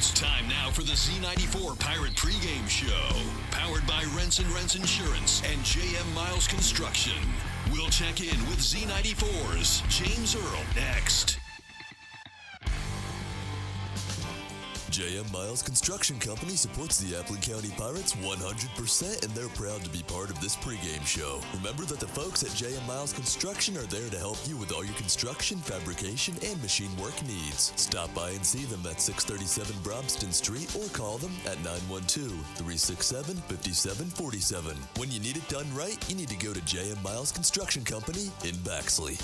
It's time now for the Z94 Pirate Pregame Show. Powered by Rents & Rents Insurance and JM Miles Construction. We'll check in with Z94's James Earl next. JM Miles Construction Company supports the Appling County Pirates 100%, and they're proud to be part of this pregame show. Remember that the folks at JM Miles Construction are there to help you with all your construction, fabrication, and machine work needs. Stop by and see them at 637 Brobston Street or call them at 912-367-5747. When you need it done right, you need to go to JM Miles Construction Company in Baxley.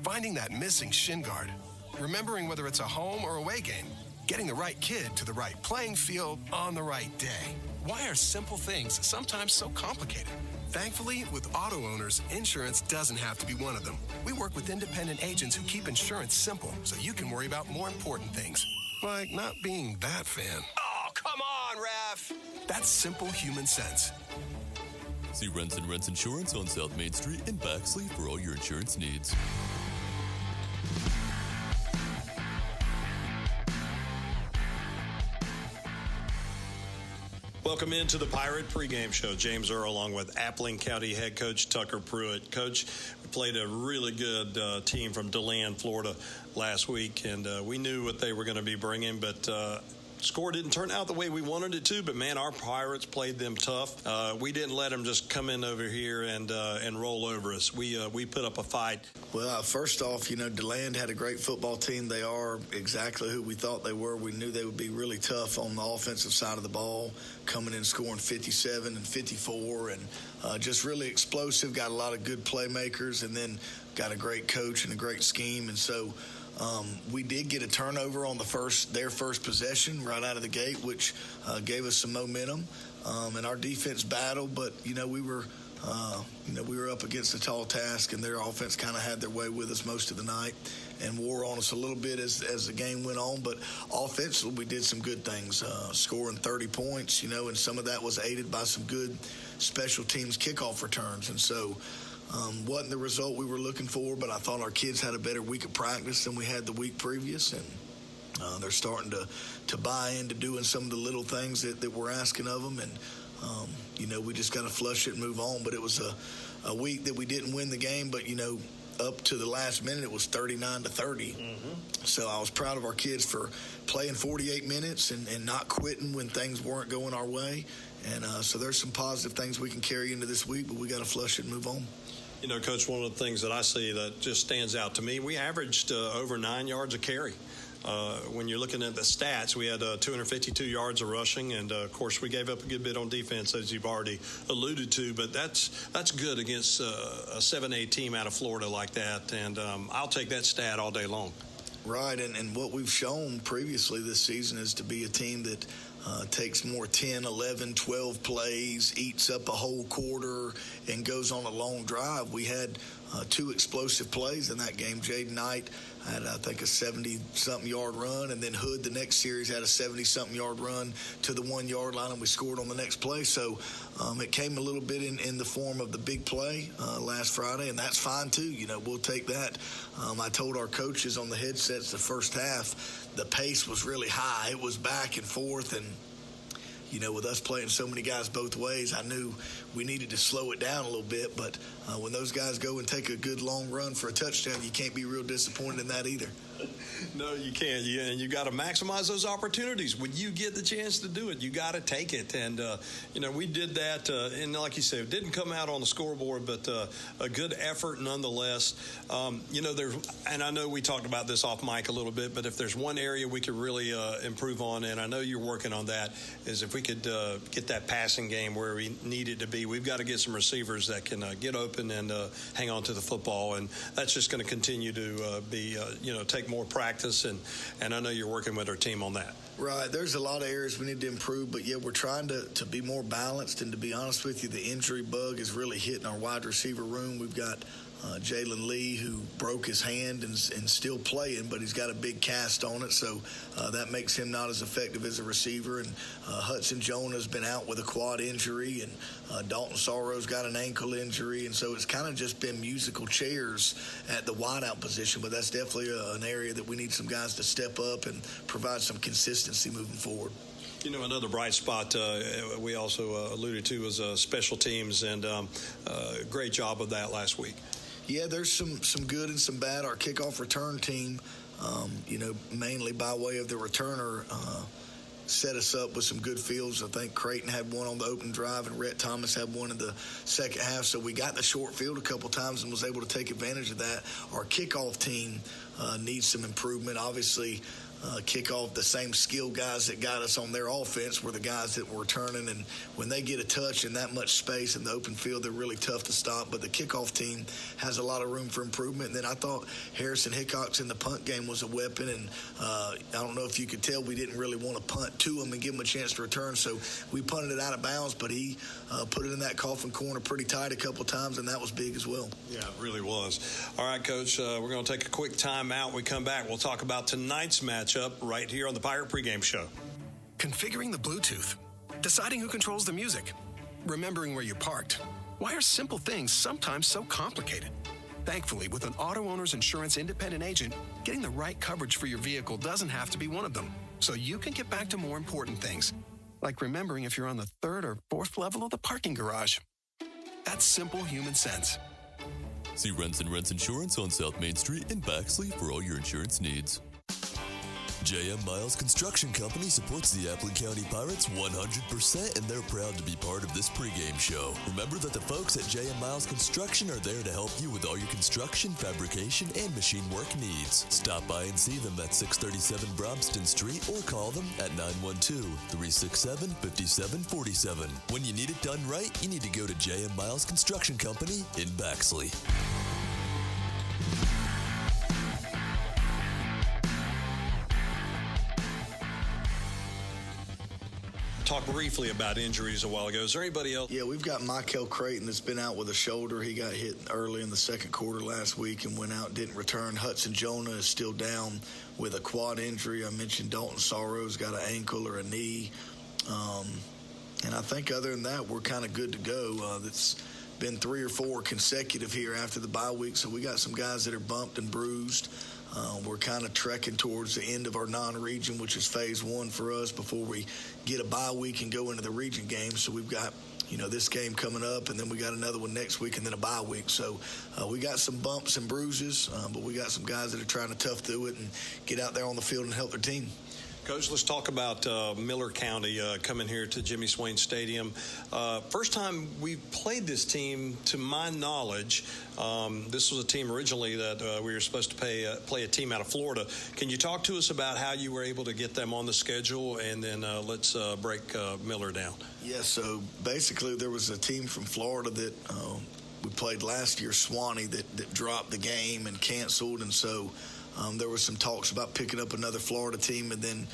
Finding that missing shin guard. Remembering whether it's a home or away game. Getting the right kid to the right playing field on the right day. Why are simple things sometimes so complicated? Thankfully, with auto owners, insurance doesn't have to be one of them. We work with independent agents who keep insurance simple so you can worry about more important things. Like not being that fan. Oh, come on, ref! That's simple human sense. See Rents & Rents Insurance on South Main Street in Baxley for all your insurance needs. Welcome into the Pirate Pregame Show. James Earl along with Appling County head coach Tucker Pruitt. Coach, we played a really good team from DeLand, Florida last week, and we knew what they were going to be bringing, but score didn't turn out the way we wanted it to, but man, our Pirates played them tough. We didn't let them just come in over here and roll over us. We put up a fight. Well, first off, DeLand had a great football team. They are exactly who we thought they were. We knew they would be really tough on the offensive side of the ball, coming in scoring 57 and 54, and just really explosive. Got a lot of good playmakers, and then got a great coach and a great scheme, and so. We did get a turnover on their first possession right out of the gate, which gave us some momentum. And our defense battled, but we were up against a tall task, and their offense kind of had their way with us most of the night and wore on us a little bit as the game went on. But offensively, we did some good things, scoring 30 points, and some of that was aided by some good special teams kickoff returns, and so. Wasn't the result we were looking for, but I thought our kids had a better week of practice than we had the week previous, and they're starting to buy into doing some of the little things that we're asking of them, and we just got to flush it and move on. But it was a week that we didn't win the game, but up to the last minute it was 39-30. Mm-hmm. So I was proud of our kids for playing 48 minutes and not quitting when things weren't going our way, and so there's some positive things we can carry into this week, but we got to flush it and move on. Coach, one of the things that I see that just stands out to me, we averaged over 9 yards a carry. When you're looking at the stats, we had 252 yards of rushing, and, of course, we gave up a good bit on defense, as you've already alluded to, but that's good against a 7A team out of Florida like that, and I'll take that stat all day long. Right, and what we've shown previously this season is to be a team that takes more 10, 11, 12 plays, eats up a whole quarter, and goes on a long drive. We had two explosive plays in that game. Jaden Knight had, I think, a 70-something yard run, and then Hood the next series had a 70-something yard run to the 1 yard line, and we scored on the next play. So it came a little bit in the form of the big play last Friday, and that's fine too. We'll take that. I told our coaches on the headsets the first half, the pace was really high. It was back and forth, and with us playing so many guys both ways, I knew we needed to slow it down a little bit. But when those guys go and take a good long run for a touchdown, you can't be real disappointed in that either. No, you can't. And you got to maximize those opportunities. When you get the chance to do it, you got to take it. And, we did that. And like you said, it didn't come out on the scoreboard, but a good effort nonetheless. And I know we talked about this off mic a little bit, but if there's one area we could really improve on, and I know you're working on that, is if we could get that passing game where we need it to be. We've got to get some receivers that can get open and hang on to the football. And that's just going to continue to take more practice, and I know you're working with our team on that. Right. There's a lot of areas we need to improve, but we're trying to be more balanced, and to be honest with you, the injury bug is really hitting our wide receiver room. We've got Jalen Lee, who broke his hand and still playing, but he's got a big cast on it, so that makes him not as effective as a receiver. And Hudson Jonah's been out with a quad injury, and Dalton Sorrow's got an ankle injury, and so it's kind of just been musical chairs at the wideout position, but that's definitely an area that we need some guys to step up and provide some consistency moving forward. You know, another bright spot we also alluded to was special teams, and great job of that last week. Yeah, there's some good and some bad. Our kickoff return team, mainly by way of the returner, set us up with some good fields. I think Creighton had one on the open drive, and Rhett Thomas had one in the second half. So we got the short field a couple times and was able to take advantage of that. Our kickoff team needs some improvement. Obviously, kickoff, the same skilled guys that got us on their offense were the guys that were returning, and when they get a touch in that much space in the open field, they're really tough to stop. But the kickoff team has a lot of room for improvement. And then I thought Harrison Hickox in the punt game was a weapon, and I don't know if you could tell we didn't really want to punt to him and give him a chance to return, so we punted it out of bounds, but he put it in that coffin corner pretty tight a couple times, and that was big as well. Yeah, it really was. All right, Coach, we're going to take a quick time out. When we come back, we'll talk about tonight's match up right here on the Pirate Pregame Show. Configuring the Bluetooth, deciding who controls the music, remembering where you parked. Why are simple things sometimes so complicated? Thankfully, with an auto owner's insurance independent agent, getting the right coverage for your vehicle doesn't have to be one of them. So you can get back to more important things, like remembering if you're on the third or fourth level of the parking garage. That's simple human sense. See Renson Rents Insurance on South Main Street in Baxley for all your insurance needs. J.M. Miles Construction Company supports the Appling County Pirates 100%, and they're proud to be part of this pregame show. Remember that the folks at J.M. Miles Construction are there to help you with all your construction, fabrication, and machine work needs. Stop by and see them at 637 Brobston Street or call them at 912-367-5747. When you need it done right, you need to go to J.M. Miles Construction Company in Baxley. Talk briefly about injuries a while ago. Is there anybody else? Yeah, we've got Michael Creighton that's been out with a shoulder. He got hit early in the second quarter last week and went out, didn't return. Hudson Jonah is still down with a quad injury. I mentioned Dalton Sorrow's got an ankle or a knee. And I think other than that, we're kind of good to go. It's been 3 or 4 consecutive here after the bye week, so we got some guys that are bumped and bruised. We're kind of trekking towards the end of our non-region, which is phase 1 for us before we get a bye week and go into the region games. So we've got, this game coming up, and then we got another one next week and then a bye week. So we got some bumps and bruises, but we got some guys that are trying to tough through it and get out there on the field and help their team. Coach, let's talk about Miller County coming here to Jimmy Swain Stadium. First time we played this team, to my knowledge. This was a team originally that we were supposed to play a team out of Florida. Can you talk to us about how you were able to get them on the schedule, and then let's break Miller down? Yeah, so basically there was a team from Florida that we played last year, Swanee, that dropped the game and canceled, and so there was some talks about picking up another Florida team, and then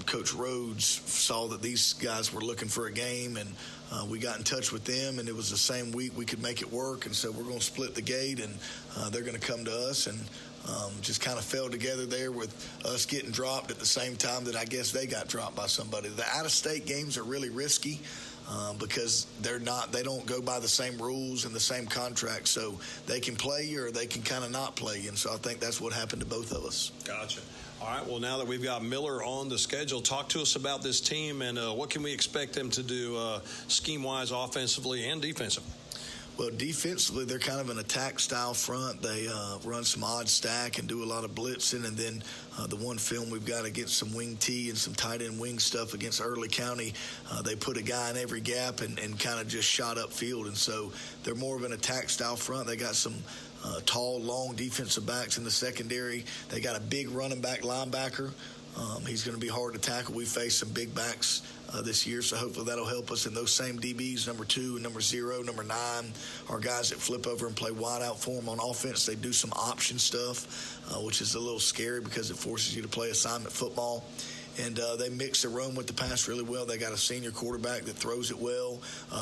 Coach Rhodes saw that these guys were looking for a game, and we got in touch with them, and it was the same week we could make it work, and so we're going to split the gate, and they're going to come to us, and just kind of fell together there with us getting dropped at the same time that I guess they got dropped by somebody. The out-of-state games are really risky. Because they don't go by the same rules and the same contract, so they can play or they can kind of not play, and so I think that's what happened to both of us. Gotcha. All right, well, now that we've got Miller on the schedule, talk to us about this team and what can we expect them to do scheme-wise, offensively and defensively? Well, defensively, they're kind of an attack-style front. They run some odd stack and do a lot of blitzing. And then the one film we've got against some wing T and some tight end wing stuff against Early County, they put a guy in every gap and kind of just shot up field. And so they're more of an attack-style front. They got some tall, long defensive backs in the secondary. They got a big running back linebacker. He's going to be hard to tackle. We face some big backs this year, so hopefully that'll help us. And those same DBs, number 2 and number 0, number 9, are guys that flip over and play wide out for them on offense. They do some option stuff, which is a little scary because it forces you to play assignment football. and they mix the run with the pass really well. They got a senior quarterback that throws it well,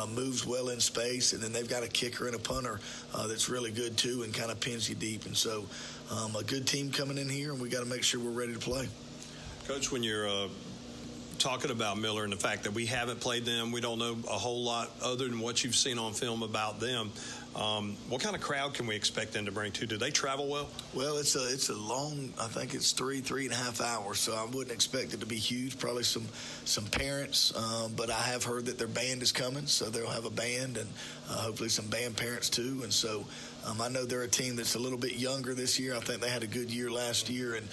moves well in space, and then they've got a kicker and a punter that's really good too and kind of pins you deep. And so a good team coming in here, and we got to make sure we're ready to play. Coach, when you're talking about Miller and the fact that we haven't played them, we don't know a whole lot other than what you've seen on film about them. What kind of crowd can we expect them to bring to? Do they travel well? Well, it's a long, I think it's 3.5 hours, so I wouldn't expect it to be huge. Probably some parents, but I have heard that their band is coming, so they'll have a band and hopefully some band parents too. And so I know they're a team that's a little bit younger this year. I think they had a good year last year and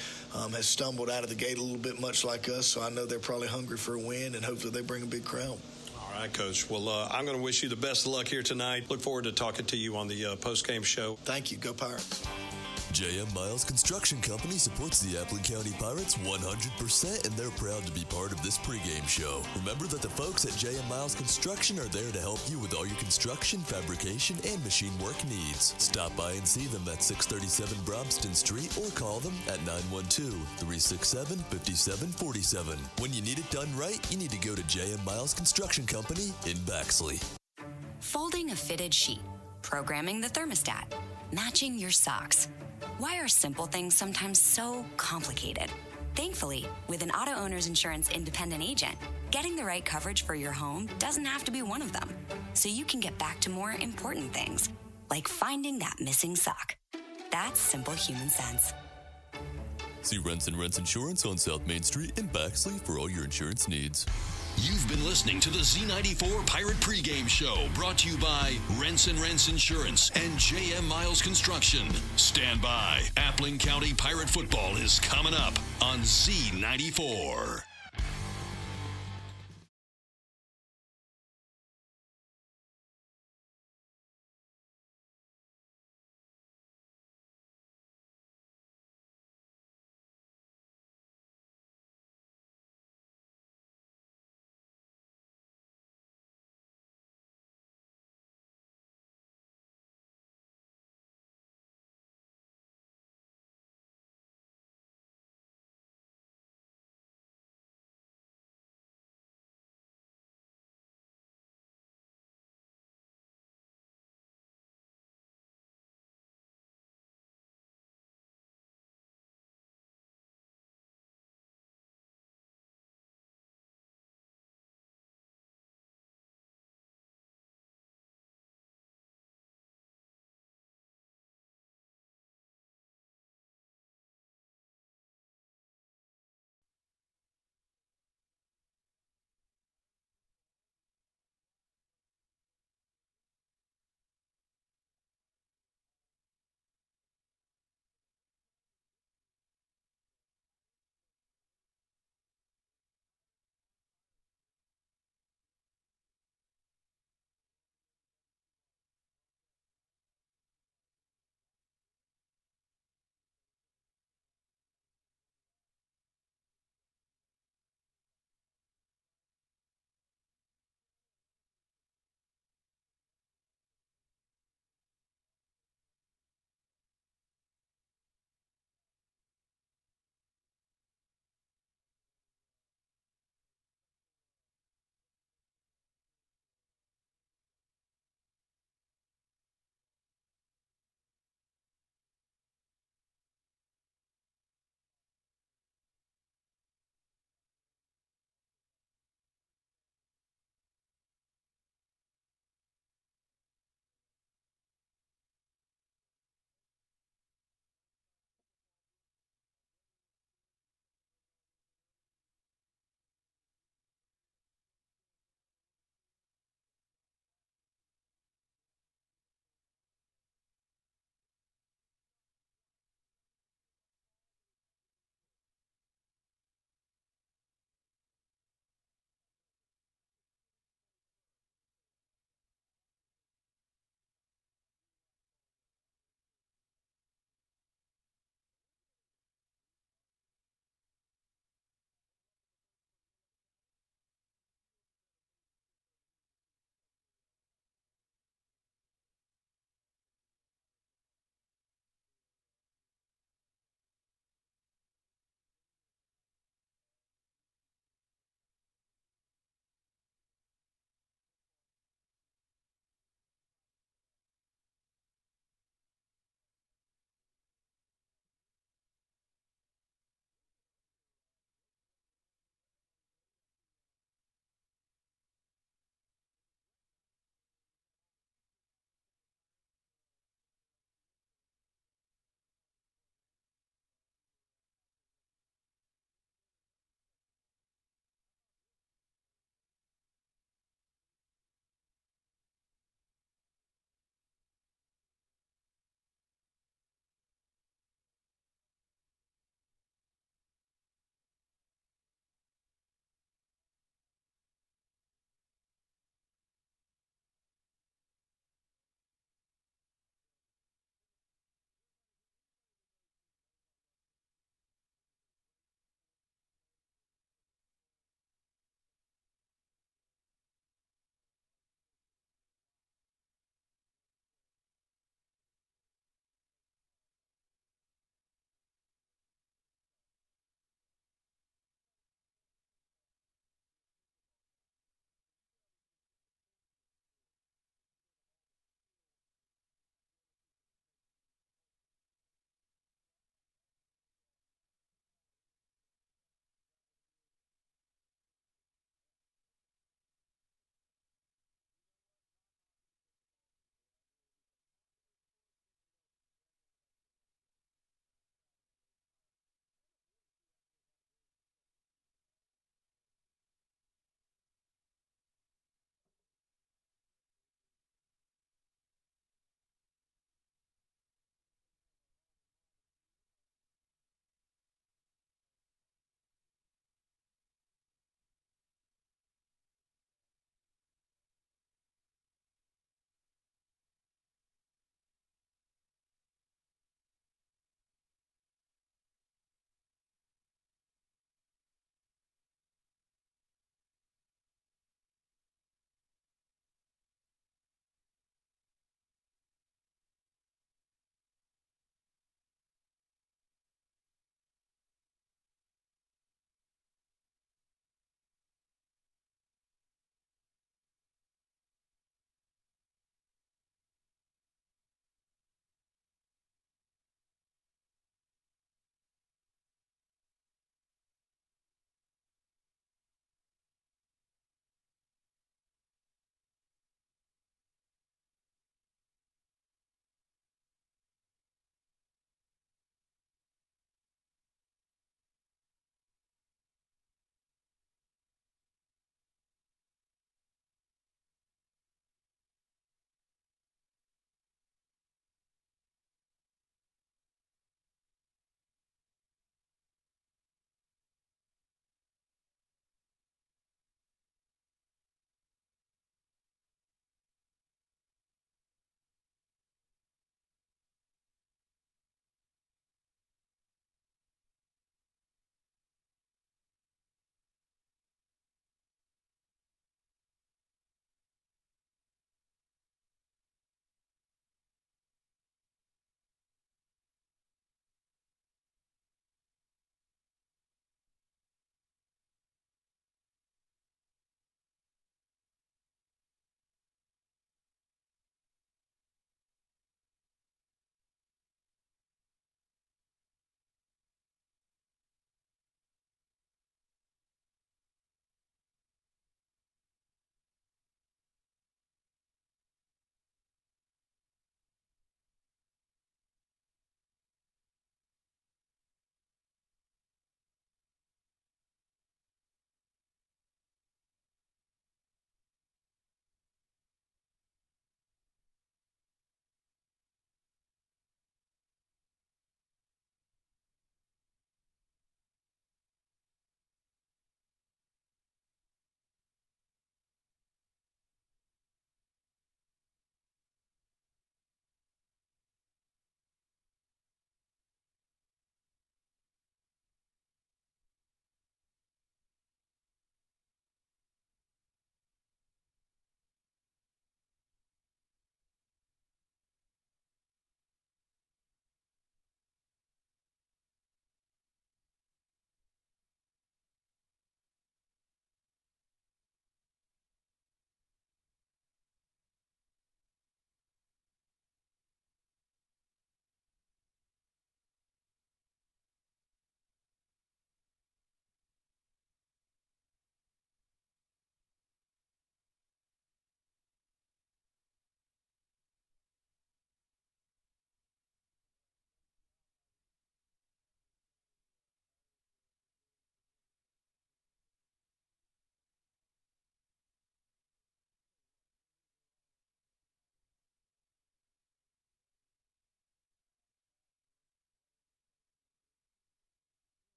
has stumbled out of the gate a little bit, much like us. So I know they're probably hungry for a win, and hopefully they bring a big crowd. All right, Coach. Well, I'm going to wish you the best of luck here tonight. Look forward to talking to you on the post-game show. Thank you. Go Pirates. J.M. Miles Construction Company supports the Appling County Pirates 100%, and they're proud to be part of this pregame show. Remember that the folks at J.M. Miles Construction are there to help you with all your construction, fabrication, and machine work needs. Stop by and see them at 637 Bromston Street or call them at 912-367-5747. When you need it done right, you need to go to J.M. Miles Construction Company in Baxley. Folding a fitted sheet, programming the thermostat, matching your socks. Why are simple things sometimes so complicated? Thankfully, with an auto owner's insurance independent agent, getting the right coverage for your home doesn't have to be one of them. So you can get back to more important things, like finding that missing sock. That's simple human sense. See Rents Insurance on South Main Street in Baxley for all your insurance needs. You've been listening to the Z94 Pirate Pregame Show, brought to you by Rents Insurance and J.M. Miles Construction. Stand by. Appling County Pirate Football is coming up on Z94.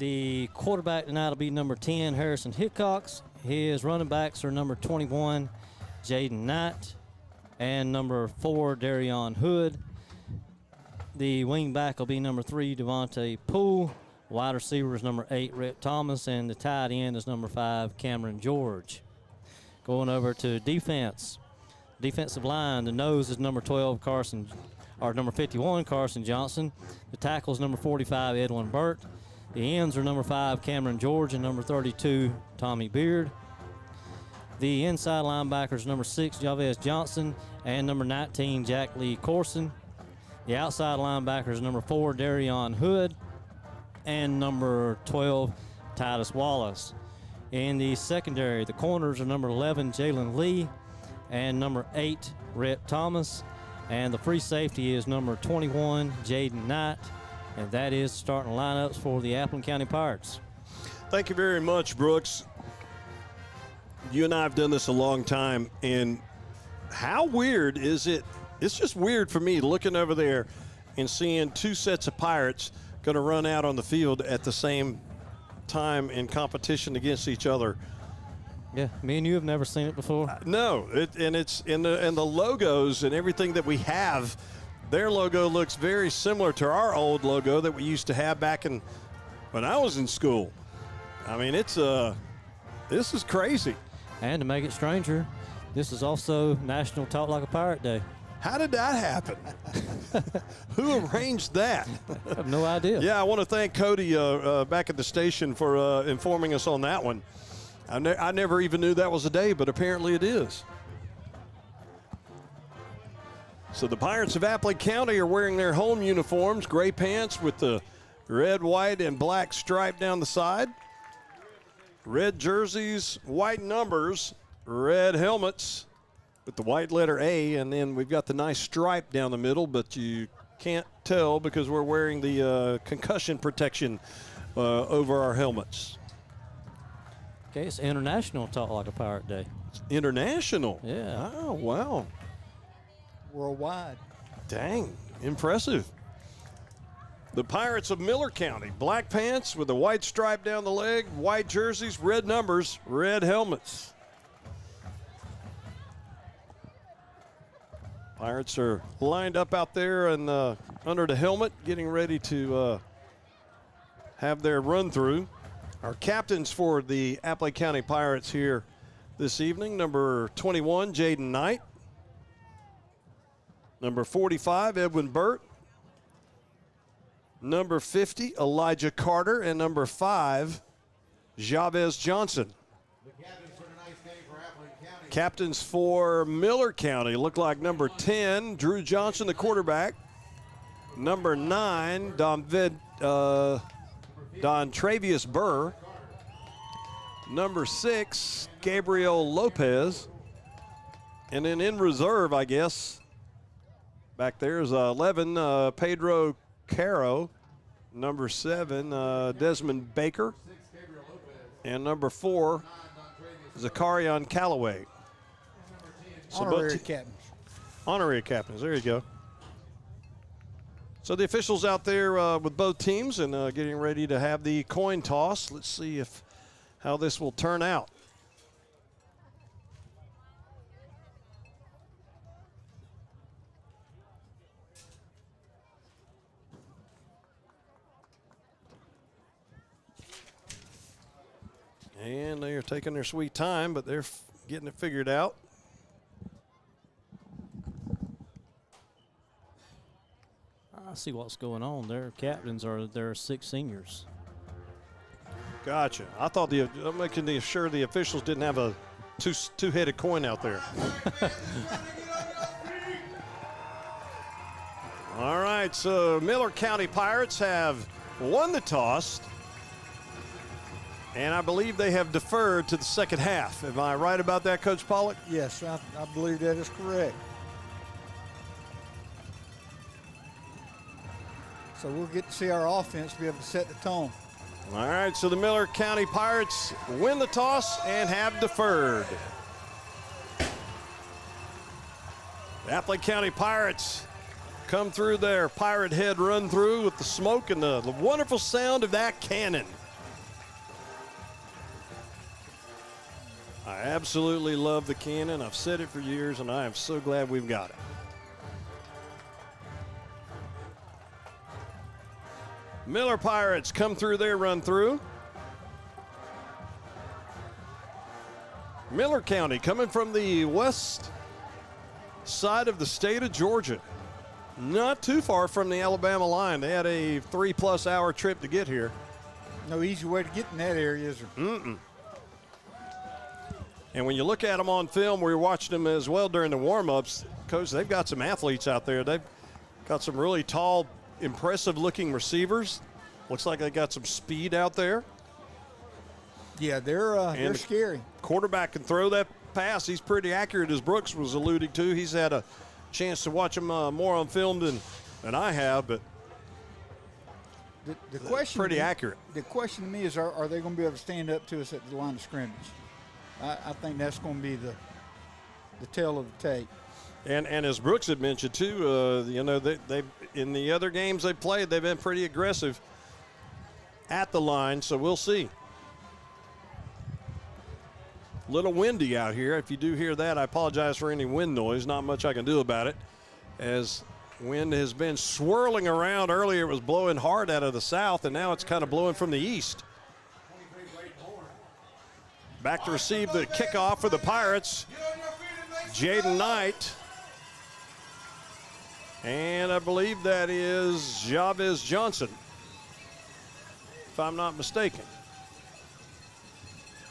The quarterback tonight will be number 10, Harrison Hickox. His running backs are number 21, Jaden Knight, and number 4, Darion Hood. The wing back will be number 3, Devontae Poole. Wide receiver is number 8, Rhett Thomas, and the tight end is number 5, Cameron George. Going over to defense. Defensive line, the nose is number 12, number 51, Carson Johnson. The tackle is number 45, Edwin Burt. The ends are number 5, Cameron George, and number 32, Tommy Beard. The inside linebackers, number 6, Javez Johnson, and number 19, Jack Lee Corson. The outside linebackers, number 4, Darion Hood, and number 12, Titus Wallace. In the secondary, the corners are number 11, Jalen Lee, and number 8, Rhett Thomas. And the free safety is number 21, Jaden Knight. And that is starting lineups for the Appleton County Pirates. Thank you very much, Brooks. You and I have done this a long time, and how weird is it? It's just weird for me looking over there and seeing two sets of Pirates going to run out on the field at the same time in competition against each other. Yeah, me and you have never seen it before. No, it's in the logos and everything that we have. Their logo looks very similar to our old logo that we used to have back when I was in school. I mean, this is crazy. And to make it stranger, this is also National Talk Like a Pirate Day. How did that happen? Who arranged that? I have no idea. Yeah, I want to thank Cody back at the station for informing us on that one. I never even knew that was a day, but apparently it is. So the Pirates of Appling County are wearing their home uniforms, gray pants with the red, white, and black stripe down the side. Red jerseys, white numbers, red helmets with the white letter A, and then we've got the nice stripe down the middle, but you can't tell because we're wearing the concussion protection over our helmets. Okay, it's International Talk Like a Pirate Day. International? Yeah. Oh, wow. Worldwide. Dang, impressive. The Pirates of Miller County, black pants with a white stripe down the leg, white jerseys, red numbers, red helmets. Pirates are lined up out there and under the helmet, getting ready to have their run through. Our captains for the Appling County Pirates here this evening, number 21, Jaden Knight. Number 45, Edwin Burt. Number 50, Elijah Carter. And number 5, Javez Johnson. Captains for Miller County look like number 10, Drew Johnson, the quarterback. Number 9, Don Travius Burr. Number 6, Gabriel Lopez. And then in reserve, I guess, back there is 11, Pedro Caro. Number 7, Desmond Baker. And number 4, Zacharion Callaway. Honorary captains. Honorary captains, there you go. So the officials out there with both teams and getting ready to have the coin toss. Let's see how this will turn out. And they are taking their sweet time, but they're getting it figured out. I see what's going on. Their captains are their 6 seniors. Gotcha. I thought I'm making sure the officials didn't have a two-headed coin out there. All right, so Miller County Pirates have won the toss, and I believe they have deferred to the second half. Am I right about that, Coach Pollock? Yes, I believe that is correct. So we'll get to see our offense be able to set the tone. All right, so the Miller County Pirates win the toss and have deferred. The Appling County Pirates come through their Pirate Head run through with the smoke and the wonderful sound of that cannon. I absolutely love the cannon. I've said it for years, and I am so glad we've got it. Miller Pirates come through their run through. Miller County coming from the west side of the state of Georgia. Not too far from the Alabama line. They had a 3+ hour trip to get here. No easy way to get in that area, is there? Mm-mm. And when you look at them on film, we were watching them as well during the warm-ups. Coach, they've got some athletes out there. They've got some really tall, impressive-looking receivers. Looks like they got some speed out there. Yeah, they're scary. Quarterback can throw that pass. He's pretty accurate, as Brooks was alluding to. He's had a chance to watch him more on film than I have, but the question pretty accurate. The question to me is, are they going to be able to stand up to us at the line of scrimmage? I think that's going to be the tale of the tape. And as Brooks had mentioned too, they in the other games they played, they've been pretty aggressive at the line. So we'll see. Little windy out here. If you do hear that, I apologize for any wind noise. Not much I can do about it, as wind has been swirling around. Earlier it was blowing hard out of the south, and now it's kind of blowing from the east. Back to receive the kickoff for the Pirates, Jaden Knight. And I believe that is Chavez Johnson, if I'm not mistaken.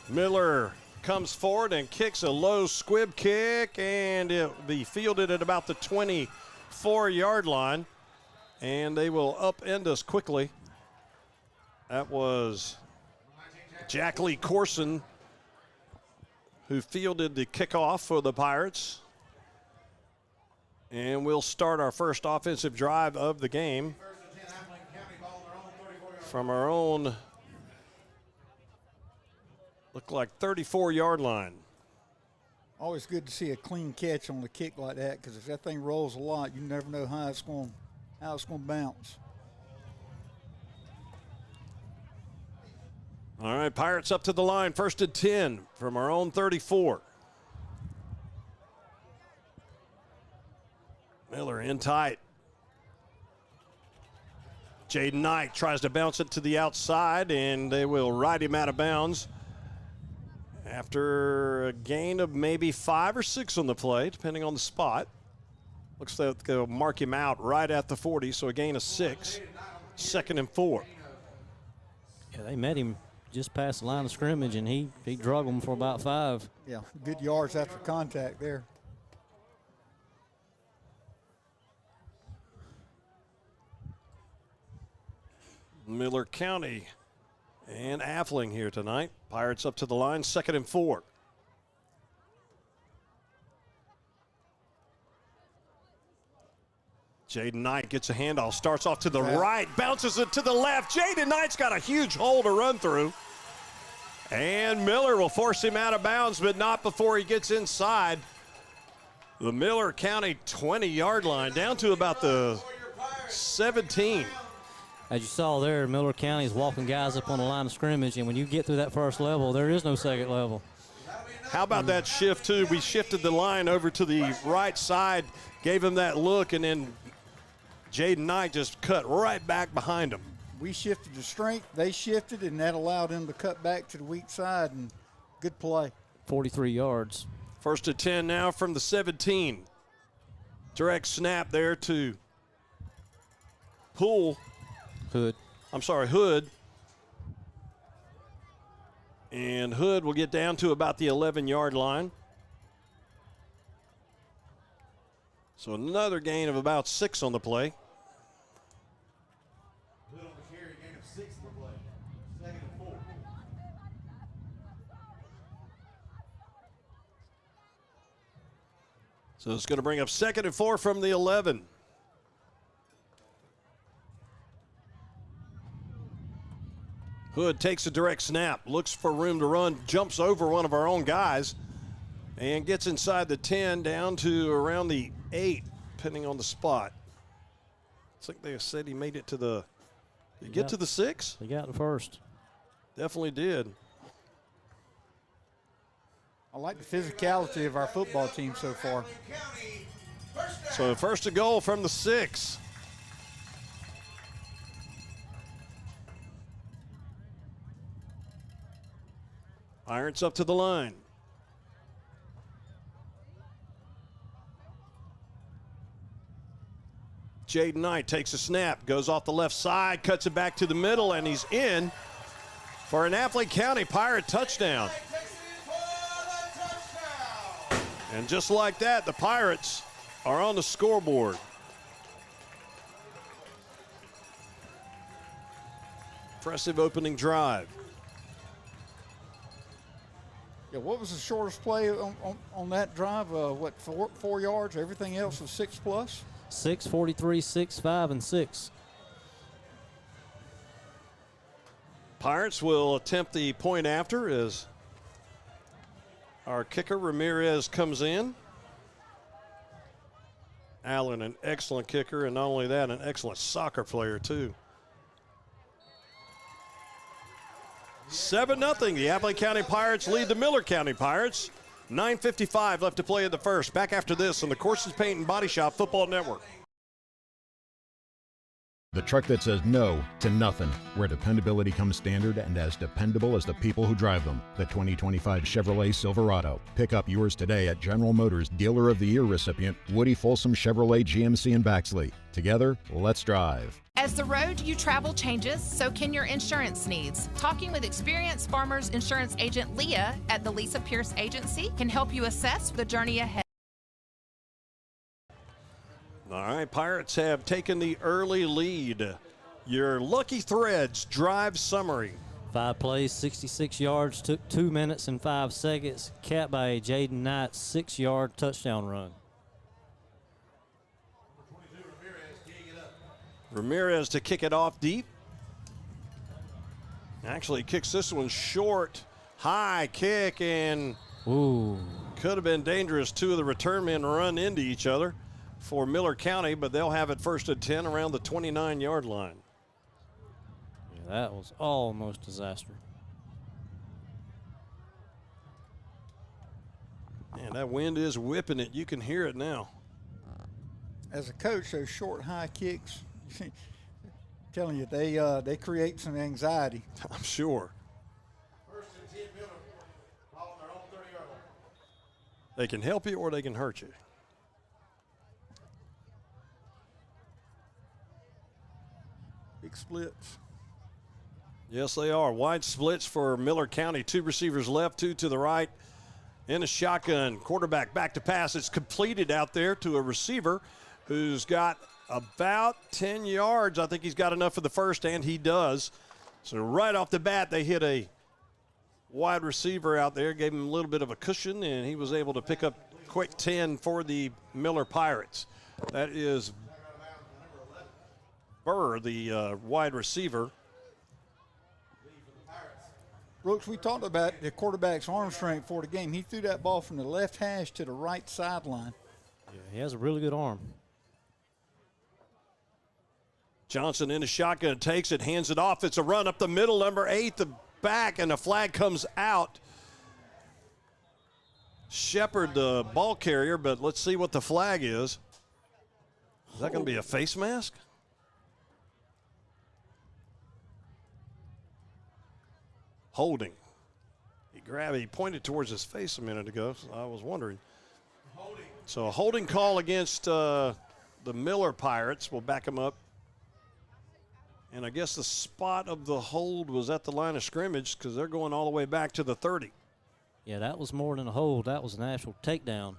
Miller comes forward and kicks a low squib kick, and it'll be fielded at about the 24-yard line. And they will upend us quickly. That was Jack Lee Corson who fielded the kickoff for the Pirates. And we'll start our first offensive drive of the game from our own, look like 34-yard line. Always good to see a clean catch on the kick like that, because if that thing rolls a lot, you never know how it's going to bounce. All right, Pirates up to the line, 1st and 10 from our own 34. Miller in tight. Jaden Knight tries to bounce it to the outside, and they will ride him out of bounds after a gain of maybe 5 or 6 on the play, depending on the spot. Looks like they'll mark him out right at the 40, so a gain of 6. 2nd and 4. Yeah, they met him just past the line of scrimmage, and he drug them for about 5. Yeah, good yards after contact there. Miller County and Affling here tonight. Pirates up to the line, 2nd and 4. Jaden Knight gets a handoff, starts off to the right, bounces it to the left. Jaden Knight's got a huge hole to run through. And Miller will force him out of bounds, but not before he gets inside the Miller County 20-yard line, down to about the 17. As you saw there, Miller County is walking guys up on the line of scrimmage, and when you get through that first level, there is no second level. How about that shift, too? We shifted the line over to the right side, gave him that look, and then Jaden Knight just cut right back behind him. We shifted the strength, they shifted, and that allowed them to cut back to the weak side, and good play. 43 yards. 1st and 10 now from the 17. Direct snap there to Hood. And Hood will get down to about the 11-yard line. So another gain of about 6 on the play. Hood on the carry, gain of 6 on the play. 2nd and 4. So it's going to bring up 2nd and 4 from the 11. Hood takes a direct snap, looks for room to run, jumps over one of our own guys, and gets inside the 10 down to around the 8, depending on the spot. I think they said he made it to the, did he get to the 6? He got the first. Definitely did. I like the physicality of our football team so far. So first and goal from the 6. Pirates up to the line. Jaden Knight takes a snap, goes off the left side, cuts it back to the middle, and he's in for an Appling County Pirate touchdown. And just like that, the Pirates are on the scoreboard. Impressive opening drive. Yeah, what was the shortest play on that drive? What, 4 yards? Everything else was 6+? 6, 43, 6, 5, and 6. Pirates will attempt the point after as our kicker Ramirez comes in. Allen, an excellent kicker, and not only that, an excellent soccer player too. 7-0, the Appling County Pirates lead the Miller County Pirates. 9:55 left to play in the first. Back after this on the Courses Paint and Body Shop Football Network. The truck that says no to nothing, where dependability comes standard and as dependable as the people who drive them. The 2025 Chevrolet Silverado. Pick up yours today at General Motors Dealer of the Year recipient Woody Folsom Chevrolet GMC in Baxley. Together, let's drive. As the road you travel changes, so can your insurance needs. Talking with experienced Farmers Insurance agent Leah at the Lisa Pierce Agency can help you assess the journey ahead. All right, Pirates have taken the early lead. Your Lucky Threads drive summary. 5 plays, 66 yards, took 2 minutes and 5 seconds, capped by a Jaden Knight 6-yard touchdown run. Ramirez to kick it off deep. Actually kicks this one short. High kick, and ooh, could have been dangerous. 2 of the return men run into each other for Miller County, but they'll have it first and 10 around the 29-yard line. Yeah, that was almost disaster. Man, that wind is whipping it. You can hear it now. As a coach, those short, high kicks, I'm telling you, they create some anxiety. I'm sure. First and 10 Miller, off their own 30-yard line. They can help you or they can hurt you. Big splits. Yes, they are. Wide splits for Miller County. 2 receivers left, 2 to the right. In a shotgun, quarterback back to pass. It's completed out there to a receiver who's got about 10 yards. I think he's got enough for the first, and he does. So right off the bat, they hit a wide receiver out there, gave him a little bit of a cushion, and he was able to pick up quick 10 for the Miller Pirates. That is Burr, the wide receiver. Brooks, we talked about the quarterback's arm strength for the game. He threw that ball from the left hash to the right sideline. Yeah, he has a really good arm. Johnson in a shotgun, takes it, hands it off. It's a run up the middle, number 8, the back, and the flag comes out. Shepard, the ball carrier, but let's see what the flag is. Is that going to be a face mask? Holding. He pointed towards his face a minute ago, so I was wondering. So a holding call against the Miller Pirates. We'll back them up. And I guess the spot of the hold was at the line of scrimmage because they're going all the way back to the 30. Yeah, that was more than a hold. That was an actual takedown.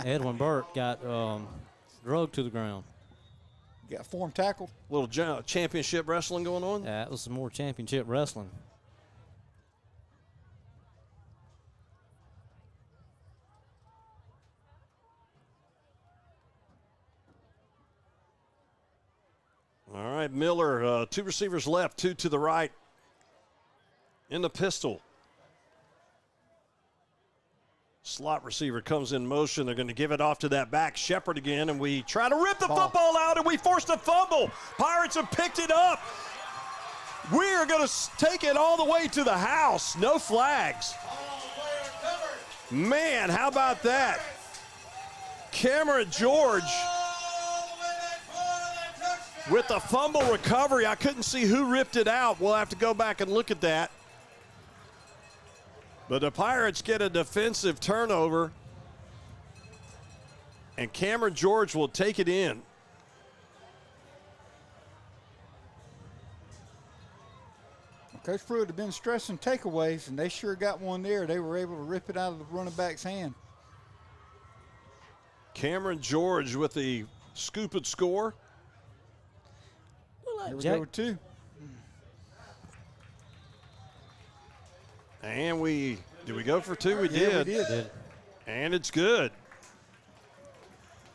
Edwin Burt got drugged to the ground. You got form tackled. Little championship wrestling going on? Yeah, that was some more championship wrestling. All right, Miller, 2 receivers left, 2 to the right. In the pistol. Slot receiver comes in motion. They're going to give it off to that back, Shepard again, and we try to rip the football out, and we forced a fumble. Pirates have picked it up. We are going to take it all the way to the house. No flags. Man, how about that? Cameron George with the fumble recovery. I couldn't see who ripped it out. We'll have to go back and look at that. But the Pirates get a defensive turnover, and Cameron George will take it in. Coach Pruitt had been stressing takeaways, and they sure got one there. They were able to rip it out of the running back's hand. Cameron George with the scoop and score. There we go with 2. And did we go for 2? We Yeah, did. we did. And it's good.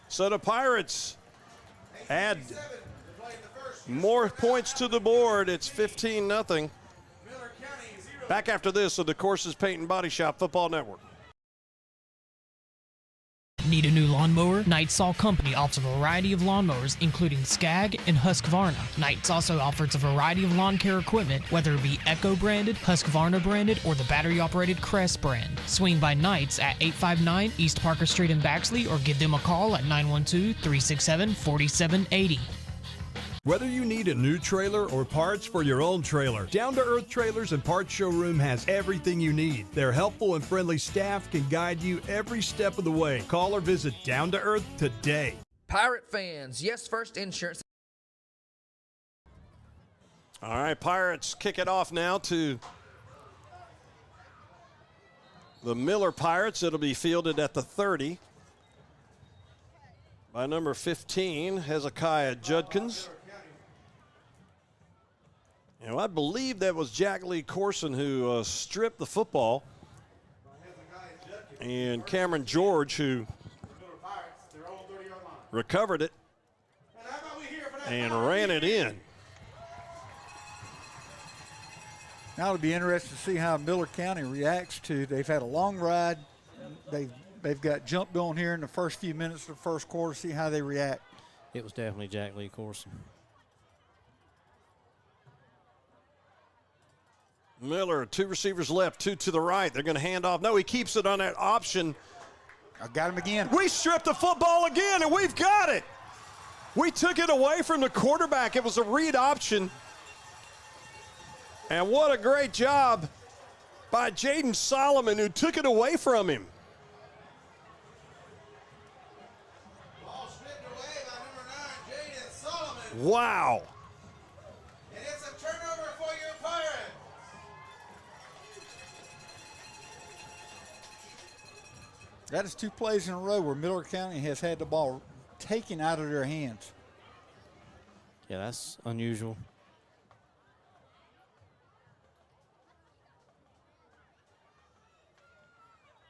So the Pirates add more points to the board. It's 15-0. Back after this on the Courses Paint and Body Shop Football Network. Need a new lawnmower? Knight's Saw Company offers a variety of lawnmowers, including Skag and Husqvarna. Knight's also offers a variety of lawn care equipment, whether it be Echo branded, Husqvarna branded, or the battery operated Crest brand. Swing by Knight's at 859 East Parker Street in Baxley, or give them a call at 912-367-4780. Whether you need a new trailer or parts for your own trailer, Down to Earth Trailers and Parts Showroom has everything you need. Their helpful and friendly staff can guide you every step of the way. Call or visit Down to Earth today. Pirate fans, Yes First Insurance. All right, Pirates kick it off now to the Miller Pirates. It'll be fielded at the 30 by number 15, Hezekiah Judkins. And I believe that was Jack Lee Corson who stripped the football. And Cameron George who recovered it and ran it in. Now it'll be interesting to see how Miller County reacts to. They've had a long ride. They've got jumped on here in the first few minutes of the first quarter. See how they react. It was definitely Jack Lee Corson. Miller, 2 receivers left, 2 to the right. They're going to hand off. No, he keeps it on that option. I got him again. We stripped the football again, and we've got it. We took it away from the quarterback. It was a read option. And what a great job by Jaden Solomon, who took it away from him. Ball stripped away by number 9, Jaden Solomon. Wow. And it's a turnover for your Pirates. That is 2 plays in a row where Miller County has had the ball taken out of their hands. Yeah, that's unusual.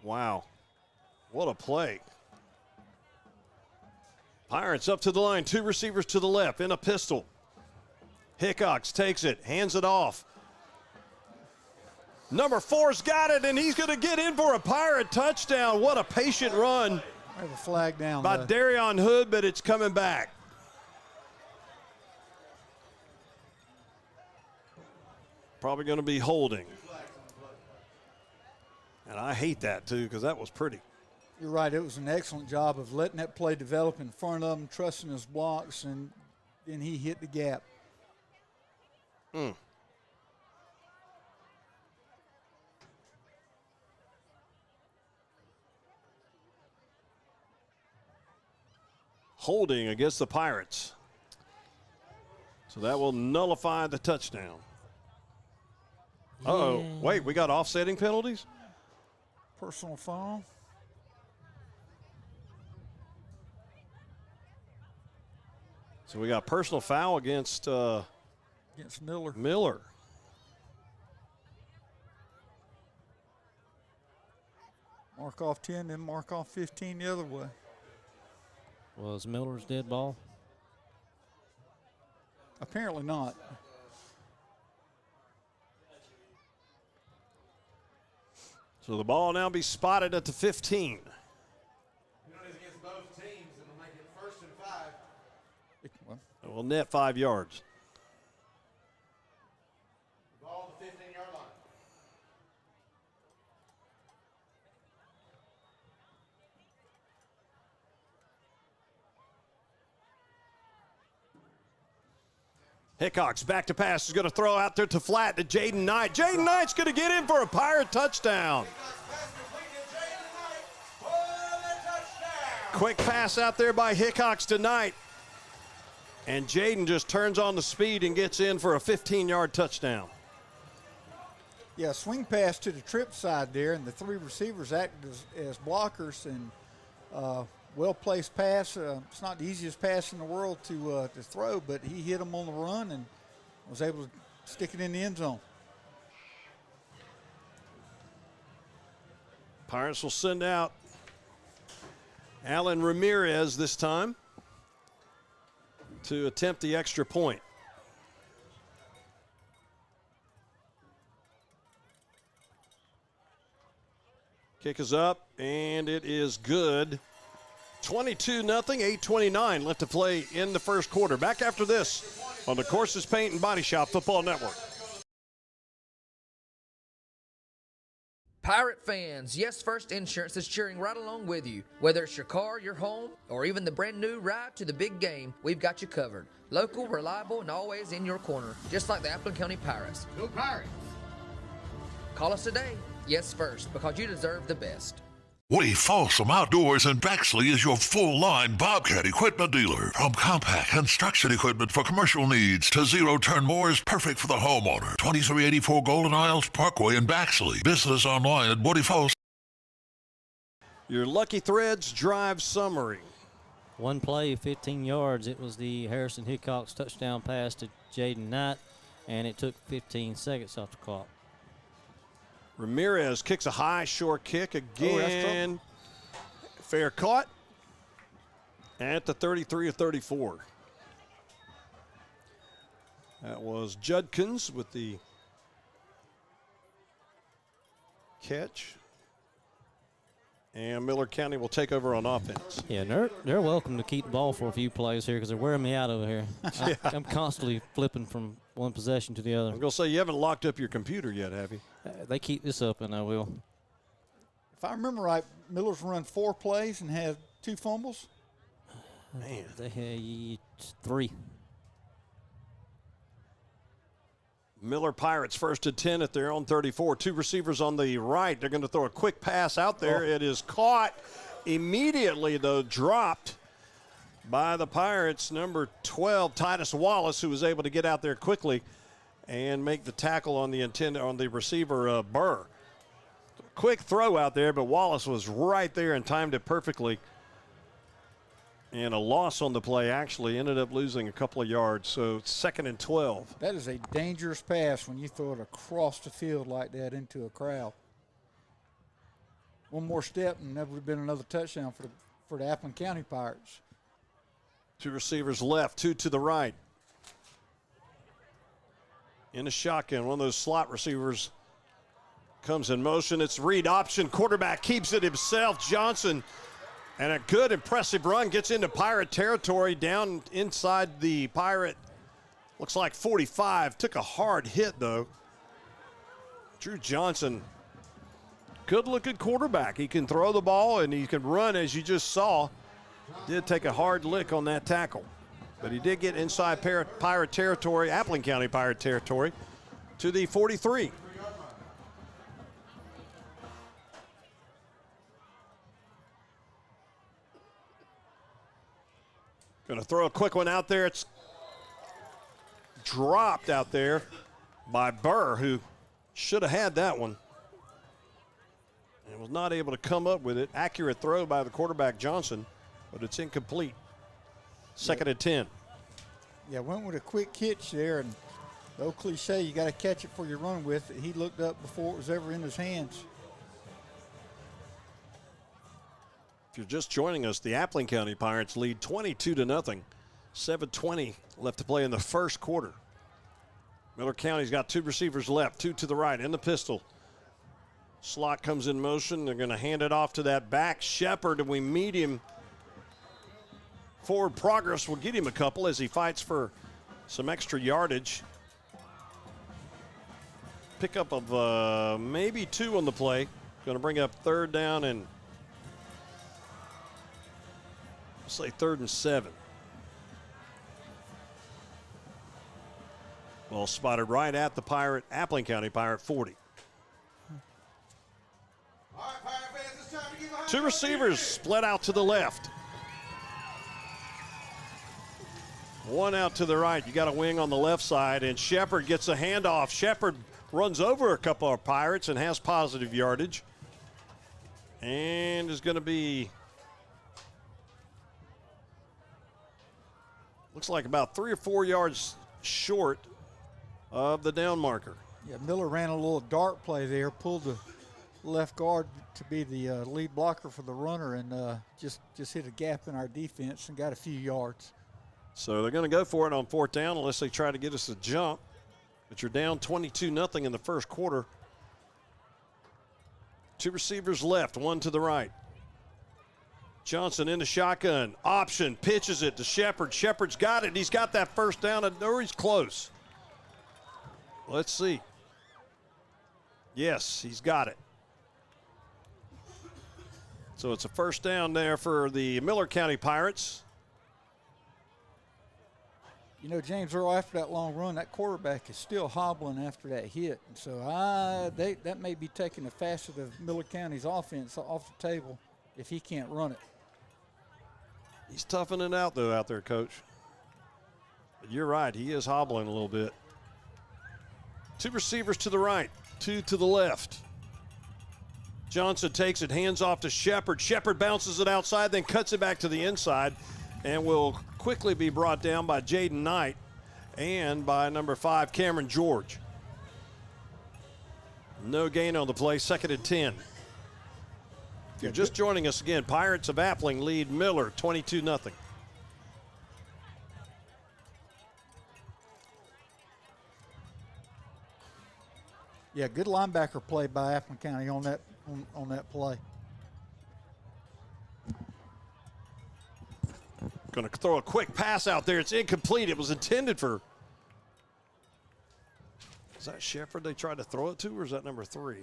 Wow. What a play. Pirates up to the line. 2 receivers to the left in a pistol. Hickox takes it, hands it off. Number 4's got it, and he's going to get in for a Pirate touchdown. What a patient run. I have a flag down by Darion Hood, but it's coming back. Probably going to be holding. And I hate that, too, because that was pretty. You're right. It was an excellent job of letting that play develop in front of him, trusting his blocks, and then he hit the gap. Holding against the Pirates. So that will nullify the touchdown. Uh-oh. Wait, we got offsetting penalties? Personal foul. So we got personal foul against Miller. Mark off 10, then mark off 15 the other way. Was Miller's dead ball? Apparently not. So the ball now be spotted at the 15. Penalties against both teams, and will make it 1st and 5. It will net 5 yards. Ball at the 15-yard line. Hickox back to pass. Is going to throw out there to flat to Jaden Knight. Jaden Knight's going to get in for a Pirate touchdown. Quick pass out there by Hickox to Knight. And Jaden just turns on the speed and gets in for a 15-yard touchdown. Yeah, swing pass to the trip side there, and the three receivers acted as blockers, and well-placed pass. It's not the easiest pass in the world to throw, but he hit him on the run and was able to stick it in the end zone. Pirates will send out Alan Ramirez this time to attempt the extra point. Kick is up, and it is good. 22-0, 8:29 left to play in the first quarter. Back after this on the Courses Paint and Body Shop Football Network. Pirate fans, Yes First Insurance is cheering right along with you. Whether it's your car, your home, or even the brand new ride to the big game, we've got you covered. Local, reliable, and always in your corner, just like the Appleton County Pirates. Go Pirates! Call us today, Yes First, because you deserve the best. Woody Folsom Outdoors in Bexley is your full-line Bobcat equipment dealer. From compact construction equipment for commercial needs to zero-turn mowers perfect for the homeowner. 2384 Golden Isles Parkway in Bexley. Visit us online at Woody Folsom. Your Lucky Threads drive summary. One play, 15 yards. It was the Harrison Hickox touchdown pass to Jaden Knight, and it took 15 seconds off the clock. Ramirez kicks a high, short kick again. Fair caught at the 33 of 34. That was Judkins with the catch. And Miller County will take over on offense. Yeah, they're welcome to keep the ball for a few plays here because they're wearing me out over here. I'm constantly flipping from one possession to the other. I'm going to say you haven't locked up your computer yet, have you? They keep this up, and I will. If I remember right, Miller's run 4 plays and had 2 fumbles. Man, they had 3. Miller Pirates first and 10 at their own 34. 2 receivers on the right. They're going to throw a quick pass out there. It is caught immediately, though, dropped by the Pirates. Number 12, Titus Wallace, who was able to get out there quickly and make the tackle on the receiver, Burr. Quick throw out there, but Wallace was right there and timed it perfectly. And a loss on the play, actually ended up losing a couple of yards. So 2nd and 12. That is a dangerous pass when you throw it across the field like that into a crowd. One more step and that would have been another touchdown for the Appleton County Pirates. 2 receivers left, 2 to the right. In a shotgun, one of those slot receivers comes in motion. It's read option. Quarterback keeps it himself. Johnson. And a good, impressive run gets into Pirate territory down inside the Pirate, looks like 45. Took a hard hit, though. Drew Johnson, good-looking quarterback. He can throw the ball, and he can run, as you just saw. Did take a hard lick on that tackle. But he did get inside Pirate territory, Appleton County Pirate territory, to the 43. Going to throw a quick one out there. It's dropped out there by Burr, who should have had that one and was not able to come up with it. Accurate throw by the quarterback, Johnson, but it's incomplete. 2nd and 10. Yeah, went with a quick hitch there, and the old cliche, you got to catch it before you run with it. He looked up before it was ever in his hands. If you're just joining us, the Appleton County Pirates lead 22-0. 7:20 left to play in the first quarter. Miller County's got 2 receivers left, 2 to the right in the pistol. Slot comes in motion. They're going to hand it off to that back, Shepard, and we meet him. Forward progress will get him a couple as he fights for some extra yardage. Pickup of maybe 2 on the play. Going to bring up 3rd down and say 3rd and 7. Ball spotted right at the Pirate, Appling County Pirate 40. Two receivers split out to the left. One out to the right. You got a wing on the left side, and Shepard gets a handoff. Shepard runs over a couple of Pirates and has positive yardage. And is going to be, looks like about 3 or 4 yards short of the down marker. Yeah, Miller ran a little dart play there, pulled the left guard to be the lead blocker for the runner, and just hit a gap in our defense and got a few yards. So they're going to go for it on 4th down unless they try to get us a jump. But you're down 22-0 in the first quarter. Two receivers left, one to the right. Johnson in the shotgun. Option, pitches it to Shepard. Shepard's got it. He's got that first down, or he's close. Let's see. Yes, he's got it. So it's a first down there for the Miller County Pirates. You know, James Earl, after that long run, that quarterback is still hobbling after that hit. And so that may be taking the facet of Miller County's offense off the table if he can't run it. He's toughing it out, though, out there, Coach. But you're right. He is hobbling a little bit. Two receivers to the right, two to the left. Johnson takes it, hands off to Shepard. Shepard bounces it outside, then cuts it back to the inside, and will quickly be brought down by Jaden Knight and by number 5, Cameron George. No gain on the play, 2nd and 10. If you're just joining us again, Pirates of Appling lead Miller 22-0. Yeah, good linebacker play by Appling County on that play. Going to throw a quick pass out there. It's incomplete. It was intended for. Is that Shepard they tried to throw it to, or is that number 3?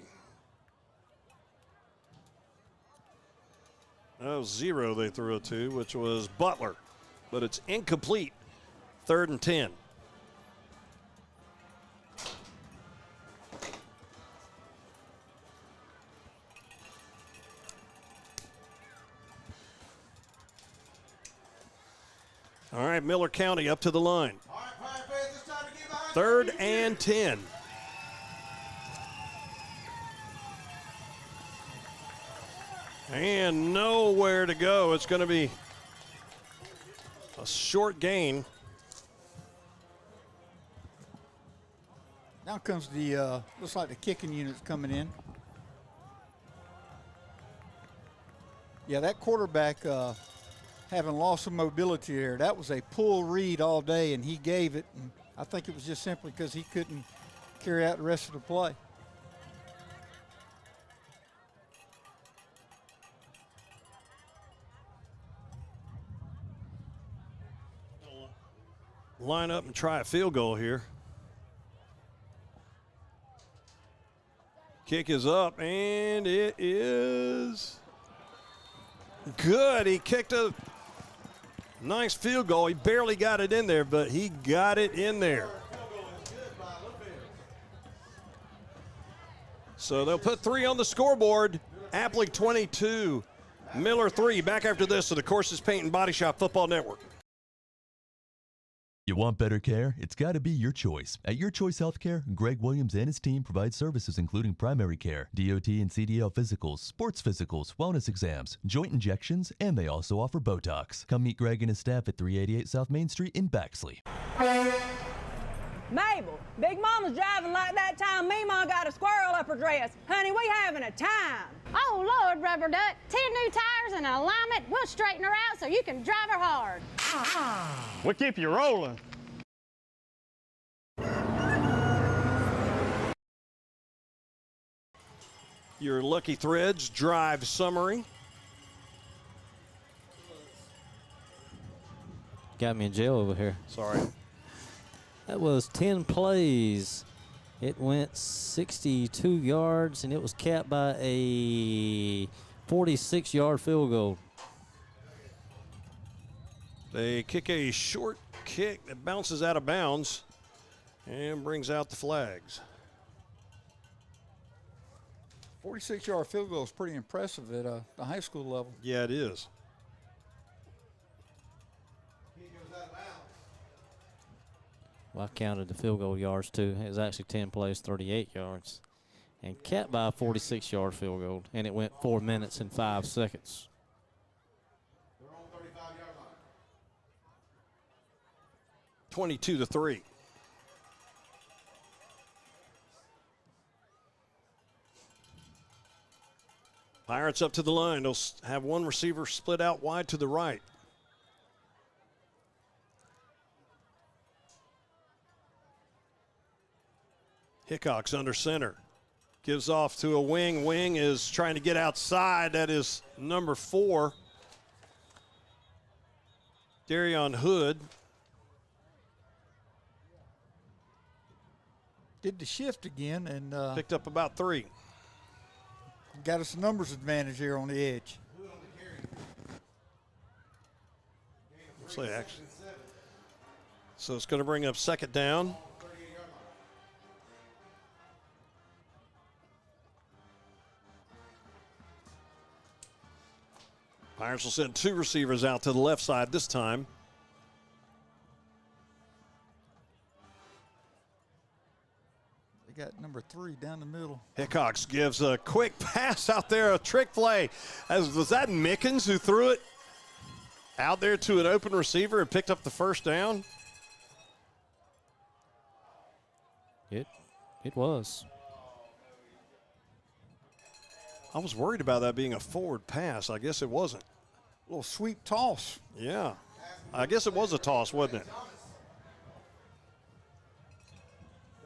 Oh, 0 they threw it to, which was Butler. But it's incomplete. 3rd and 10. All right, Miller County up to the line. 3rd and 10. And nowhere to go. It's going to be a short gain. Now comes the, looks like the kicking unit's coming in. Yeah, that quarterback having lost some mobility there. That was a pull read all day, and he gave it. And I think it was just simply because he couldn't carry out the rest of the play. Line up and try a field goal here. Kick is up, and it is good. He kicked a nice field goal. He barely got it in there, but he got it in there. So they'll put 3 on the scoreboard. Appling 22, Miller 3. Back after this to the Courses Paint and Body Shop Football Network. You want better care? It's got to be Your Choice. At Your Choice Healthcare, Greg Williams and his team provide services including primary care, DOT and CDL physicals, sports physicals, wellness exams, joint injections, and they also offer Botox. Come meet Greg and his staff at 388 South Main Street in Baxley. Mabel, Big Mama's driving like that time Meemaw got a squirrel up her dress. Honey, we having a time. Oh, Lord, Rubber Duck. 10 new tires and an alignment. We'll straighten her out so you can drive her hard. We'll keep you rolling. Your Lucky Threads drive summary. Got me in jail over here. Sorry. That was 10 plays. It went 62 yards, and it was capped by a 46-yard field goal. They kick a short kick that bounces out of bounds. And brings out the flags. 46-yard field goal is pretty impressive at the high school level. Yeah, it is. Well, I counted the field goal yards too. It was actually 10 plays, 38 yards. And capped by a 46-yard field goal. And it went 4 minutes and 5 seconds. 22-3. Pirates up to the line. They'll have one receiver split out wide to the right. Hickox under center. Gives off to a wing. Wing is trying to get outside. That is number 4. Darion Hood. Did the shift again and picked up about 3. Got us a numbers advantage here on the edge. So it's going to bring up second down. Pirates will send 2 receivers out to the left side this time. They got number 3 down the middle. Hickox gives a quick pass out there, a trick play. Was that Mickens who threw it out there to an open receiver and picked up the first down? It was. I was worried about that being a forward pass. I guess it wasn't. A little sweep toss. Yeah. I guess it was a toss, wasn't it?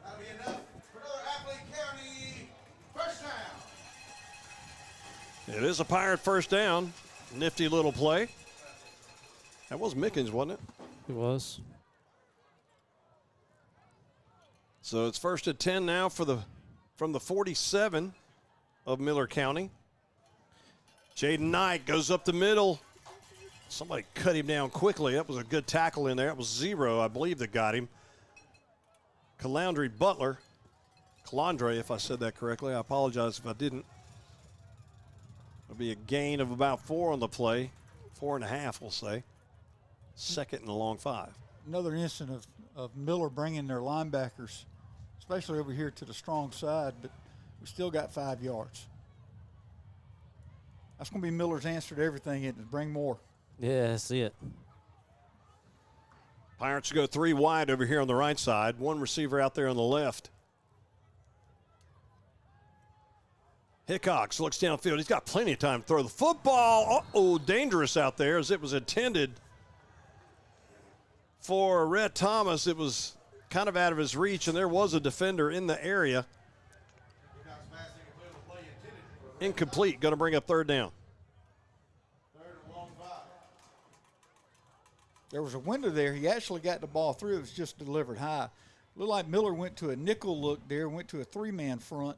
That'll be enough for another Appling County first down. It is a Pirate first down. Nifty little play. That was Mickens, wasn't it? It was. So it's first and 10 now from the 47 of Miller County. Jaden Knight goes up the middle. Somebody cut him down quickly. That was a good tackle in there. That was 0, I believe, that got him. Calandre Butler. Calandre, if I said that correctly. I apologize if I didn't. It'll be a gain of about 4 on the play. 4.5, we'll say. Second and a long 5. Another instance of Miller bringing their linebackers, especially over here to the strong side, but we still got 5 yards. That's going to be Miller's answer to everything, is bring more. Yeah, that's it. Pirates go 3 wide over here on the right side. 1 receiver out there on the left. Hickox looks downfield. He's got plenty of time to throw the football. Uh-oh, dangerous out there as it was intended for Rhett Thomas. It was kind of out of his reach, and there was a defender in the area. Incomplete. Going to bring up third down. There was a window there. He actually got the ball through. It was just delivered high. Looked like Miller went to a nickel look there, went to a 3-man front.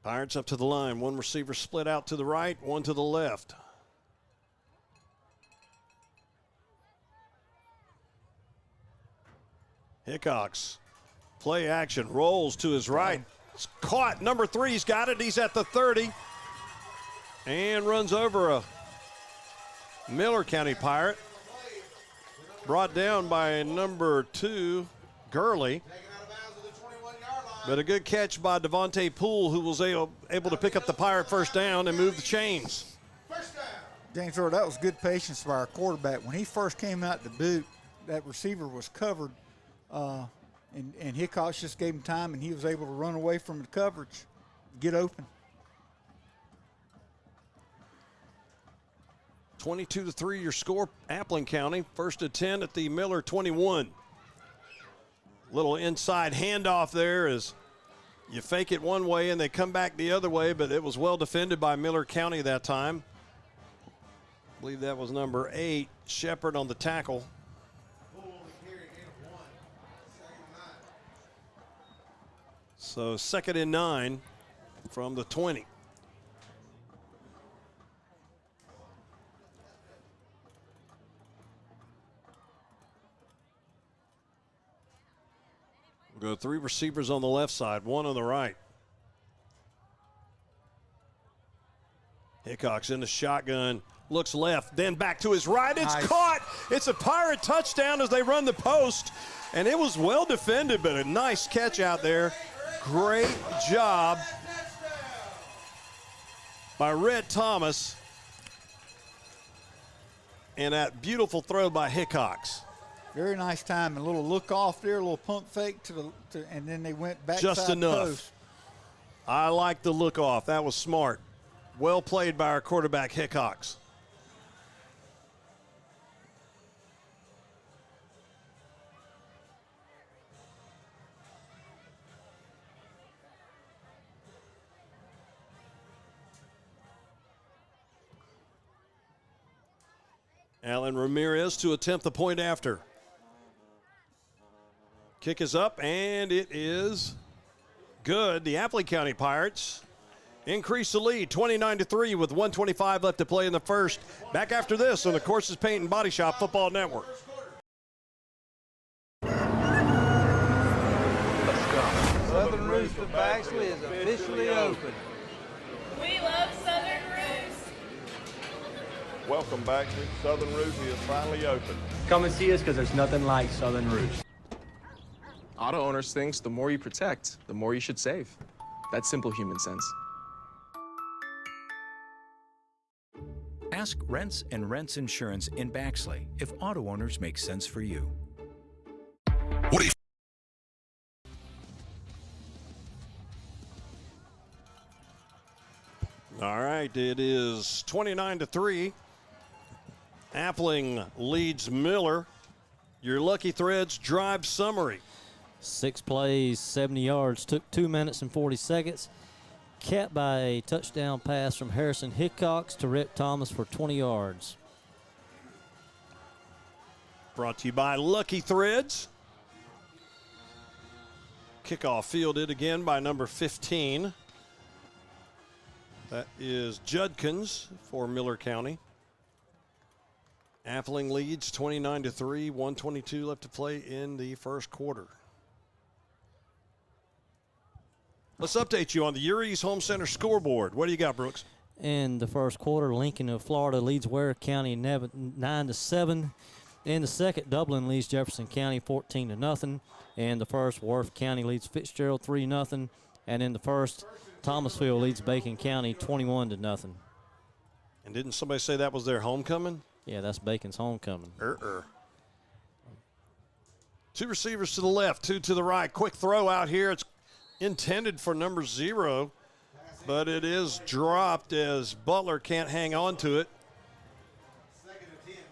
Pirates up to the line. 1 receiver split out to the right, 1 to the left. Hickox, play action, rolls to his right. It's caught. Number 3's got it. He's at the 30. And runs over a Miller County Pirate. Brought down by number 2, Gurley. But a good catch by Devontae Poole, who was able to pick up the Pirate first down and move the chains. James Earl, that was good patience by our quarterback. When he first came out to boot, that receiver was covered, and Hickox just gave him time, and he was able to run away from the coverage, get open. 22-3 your score, Appling County. First and 10 at the Miller 21. Little inside handoff there as you fake it one way and they come back the other way, but it was well defended by Miller County that time. I believe that was number 8, Shepard on the tackle. So second and 9 from the 20. We'll go 3 receivers on the left side, 1 on the right. Hickox in the shotgun, looks left, then back to his right. It's caught. It's a Pirate touchdown as they run the post, and it was well defended, but a nice catch out there. Great job by Red Thomas, and that beautiful throw by Hickox. Very nice time. A little look off there, a little pump fake and then they went back just enough. Post. I like the look off. That was smart. Well played by our quarterback, Hickox. Alan Ramirez to attempt the point after. Kick is up, and it is good. The Appley County Pirates increase the lead 29-3 with 1:25 left to play in the first. Back after this on the Courses Paint and Body Shop Football Network. Southern Roost of Baxley is officially open. We love Southern Roost. Welcome back to Southern Roost is finally open. Come and see us because there's nothing like Southern Roost. Auto owners thinks the more you protect, the more you should save. That's simple human sense. Ask Rents and Rents Insurance in Baxley if auto owners make sense for you. All right, it is 29-3. Appling leads Miller. Your Lucky Threads drive summary. 6 plays, 70 yards, took 2 minutes and 40 seconds. Capped by a touchdown pass from Harrison Hickox to Rip Thomas for 20 yards. Brought to you by Lucky Threads. Kickoff fielded again by number 15. That is Judkins for Miller County. Appling leads 29-3, 1:22 left to play in the first quarter. Let's update you on the Urie's Home Center scoreboard. What do you got, Brooks? In the first quarter, Lincoln of Florida leads Ware County 9-7. In the second, Dublin leads Jefferson County 14-0. In the first, Worth County leads Fitzgerald 3-0. And in the first, Thomasville leads Bacon County 21-0. And didn't somebody say that was their homecoming? Yeah, that's Bacon's homecoming. 2 receivers to the left, 2 to the right. Quick throw out here. It's intended for number 0, but it is dropped as Butler can't hang on to it.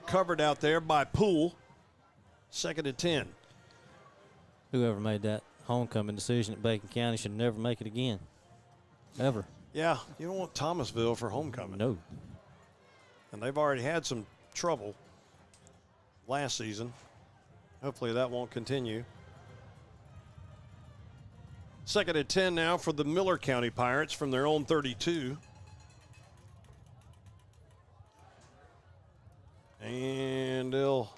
Covered out there by Poole. 2nd and 10. Whoever made that homecoming decision at Bacon County should never make it again. Ever. Yeah, you don't want Thomasville for homecoming. No. And they've already had some trouble last season. Hopefully that won't continue. 2nd and 10 now for the Miller County Pirates from their own 32. And they'll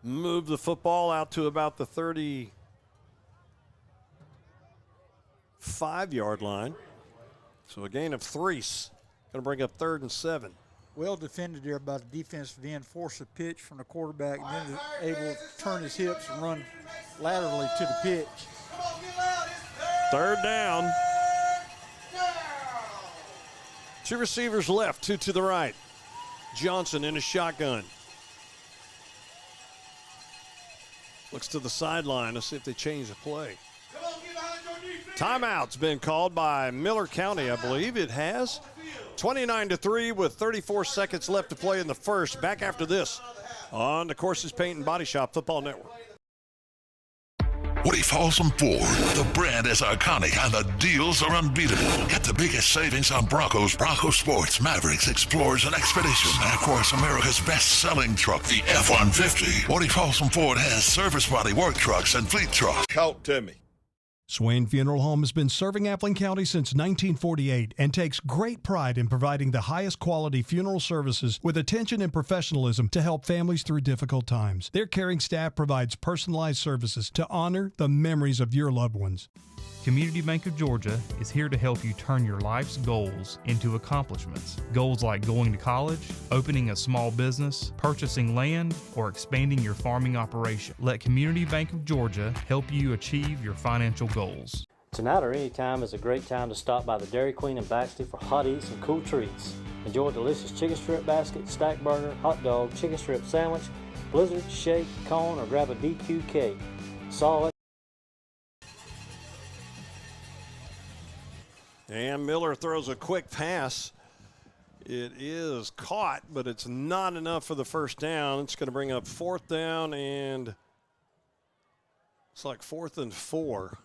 move the football out to about the 35-yard line. So a gain of 3. Going to bring up 3rd and 7. Well defended there by the defensive end, force a pitch from the quarterback, and then able to turn his hips and run laterally to the pitch. 3rd down. 2 receivers left, 2 to the right. Johnson in a shotgun. Looks to the sideline to see if they change the play. Timeout's been called by Miller County, I believe. It has. 29-3 with 34 seconds left to play in the first. Back after this on the Courses Paint and Body Shop Football Network. Woody Folsom Ford. The brand is iconic and the deals are unbeatable. Get the biggest savings on Broncos, Bronco Sports, Mavericks, Explorers, and Expedition. And of course, America's best-selling truck, the F-150. Woody Folsom Ford has service body work trucks and fleet trucks. Talk to me. Swain Funeral Home has been serving Appling County since 1948 and takes great pride in providing the highest quality funeral services with attention and professionalism to help families through difficult times. Their caring staff provides personalized services to honor the memories of your loved ones. Community Bank of Georgia is here to help you turn your life's goals into accomplishments. Goals like going to college, opening a small business, purchasing land, or expanding your farming operation. Let Community Bank of Georgia help you achieve your financial goals. Tonight or any time is a great time to stop by the Dairy Queen in Baxley for hot eats and cool treats. Enjoy a delicious chicken strip basket, stack burger, hot dog, chicken strip sandwich, blizzard, shake, cone, or grab a DQ cake. Solid. And Miller throws a quick pass. It is caught, but it's not enough for the first down. It's going to bring up 4th down, and it's like 4th and 4.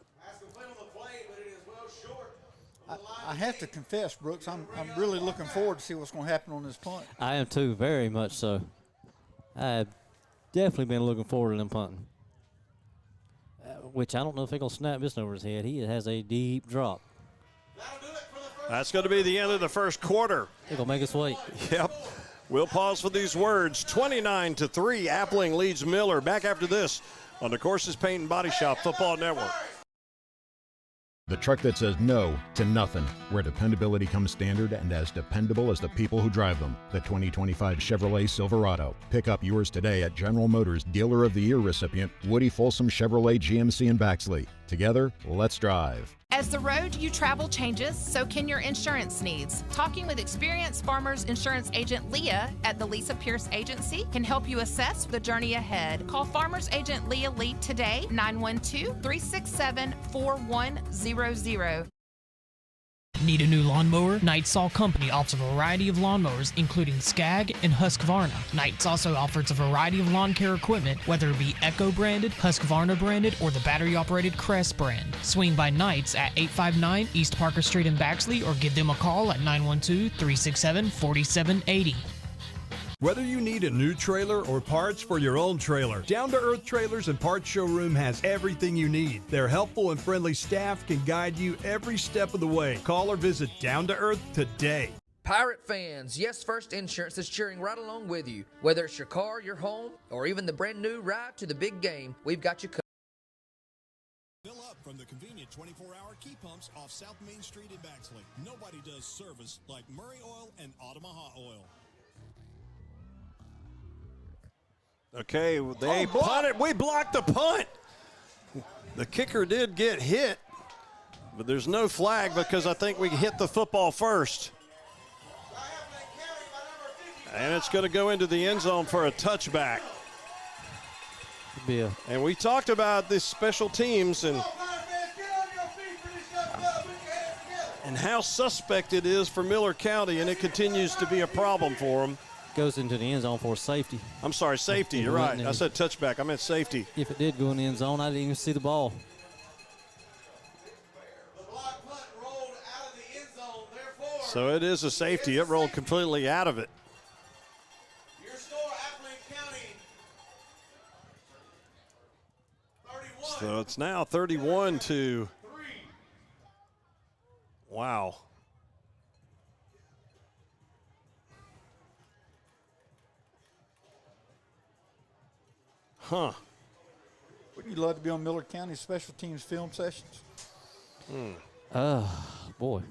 I have to confess, Brooks, I'm really looking forward to see what's going to happen on this punt. I am too, very much so. I've definitely been looking forward to them punting. Which I don't know if they're going to snap this over his head. He has a deep drop. That's going to be the end of the first quarter. They're going to make us wait. Yep. We'll pause for these words. 29-3, Appling leads Miller. Back after this on the Courses Paint and Body Shop Football Network. The truck that says no to nothing, where dependability comes standard and as dependable as the people who drive them. The 2025 Chevrolet Silverado. Pick up yours today at General Motors Dealer of the Year recipient Woody Folsom Chevrolet GMC in Baxley. Together, let's drive. As the road you travel changes, so can your insurance needs. Talking with experienced Farmers Insurance agent Leah at the Lisa Pierce Agency can help you assess the journey ahead. Call Farmers Agent Leah Lee today, 912-367-4100. Need a new lawnmower? Knight's Saw Company offers a variety of lawnmowers, including Skag and Husqvarna. Knight's also offers a variety of lawn care equipment, whether it be Echo branded, Husqvarna branded, or the battery operated Crest brand. Swing by Knight's at 859 East Parker Street in Baxley or give them a call at 912-367-4780. Whether you need a new trailer or parts for your own trailer, Down to Earth Trailers and Parts Showroom has everything you need. Their helpful and friendly staff can guide you every step of the way. Call or visit Down to Earth today. Pirate fans, Yes First Insurance is cheering right along with you. Whether it's your car, your home, or even the brand new ride to the big game, we've got you covered. Fill up from the convenient 24-hour key pumps off South Main Street in Baxley. Nobody does service like Murray Oil and Omaha Oil. Okay, they punted. We blocked the punt. The kicker did get hit, but there's no flag because I think we hit the football first. And it's going to go into the end zone for a touchback. And we talked about this special teams and how suspect it is for Miller County, and it continues to be a problem for them. Goes into the end zone for safety. I'm sorry, safety. You're right. I said touchback. I meant safety. If it did go in the end zone, I didn't even see the ball. So it is a safety. It rolled completely out of it. Your score, Appling County, 31. So it's now 31-3. Wow. Huh. Wouldn't you love to be on Miller County Special Teams film sessions? Boy.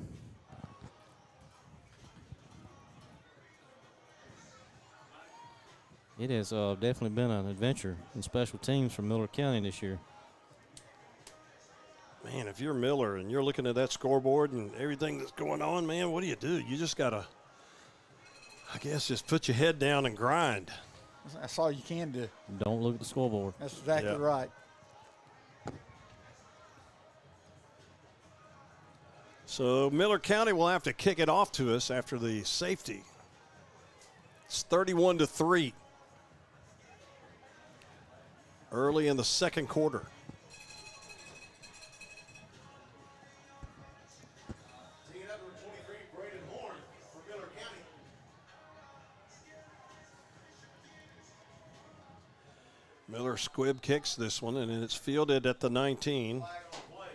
It has definitely been an adventure in special teams for Miller County this year. Man, if you're Miller and you're looking at that scoreboard and everything that's going on, man, what do? You just got to, I guess, just put your head down and grind. That's all you can do. Don't look at the scoreboard. That's exactly right. So Miller County will have to kick it off to us after the safety. It's 31-3. Early in the second quarter. Miller squib kicks this one, and it's fielded at the 19.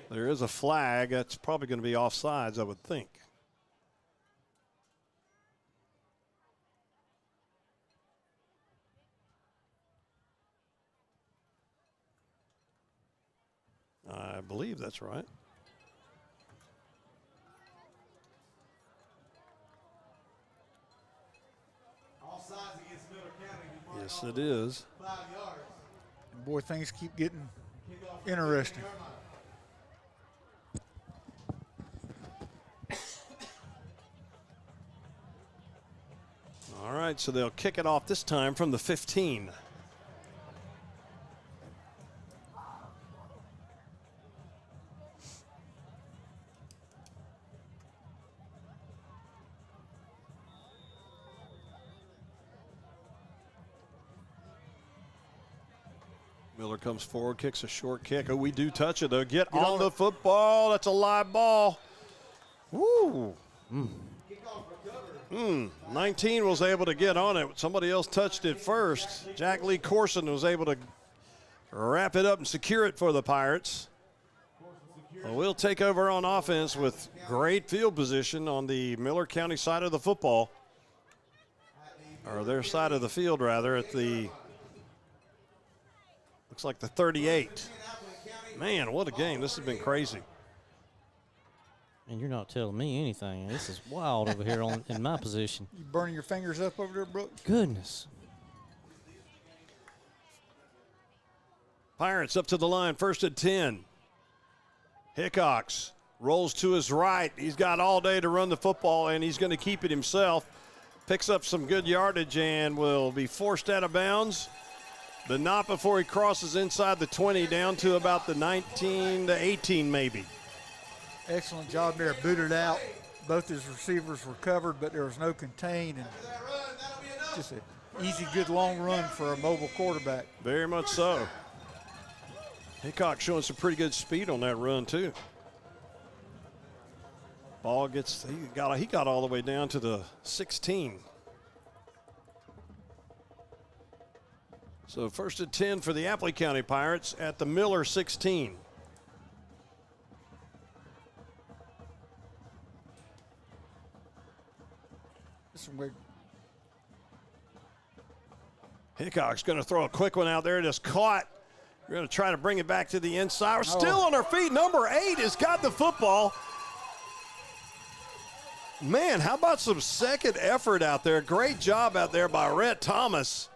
There is a flag. That's probably going to be offsides, I would think. I believe that's right. Offsides against Miller County. Yes, it is. 5 yards. And boy, things keep getting interesting. All right, so they'll kick it off this time from the 15. Miller comes forward, kicks a short kick. Oh, we do touch it, though. Get on the football. That's a live ball. Woo. 19 was able to get on it. Somebody else touched it first. Jack Lee Corson was able to wrap it up and secure it for the Pirates. Well, we'll take over on offense with great field position on the Miller County side of the football. Or their side of the field, rather, at the, looks like the 38. Man, what a game. This has been crazy. And you're not telling me anything. This is wild over here in my position. You burning your fingers up over there, Brooks? Goodness. Pirates up to the line, first and 10. Hickox rolls to his right. He's got all day to run the football, and he's going to keep it himself. Picks up some good yardage and will be forced out of bounds, but not before he crosses inside the 20 down to about the 19 to 18 maybe. Excellent job there, booted out. Both his receivers were covered, but there was no contain, and just an easy, good long run for a mobile quarterback. Very much so. Hickok showing some pretty good speed on that run too. Ball gets, he got all the way down to the 16. So first and 10 for the Appley County Pirates at the Miller 16. Hickok's going to throw a quick one out there, just caught. We're going to try to bring it back to the inside. We're still on our feet. Number 8 has got the football. Man, how about some second effort out there? Great job out there by Rhett Thomas.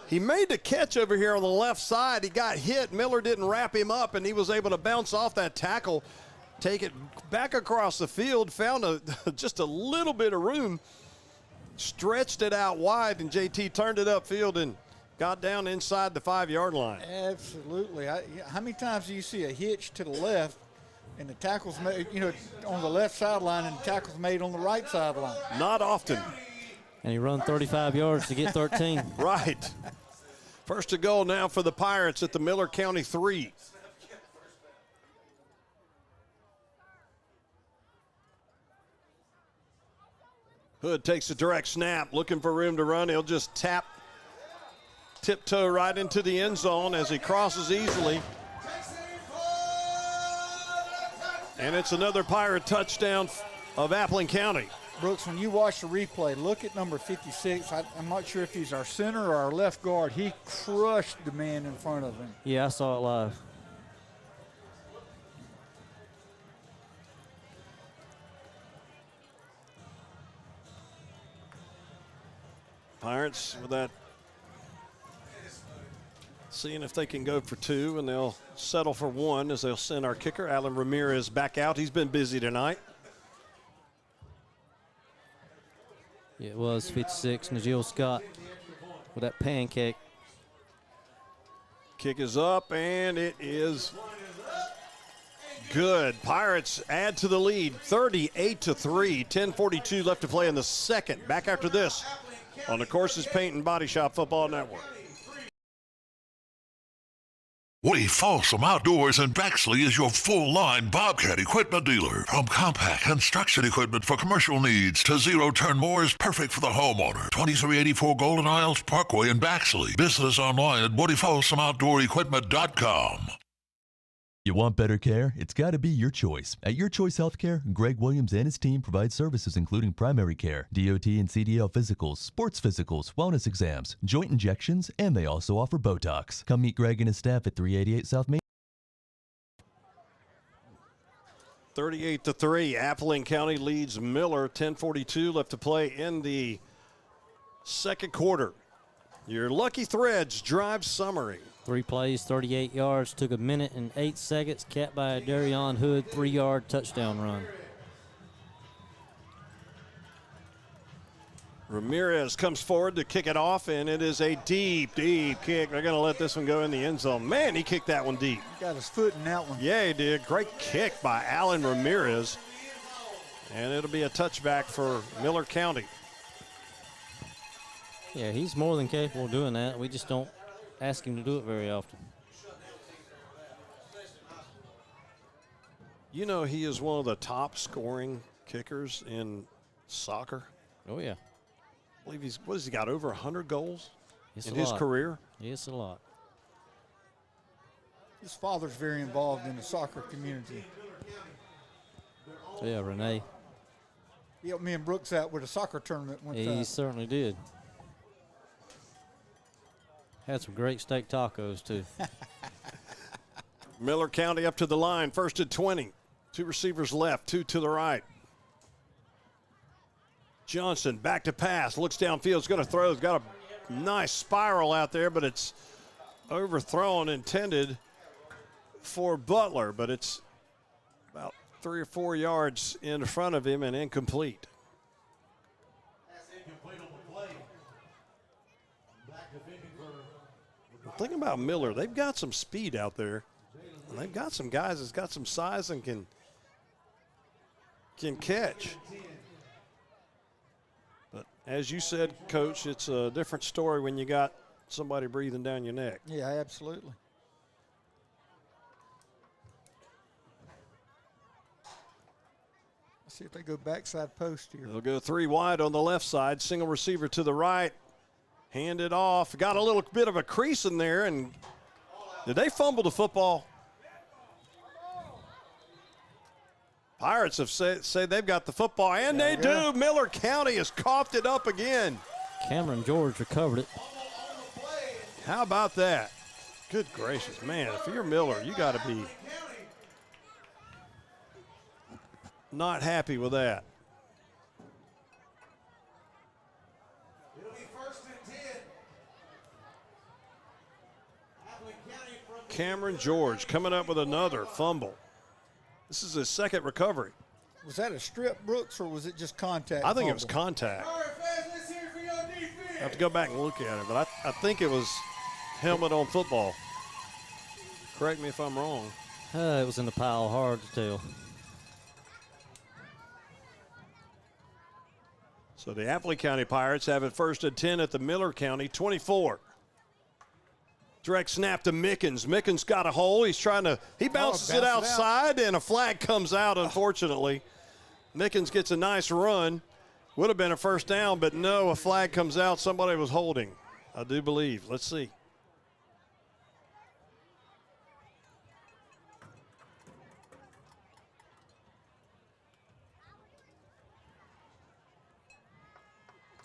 He made the catch over here on the left side. He got hit. Miller didn't wrap him up, and he was able to bounce off that tackle, take it back across the field, found just a little bit of room, stretched it out wide, and JT turned it upfield and got down inside the 5-yard line. Absolutely. How many times do you see a hitch to the left and the tackle's made, on the left sideline and the tackle's made on the right sideline? Not often. And he run 35 yards to get 13. Right. First to goal now for the Pirates at the Miller County 3. Hood takes a direct snap, looking for room to run. He'll just tiptoe right into the end zone as he crosses easily. And it's another Pirate touchdown of Appling County. Brooks, when you watch the replay, look at number 56. I'm not sure if he's our center or our left guard. He crushed the man in front of him. Yeah, I saw it live. Pirates with that, seeing if they can go for 2, and they'll settle for 1 as they'll send our kicker, Alan Ramirez, back out. He's been busy tonight. Yeah, it was 56, Najeel Scott with that pancake. Kick is up, and it is good. Pirates add to the lead, 38-3. 10:42 left to play in the second. Back after this on the Courses Paint and Body Shop Football Network. Woody Folsom Outdoors in Bexley is your full-line Bobcat equipment dealer. From compact construction equipment for commercial needs to zero-turn mowers perfect for the homeowner. 2384 Golden Isles Parkway in Bexley. Business online at woodyfolsomoutdoorequipment.com. You want better care? It's got to be Your Choice. At Your Choice Healthcare, Greg Williams and his team provide services including primary care, DOT and CDL physicals, sports physicals, wellness exams, joint injections, and they also offer Botox. Come meet Greg and his staff at 388 South Main. 38-3, Appling County leads Miller. 10:42 left to play in the second quarter. Your Lucky Threads drive summary. 3 plays, 38 yards, took 1 minute and 8 seconds, capped by a Darion Hood 3-yard touchdown run. Ramirez comes forward to kick it off, and it is a deep, deep kick. They're going to let this one go in the end zone. Man, he kicked that one deep. He got his foot in that one. Yeah, he did. Great kick by Alan Ramirez. And it'll be a touchback for Miller County. Yeah, he's more than capable of doing that. We just don't ask him to do it very often. You know, he is one of the top scoring kickers in soccer. Oh, yeah. I believe he's, what has he got, over 100 goals in his lot. career? It's a lot. His father's very involved in the soccer community. So, yeah, Renee. He helped me and Brooks out with a soccer tournament one time. He certainly did. Had some great steak tacos, too. Miller County up to the line, first and 20. 2 receivers left, 2 to the right. Johnson back to pass, looks downfield, is going to throw. He's got a nice spiral out there, but it's overthrown, intended for Butler, but it's about 3 or 4 yards in front of him and incomplete. The thing about Miller, they've got some speed out there. And they've got some guys that's got some size and can catch. But as you said, Coach, it's a different story when you got somebody breathing down your neck. Yeah, absolutely. Let's see if they go backside post here. They'll go 3 wide on the left side, single receiver to the right. Hand it off. Got a little bit of a crease in there, and did they fumble the football? Pirates have said they've got the football, and they do. Miller County has coughed it up again. Cameron George recovered it. How about that? Good gracious, man. If you're Miller, you got to be not happy with that. Cameron George coming up with another fumble. This is his second recovery. Was that a strip, Brooks, or was it just contact? I think it was contact. I have to go back and look at it, but I think it was helmet on football. Correct me if I'm wrong. It was in the pile, hard to tell. So the Appling County Pirates have it first and 10 at the Miller County 24. Direct snap to Mickens. Mickens got a hole. He bounces it outside, and a flag comes out, unfortunately. Mickens gets a nice run. Would have been a first down, but no, a flag comes out. Somebody was holding, I do believe. Let's see.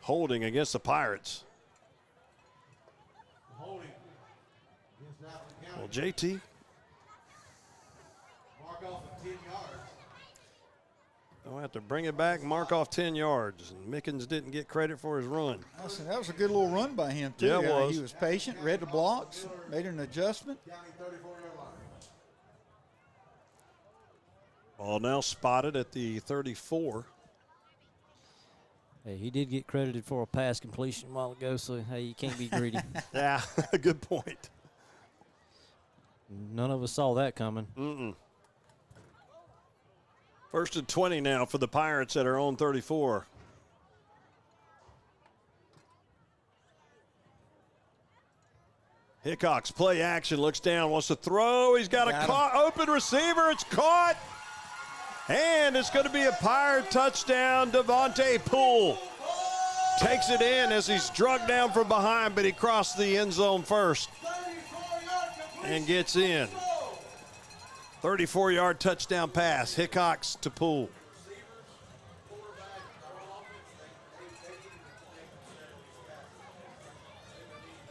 Holding against the Pirates. Well, JT. Mark off of 10 yards. I'll have to bring it back, mark off 10 yards. And Mickens didn't get credit for his run. That was a good little run by him, too. Yeah, it was. He was patient, read the blocks, made an adjustment. Ball now spotted at the 34. Hey, he did get credited for a pass completion a while ago, so, hey, you can't be greedy. Yeah, good point. None of us saw that coming. Mm-mm. First and 20 now for the Pirates at our own 34. Hickox play action, looks down, wants to throw. He's got a open receiver. It's caught. And it's going to be a Pirate touchdown. Devontae Poole takes it in as he's drugged down from behind, but he crossed the end zone first and gets in. 34-yard touchdown pass. Hickox to Poole.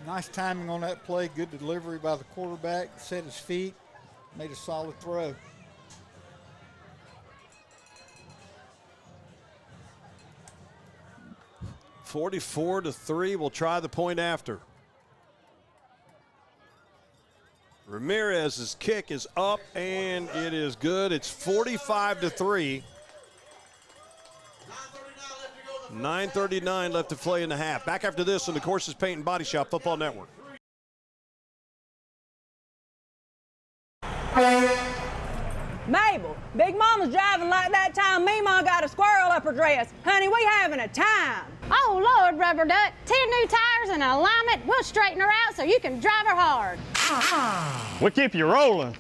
Nice timing on that play. Good delivery by the quarterback. Set his feet. Made a solid throw. (44-3). We'll try the point after. Ramirez's kick is up, and it is good. It's 45-3. 9:39 left to play in the half. Back after this on the Courses Paint and Body Shop Football Network. Mabel, Big Mama's driving like that time Meemaw got a squirrel up her dress. Honey, we having a time. Oh, Lord, Rubber Duck. 10 new tires and an alignment. We'll straighten her out so you can drive her hard. We'll keep you rolling.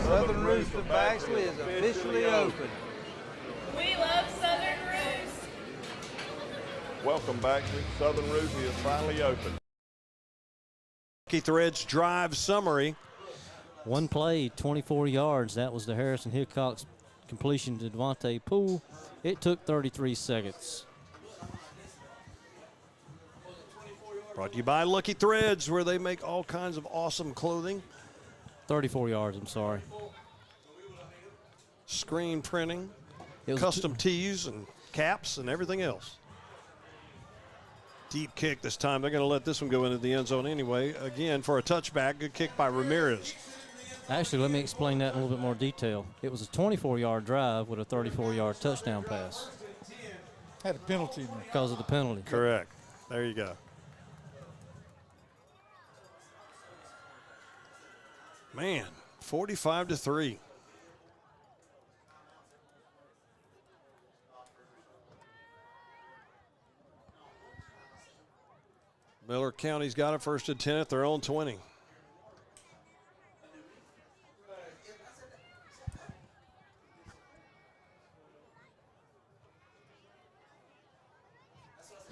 Southern Roost of Baxley is officially open. We love Southern Roost. Welcome back. Southern Roost is finally open. Lucky Threads drive summary. One play, 24 yards. That was the Harrison Hickox completion to Devontae Poole. It took 33 seconds. Brought to you by Lucky Threads, where they make all kinds of awesome clothing. 34 yards, I'm sorry. Screen printing, It was custom tees and caps and everything else. Deep kick this time. They're going to let this one go into the end zone anyway. Again, for a touchback, good kick by Ramirez. Actually, let me explain that in a little bit more detail. It was a 24-yard drive with a 34-yard touchdown pass. Had a penalty in there. Because of the penalty. Correct. There you go. Man, 45-3. Miller County's got it first and 10 at their own 20.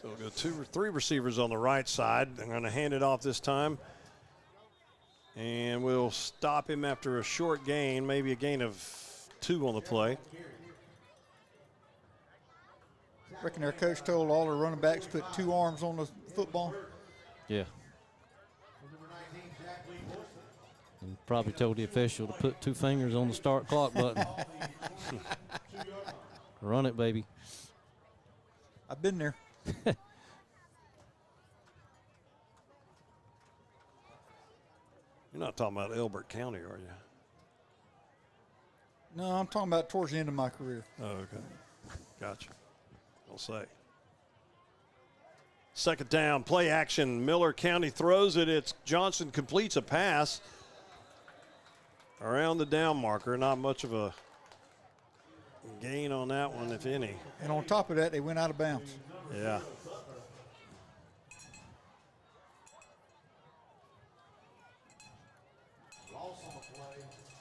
So we'll go 2 or 3 receivers on the right side. They're going to hand it off this time. And we'll stop him after a short gain, maybe a gain of 2 on the play. Reckon their coach told all the running backs put 2 arms on the football. Yeah. And probably told the official to put 2 fingers on the start clock button. Run it, baby. I've been there. You're not talking about Elbert County, are you? No, I'm talking about towards the end of my career. Oh, okay. Gotcha. We'll say. Second down, play action. Miller County throws it. It's Johnson completes a pass around the down marker. Not much of a gain on that one, if any. And on top of that, they went out of bounds. Yeah.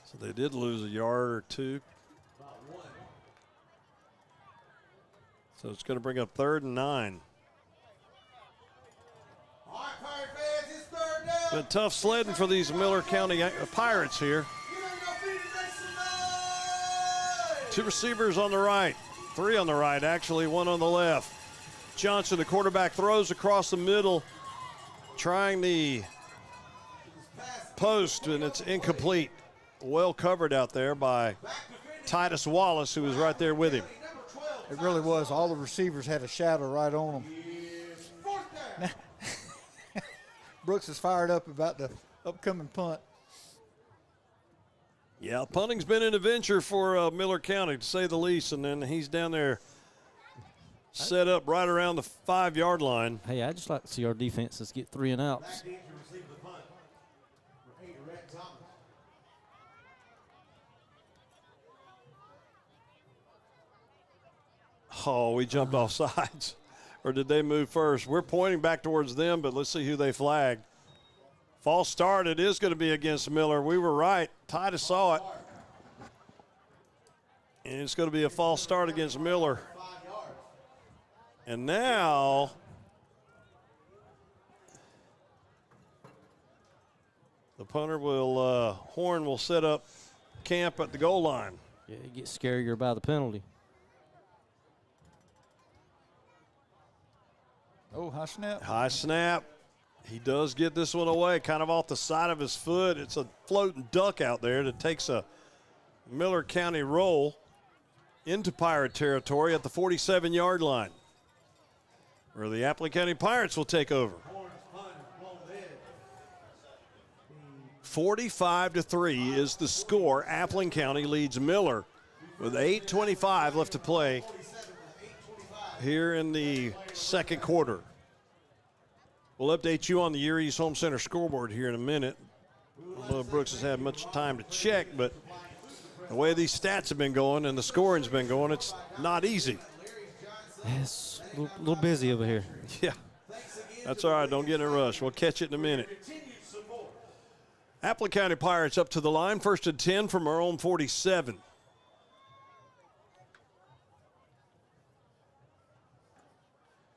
So they did lose a yard or 2. So it's going to bring up 3rd and 9. Been tough sledding for these Miller County Pirates here. 2 receivers on the right, 3 on the right, actually, 1 on the left. Johnson, the quarterback, throws across the middle, trying the post, and it's incomplete. Well covered out there by Titus Wallace, who was right there with him. It really was. All the receivers had a shadow right on them. Brooks is fired up about the upcoming punt. Yeah, punting's been an adventure for Miller County, to say the least, and then he's down there set up right around the 5-yard line. Hey, I just like to see our defenses get 3 and outs. Oh, we jumped off sides. Or did they move first? We're pointing back towards them, but let's see who they flagged. False start. It is going to be against Miller. We were right. Titus saw it. And it's going to be a false start against Miller. And now The punter will, Horn will set up camp at the goal line. Yeah, it gets scarier by the penalty. Oh, high snap. High snap. He does get this one away, kind of off the side of his foot. It's a floating duck out there that takes a Miller County roll into Pirate territory at the 47-yard line, where the Appling County Pirates will take over. 45-3 is the score. Appling County leads Miller with 8:25 left to play here in the second quarter. We'll update you on the Year East Home Center scoreboard here in a minute. I don't know if Brooks has had much time to check, but the way these stats have been going and the scoring's been going, it's not easy. It's a little busy over here. Yeah, that's all right. Don't get in a rush. We'll catch it in a minute. Appling County Pirates up to the line. 1st and 10 from our own 47.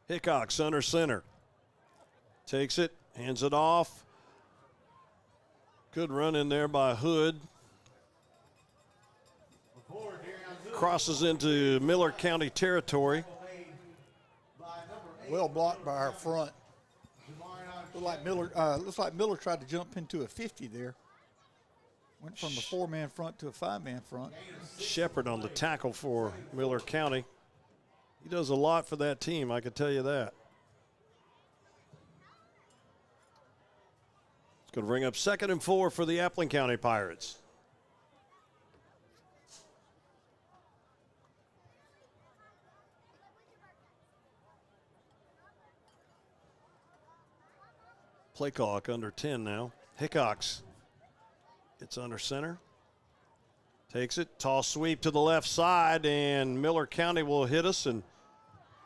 Hickox under center. Takes it, hands it off. Good run in there by Hood. Crosses into Miller County territory. Well blocked by our front. Looks like Miller tried to jump into a 50 there. Went from a 4-man front to a 5-man front. Shepard on the tackle for Miller County. He does a lot for that team, I can tell you that. It's going to bring up 2nd and 4 for the Appling County Pirates. Play clock under 10 now. Hickox gets under center. Takes it, toss sweep to the left side, and Miller County will hit us, and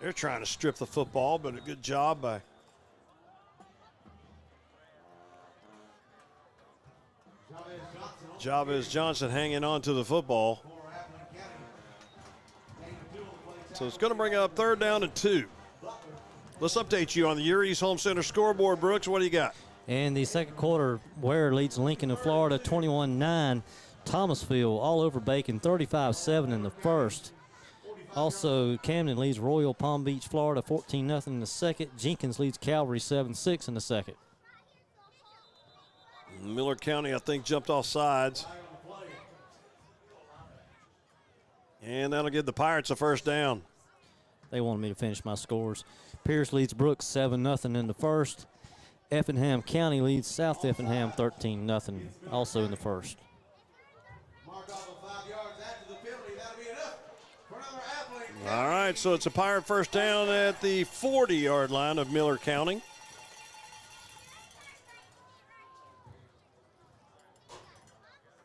they're trying to strip the football, but a good job by Chavez Johnson hanging on to the football. So it's going to bring up 3rd down and 2. Let's update you on the Year East Home Center scoreboard. Brooks, what do you got? In the second quarter, Ware leads Lincoln of Florida 21-9. Thomasville all over Bacon 35-7 in the first. Also, Camden leads Royal Palm Beach, Florida 14-0 in the second. Jenkins leads Calvary 7-6 in the second. Miller County, I think, jumped off sides. And that'll give the Pirates a 1st down. They wanted me to finish my scores. Pierce leads Brooks 7-0 in the first. Effingham County leads South Effingham 13-0 also in the first. All right, so it's a Pirate 1st down at the 40-yard line of Miller County.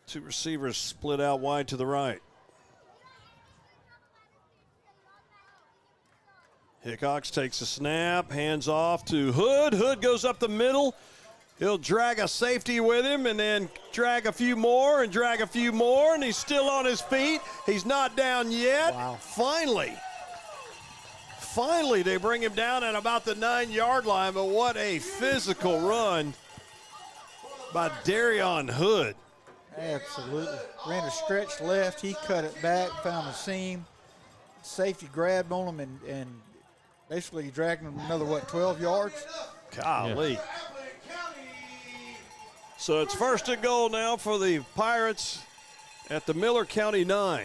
Two receivers split out wide to the right. Hickox takes a snap, hands off to Hood. Hood goes up the middle. He'll drag a safety with him and then drag a few more and drag a few more, and he's still on his feet. He's not down yet. Wow. Finally, they bring him down at about the 9-yard line, but what a physical run by Darion Hood. Absolutely. Ran a stretch left. He cut it back, found a seam. Safety grabbed on him and basically dragged him another, 12 yards? Golly. Yeah. So it's 1st and goal now for the Pirates at the Miller County 9.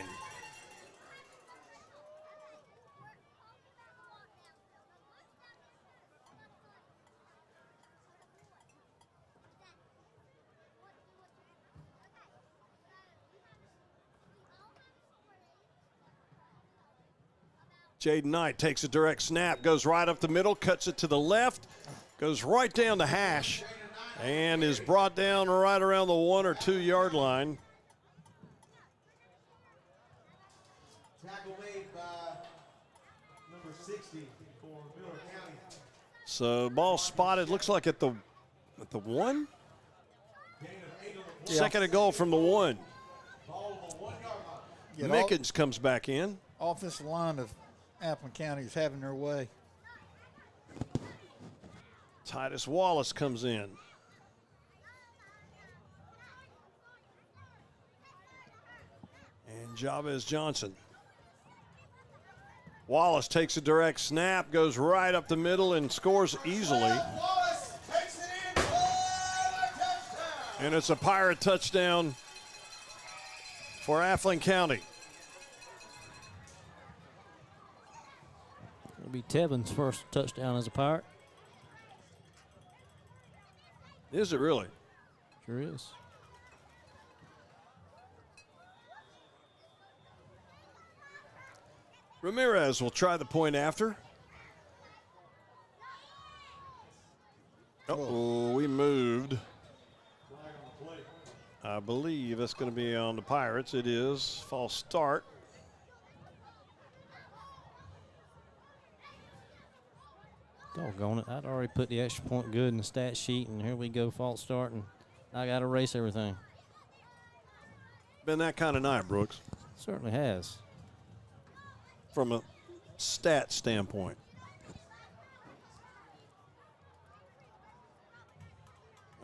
Jaden Knight takes a direct snap, goes right up the middle, cuts it to the left, goes right down the hash, and is brought down right around the 1 or 2 yard line. Tackle made by number 60 for Miller County. So ball spotted, looks like at the 1? Yeah. 2nd and goal from the 1. Yeah, Mickens comes back in. Offensive line of Appling County is having their way. Titus Wallace comes in. Chavez Johnson. Wallace takes a direct snap, goes right up the middle and scores easily. And it's a Pirate touchdown for Affleck County. It'll be Tevin's first touchdown as a Pirate. Is it really? Sure is. Ramirez will try the point after. Uh-oh, we moved. I believe that's going to be on the Pirates. It is. False start. Doggone it. I'd already put the extra point good in the stat sheet, and here we go, false start, and I got to erase everything. Been that kind of night, Brooks. Certainly has. From a stat standpoint.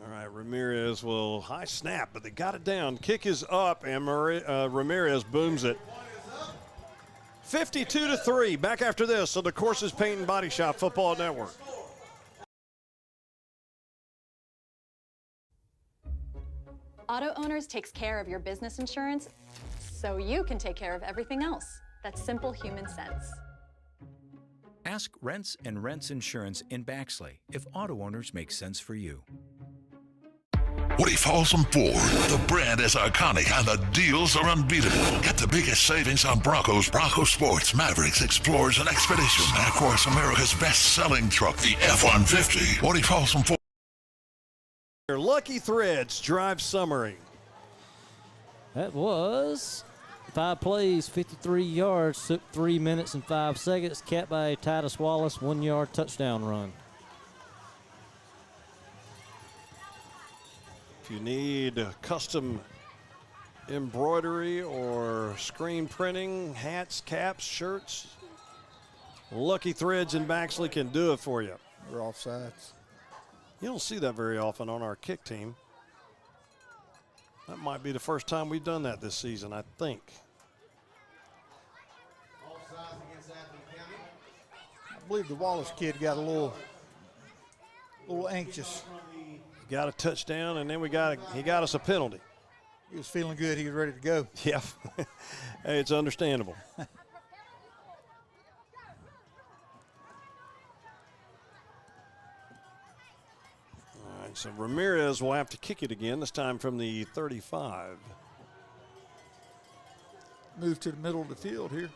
All right, Ramirez will high snap, but they got it down. Kick is up, and Ramirez booms it. 52-3. Back after this on the Courses Paint and Body Shop Football Network. Auto Owners takes care of your business insurance so you can take care of everything else. That's simple human sense. Ask Rents and Rents Insurance in Baxley if auto owners make sense for you. Woody Folsom Ford. The brand is iconic and the deals are unbeatable. Get the biggest savings on Broncos, Bronco Sports, Mavericks, Explorers, and Expeditions. And of course, America's best-selling truck, the F-150. Woody Folsom Ford. Your Lucky Threads drive summary. That was 5 plays, 53 yards, took 3 minutes and 5 seconds, capped by Titus Wallace, 1-yard touchdown run. If you need custom embroidery or screen printing, hats, caps, shirts, Lucky Threads in Baxley can do it for you. We're offsides. You don't see that very often on our kick team. That might be the first time we've done that this season, I think. I believe the Wallace kid got a little anxious. Got a touchdown, and then he got us a penalty. He was feeling good. He was ready to go. Yeah. Hey, it's understandable. All right, so Ramirez will have to kick it again, this time from the 35. Move to the middle of the field here.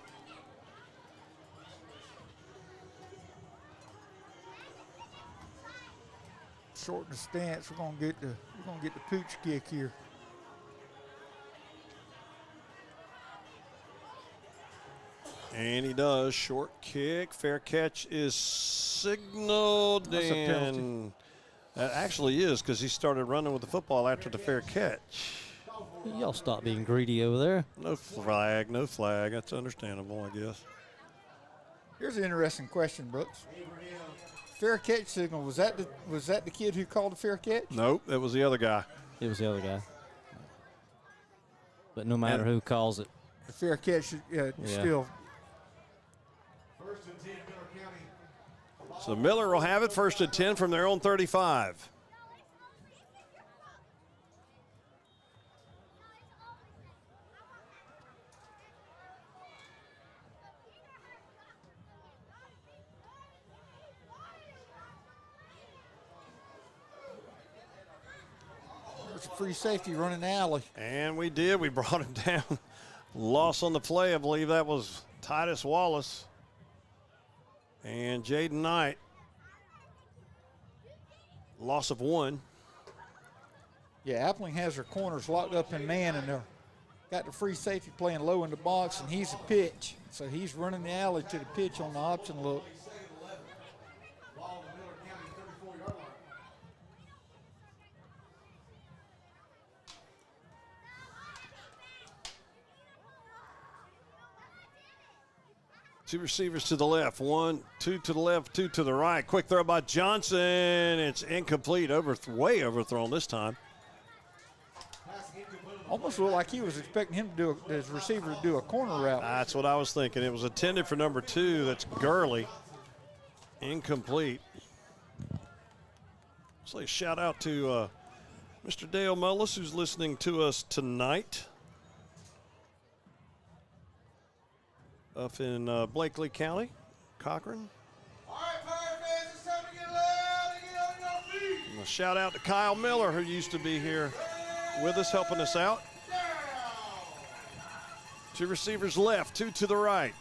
Shorten the stance. We're gonna get the pooch kick here. And he does. Short kick. Fair catch is signaled. That's a penalty. And that actually is, because he started running with the football after the fair catch. Y'all stop being greedy over there. No flag, no flag. That's understandable, I guess. Here's an interesting question, Brooks. Fair catch signal, was that the kid who called the fair catch? Nope, that was the other guy. It was the other guy. But no matter who calls it. The fair catch still. First and 10, Miller County. So Miller will have it, 1st and 10 from their own 35. There's a free safety running the alley. And we did. We brought him down. Loss on the play. I believe that was Titus Wallace and Jaden Knight. Loss of 1. Yeah, Appling has her corners locked up in man, and they're got the free safety playing low in the box, and he's a pitch. So he's running the alley to the pitch on the option look. Two receivers to the left. 1, 2 to the left, 2 to the right. Quick throw by Johnson. It's incomplete. Way overthrown this time. Pass incomplete on Almost looked like he was expecting him to do his receiver to do a corner route. That's what I was thinking. It was intended for number 2. That's Gurley. Incomplete. So a shout out to Mr. Dale Mullis, who's listening to us tonight up in Blakely County, Cochran. All right, Pirate fans, it's time to get loud and get on your feet. And a shout out to Kyle Miller, who used to be here with us, helping us out. 2 receivers left, 2 to the right.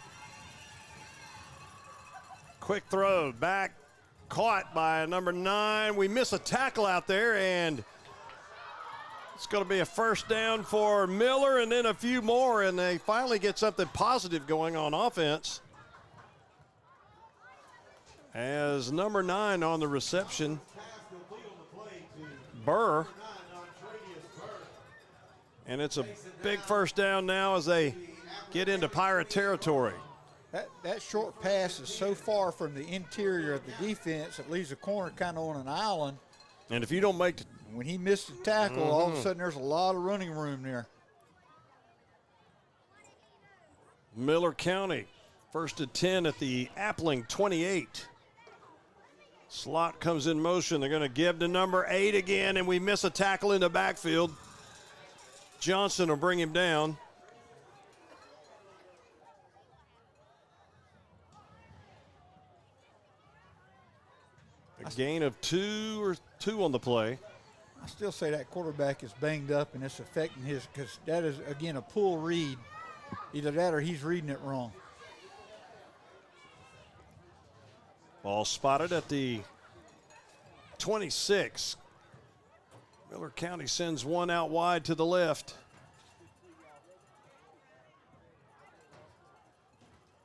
Quick throw, back, caught by number 9. We miss a tackle out there, and it's going to be a first down for Miller, and then a few more, and they finally get something positive going on offense. As number 9 on the reception, Burr. And it's a big first down now as they get into Pirate territory. That short pass is so far from the interior of the defense, it leaves the corner kind of on an island. And if you don't make when he missed the tackle, all of a sudden there's a lot of running room there. Miller County, 1st and 10 at the Appling 28. Slot comes in motion. They're going to give to number 8 again, and we miss a tackle in the backfield. Johnson will bring him down. A gain of 2 on the play. I still say that quarterback is banged up, and it's affecting his, because that is, again, a pull read. Either that or he's reading it wrong. Ball spotted at the 26. Miller County sends one out wide to the left.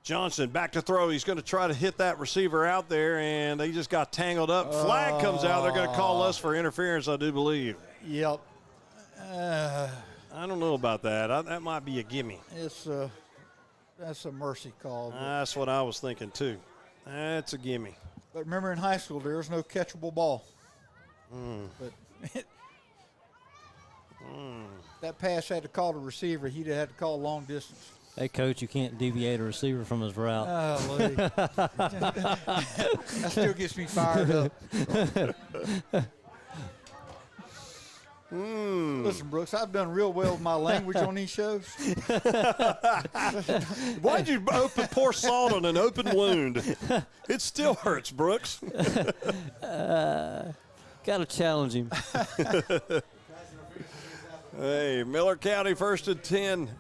Johnson back to throw. He's going to try to hit that receiver out there, and they just got tangled up. Flag comes out. They're going to call us for interference, I do believe. Yep. I don't know about that. That might be a gimme. That's a mercy call. That's what I was thinking, too. That's a gimme. But remember, in high school, there was no catchable ball. But that pass had to call the receiver. He'd have had to call long distance. Hey, Coach, you can't deviate a receiver from his route. Oh, Lee. That still gets me fired up. Listen, Brooks, I've done real well with my language on these shows. Why'd you pour salt on an open wound? It still hurts, Brooks. Got to challenge him. Hey, Miller County 1st and 10.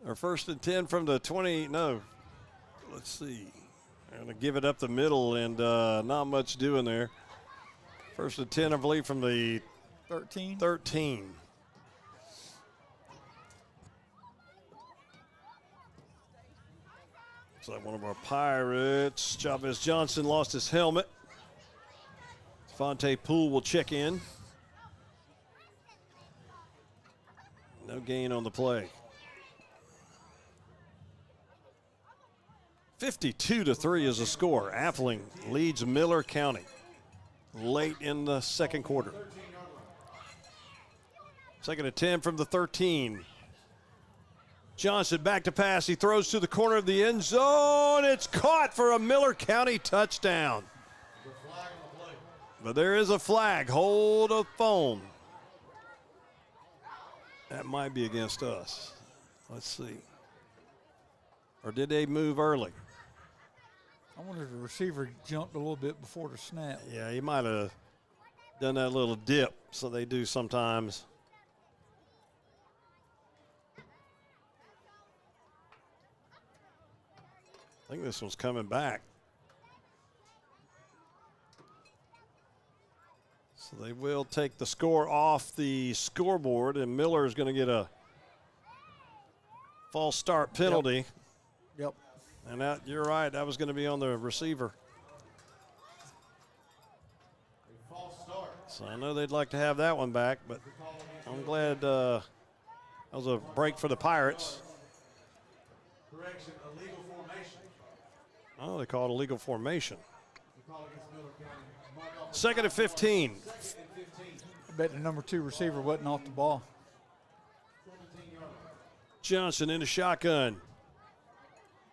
Or 1st and 10 from the 20. No, let's see. I'm going to give it up the middle, and not much doing there. 1st and 10, I believe, from the 13. Looks like one of our Pirates. Chavez Johnson lost his helmet. Fonte Poole will check in. No gain on the play. 52-3 is the score. Appling leads Miller County late in the second quarter. 2nd and 10 from the 13. Johnson back to pass. He throws to the corner of the end zone. It's caught for a Miller County touchdown. But there is a flag. Hold of phone. That might be against us. Let's see. Or did they move early? I wonder if the receiver jumped a little bit before the snap. Yeah, he might have done that little dip, so they do sometimes. I think this one's coming back. So they will take the score off the scoreboard, and Miller is going to get a false start penalty. Yep. And that, you're right, that was going to be on the receiver. So I know they'd like to have that one back, but I'm glad that was a break for the Pirates. Correction, illegal formation. Oh, they call it illegal formation. 2nd and 15. I bet the number 2 receiver wasn't off the ball. Johnson in a shotgun.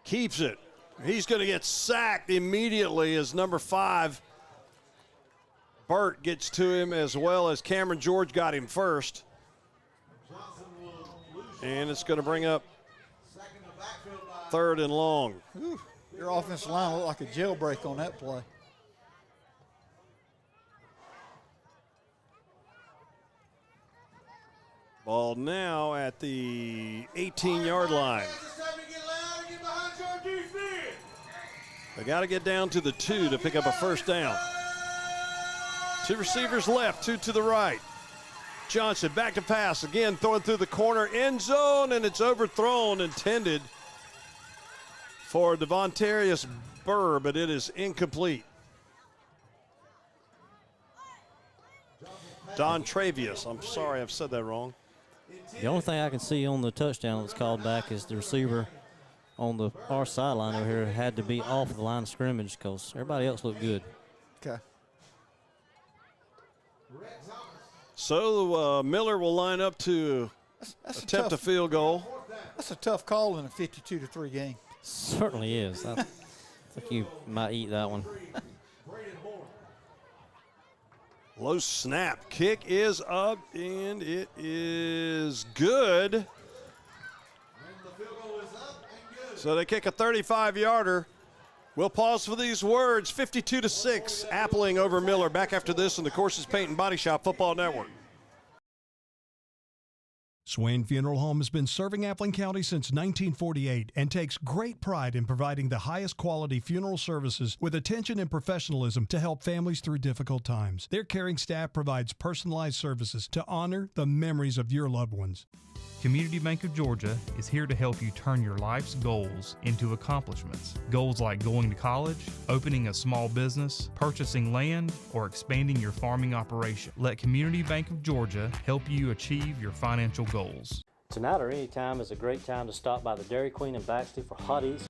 Keeps it. He's going to get sacked immediately as number 5, Burt, gets to him, as well as Cameron George got him first. And it's going to bring up 3rd and long. Ooh, your offensive line looked like a jailbreak on that play. Ball now at the 18-yard line. They got to get down to the 2 to pick up a first down. 2 receivers left, 2 to the right. Johnson back to pass, again throwing through the corner, end zone, and it's overthrown, intended for Devontarius Burr, but it is incomplete. Don Travius, I'm sorry, I've said that wrong. The only thing I can see on the touchdown that's called back is the receiver on the far sideline over here had to be off the line of scrimmage because everybody else looked good. Okay. So Miller will line up to attempt a field goal. That's a tough call in a 52-3 game. Certainly is. I think you might eat that one. Low snap. Kick is up, and it is good. So they kick a 35-yarder. We'll pause for these words. 52-6, Appling over Miller. Back after this on the Courses Paint and Body Shop Football Network. Swain Funeral Home has been serving Appling County since 1948 and takes great pride in providing the highest quality funeral services with attention and professionalism to help families through difficult times. Their caring staff provides personalized services to honor the memories of your loved ones. Community Bank of Georgia is here to help you turn your life's goals into accomplishments. Goals like going to college, opening a small business, purchasing land, or expanding your farming operation. Let Community Bank of Georgia help you achieve your financial goals. Tonight or any time is a great time to stop by the Dairy Queen in Baxley for hotties.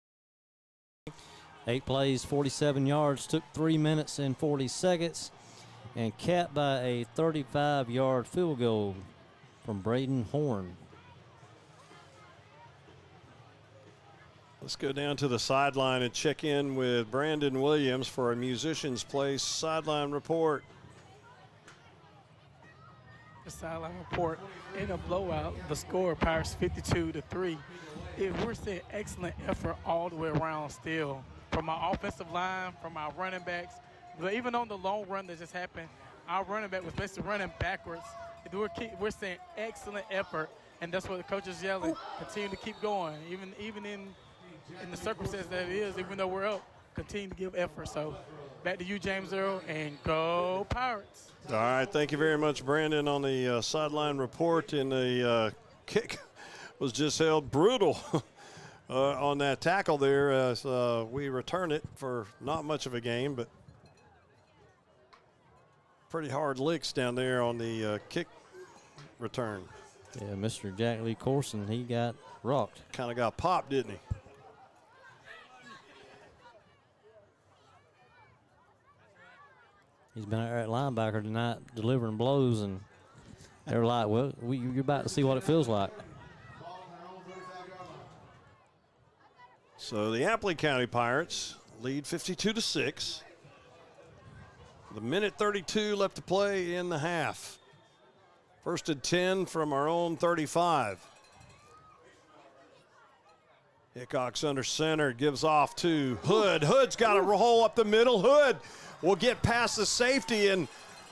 8 plays, 47 yards, took 3 minutes and 40 seconds, and capped by a 35-yard field goal from Braden Horn. Let's go down to the sideline and check in with Brandon Williams for a Musicians Place sideline report. The sideline report in a blowout. The score, Pirates 52-3. We're seeing excellent effort all the way around still. From our offensive line, from our running backs. But even on the long run that just happened, our running back was basically running backwards. We're seeing excellent effort, and that's what the coach is yelling. Continue to keep going, even in the circumstance that it is, even though we're up, continue to give effort. So back to you, James Earl, and go Pirates. All right, thank you very much, Brandon, on the sideline report. And the kick was just held brutal on that tackle there as we return it for not much of a game, but pretty hard licks down there on the kick return. Yeah, Mr. Jack Lee Corson, he got rocked. Kind of got popped, didn't he? He's been out there at linebacker tonight delivering blows, and they're like, well, you're about to see what it feels like. So the Appling County Pirates lead 52-6. The minute 32 left to play in the half. 1st and 10 from our own 35. Hickox under center, gives off to Hood. Hood's got a hole up the middle. Hood will get past the safety, and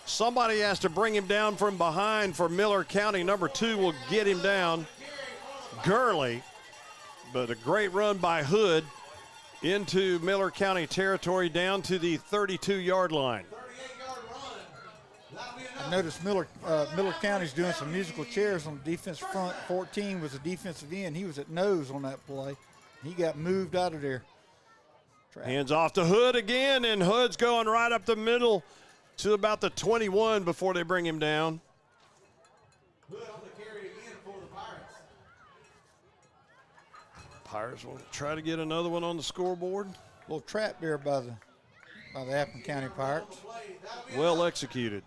somebody has to bring him down from behind for Miller County. Number 2 will get him down. Gurley, but a great run by Hood into Miller County territory down to the 32-yard line. I noticed Miller County's doing some musical chairs on the defensive front. 14 was a defensive end. He was at nose on that play. He got moved out of there. Hands off to Hood again, and Hood's going right up the middle to about the 21 before they bring him down. Hood on the carry again for the Pirates. Pirates will try to get another one on the scoreboard. A little trap there by the Appling County Pirates. Well executed.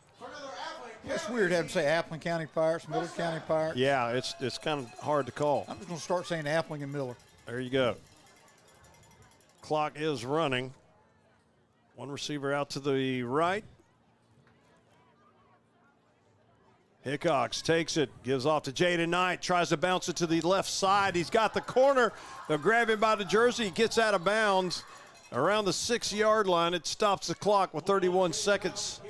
It's weird having to say Appling County Pirates, Miller County Pirates. Yeah, it's kind of hard to call. I'm just going to start saying Appling and Miller. There you go. Clock is running. One receiver out to the right. Hickox takes it, gives off to Jaden Knight, tries to bounce it to the left side. He's got the corner. They'll grab him by the jersey. He gets out of bounds around the 6-yard line. It stops the clock with 31 seconds.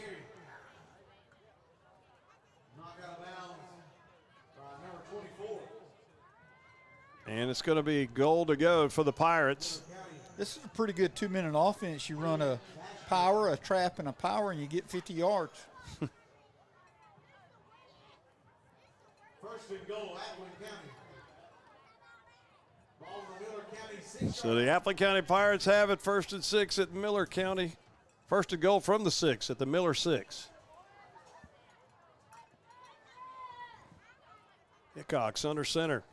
And it's going to be goal to go for the Pirates. This is a pretty good 2-minute offense. You run a power, a trap, and a power, and you get 50 yards. First and goal, Appling County. Ball in the Miller County 6. So the Appling County Pirates have it 1st and 6 at Miller County. First and goal from the 6 at the Miller 6. Hickox under center.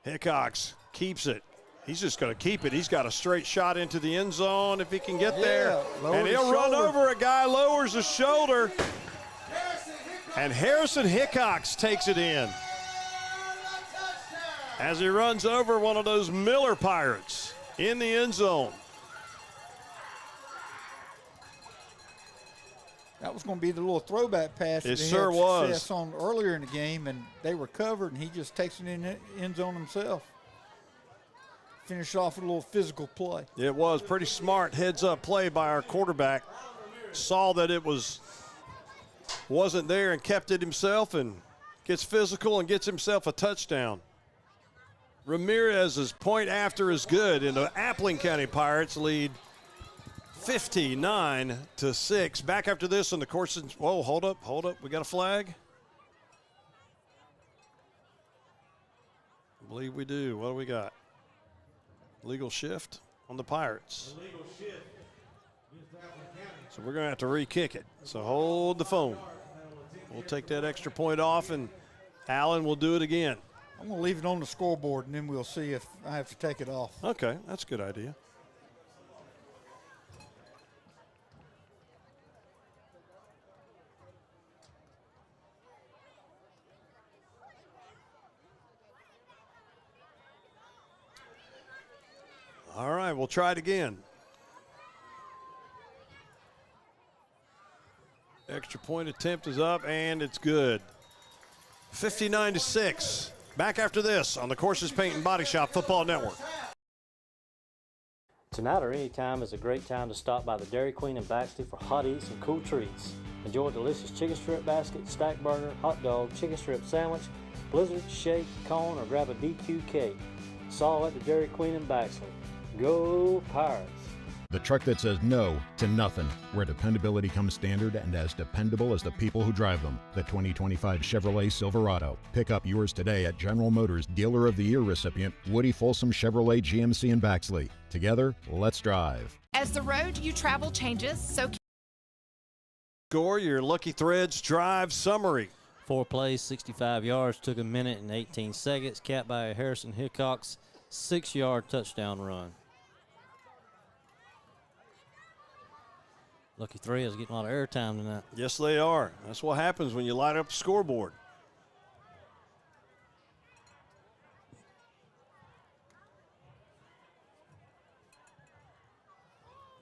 Hickox keeps it. He's just going to keep it. He's got a straight shot into the end zone if he can get there. And he'll run over a guy, lowers his shoulder. And Harrison Hickox takes it in as he runs over one of those Miller Pirates in the end zone. That was going to be the little throwback pass It that sure they had was. success on earlier in the game, and they were covered, and he just takes it in the end zone himself. Finish off with a little physical play. It was pretty smart heads-up play by our quarterback. Saw that it wasn't there and kept it himself, and gets physical and gets himself a touchdown. Ramirez's point after is good, and the Appling County Pirates lead 59-6. Back after this on the course. Whoa, hold up. We got a flag? I believe we do. What do we got? Legal shift on the Pirates. So we're going to have to re-kick it. So hold the phone. We'll take that extra point off, and Allen will do it again. I'm going to leave it on the scoreboard, and then we'll see if I have to take it off. Okay, that's a good idea. All right, we'll try it again. Extra point attempt is up, and it's good. 59-6. Back after this on the Courses Paint and Body Shop Football Network. Tonight or any time is a great time to stop by the Dairy Queen in Baxley for hot eats and cool treats. Enjoy a delicious chicken strip basket, stack burger, hot dog, chicken strip sandwich, blizzard, shake, cone, or grab a DQ cake. It's all at the Dairy Queen in Baxley. Go Pirates! The truck that says no to nothing, where dependability comes standard and as dependable as the people who drive them. The 2025 Chevrolet Silverado. Pick up yours today at General Motors Dealer of the Year recipient Woody Folsom Chevrolet GMC in Baxley. Together, let's drive. As the road you travel changes, so Score your Lucky Threads drive summary. 4 plays, 65 yards, took a minute and 18 seconds, capped by a Harrison Hickox 6-yard touchdown run. Lucky Threads getting a lot of airtime tonight. Yes, they are. That's what happens when you light up the scoreboard.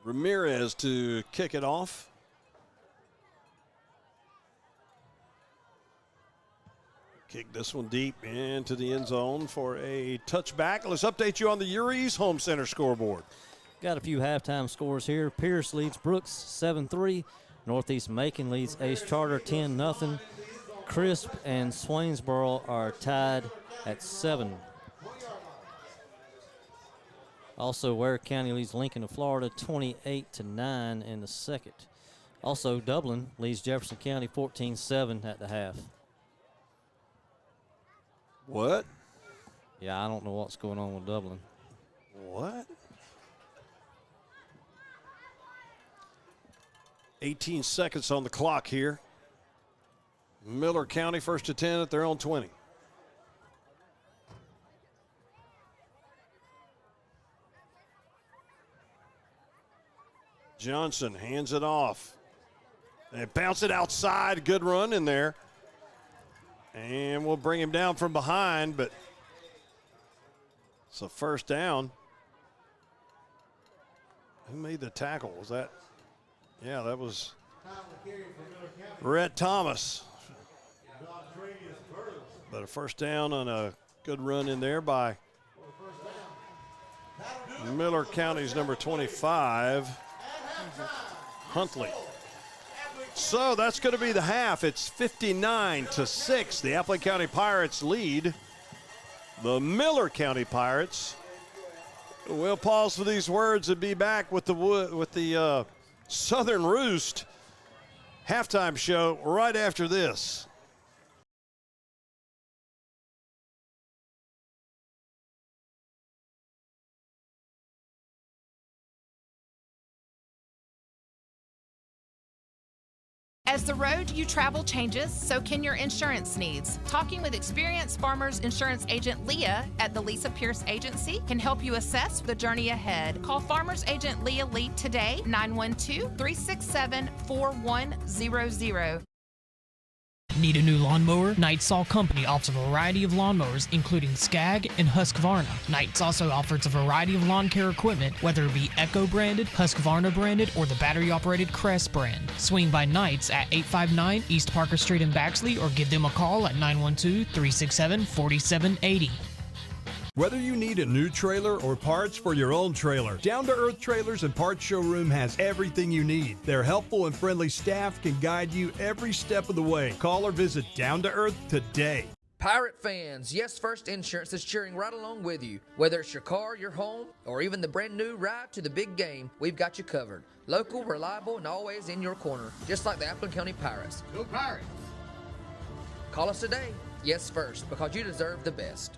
Ramirez to kick it off. Kick this one deep into the end zone for a touchback. Let's update you on the Urie's Home Center scoreboard. Got a few halftime scores here. Pierce leads Brooks 7-3. Northeast Macon leads Ace Charter 10-0. Crisp and Swainsboro are tied at 7. Also, Ware County leads Lincoln of Florida 28-9 in the second. Also, Dublin leads Jefferson County 14-7 at the half. What? Yeah, I don't know what's going on with Dublin. What? 18 seconds on the clock here. Miller County 1st to 10 at their own 20. Johnson hands it off. They bounce it outside. Good run in there. And we'll bring him down from behind, but it's a first down. Who made the tackle? Was that? Yeah, that was Rhett Thomas. But a first down on a good run in there by Miller County's number 25, Huntley. So that's going to be the half. It's 59-6. The Appling County Pirates lead the Miller County Pirates. We'll pause for these words and be back with the Southern Roost halftime show right after this. As the road you travel changes, so can your insurance needs. Talking with experienced Farmers Insurance agent Leah at the Lisa Pierce Agency can help you assess the journey ahead. Call Farmers Agent Leah Lee today, 912-367-4100. Need a new lawnmower? Knight's Saw Company offers a variety of lawnmowers, including Skag and Husqvarna. Knight's also offers a variety of lawn care equipment, whether it be Echo branded, Husqvarna branded, or the battery-operated Crest brand. Swing by Knight's at 859 East Parker Street in Baxley, or give them a call at 912-367-4780. Whether you need a new trailer or parts for your own trailer, Down to Earth Trailers and Parts Showroom has everything you need. Their helpful and friendly staff can guide you every step of the way. Call or visit Down to Earth today. Pirate fans, Yes First Insurance is cheering right along with you. Whether it's your car, your home, or even the brand new ride to the big game, we've got you covered. Local, reliable, and always in your corner, just like the Appling County Pirates. Go Pirates! Call us today, Yes First, because you deserve the best.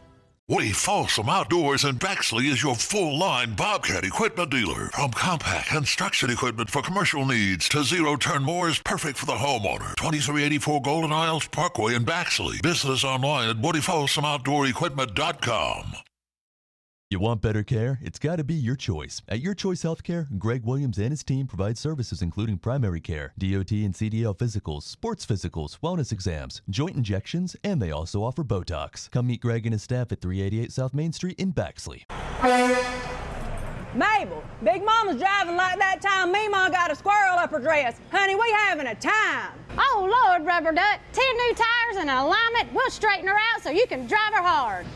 Woody Folsom Outdoors in Baxley is your full-line Bobcat equipment dealer. From compact construction equipment for commercial needs to zero-turn mowers perfect for the homeowner. 2384 Golden Isles Parkway in Baxley. Business online at WoodyFolsomOutdoorEquipment.com. You want better care? It's got to be your choice. At Your Choice Healthcare, Greg Williams and his team provide services including primary care, DOT and CDL physicals, sports physicals, wellness exams, joint injections, and they also offer Botox. Come meet Greg and his staff at 388 South Main Street in Baxley. Mabel, Big Mama's driving like that time Meemaw got a squirrel up her dress. Honey, we having a time. Oh, Lord, Rubber Duck. 10 new tires and an alignment. We'll straighten her out so you can drive her hard.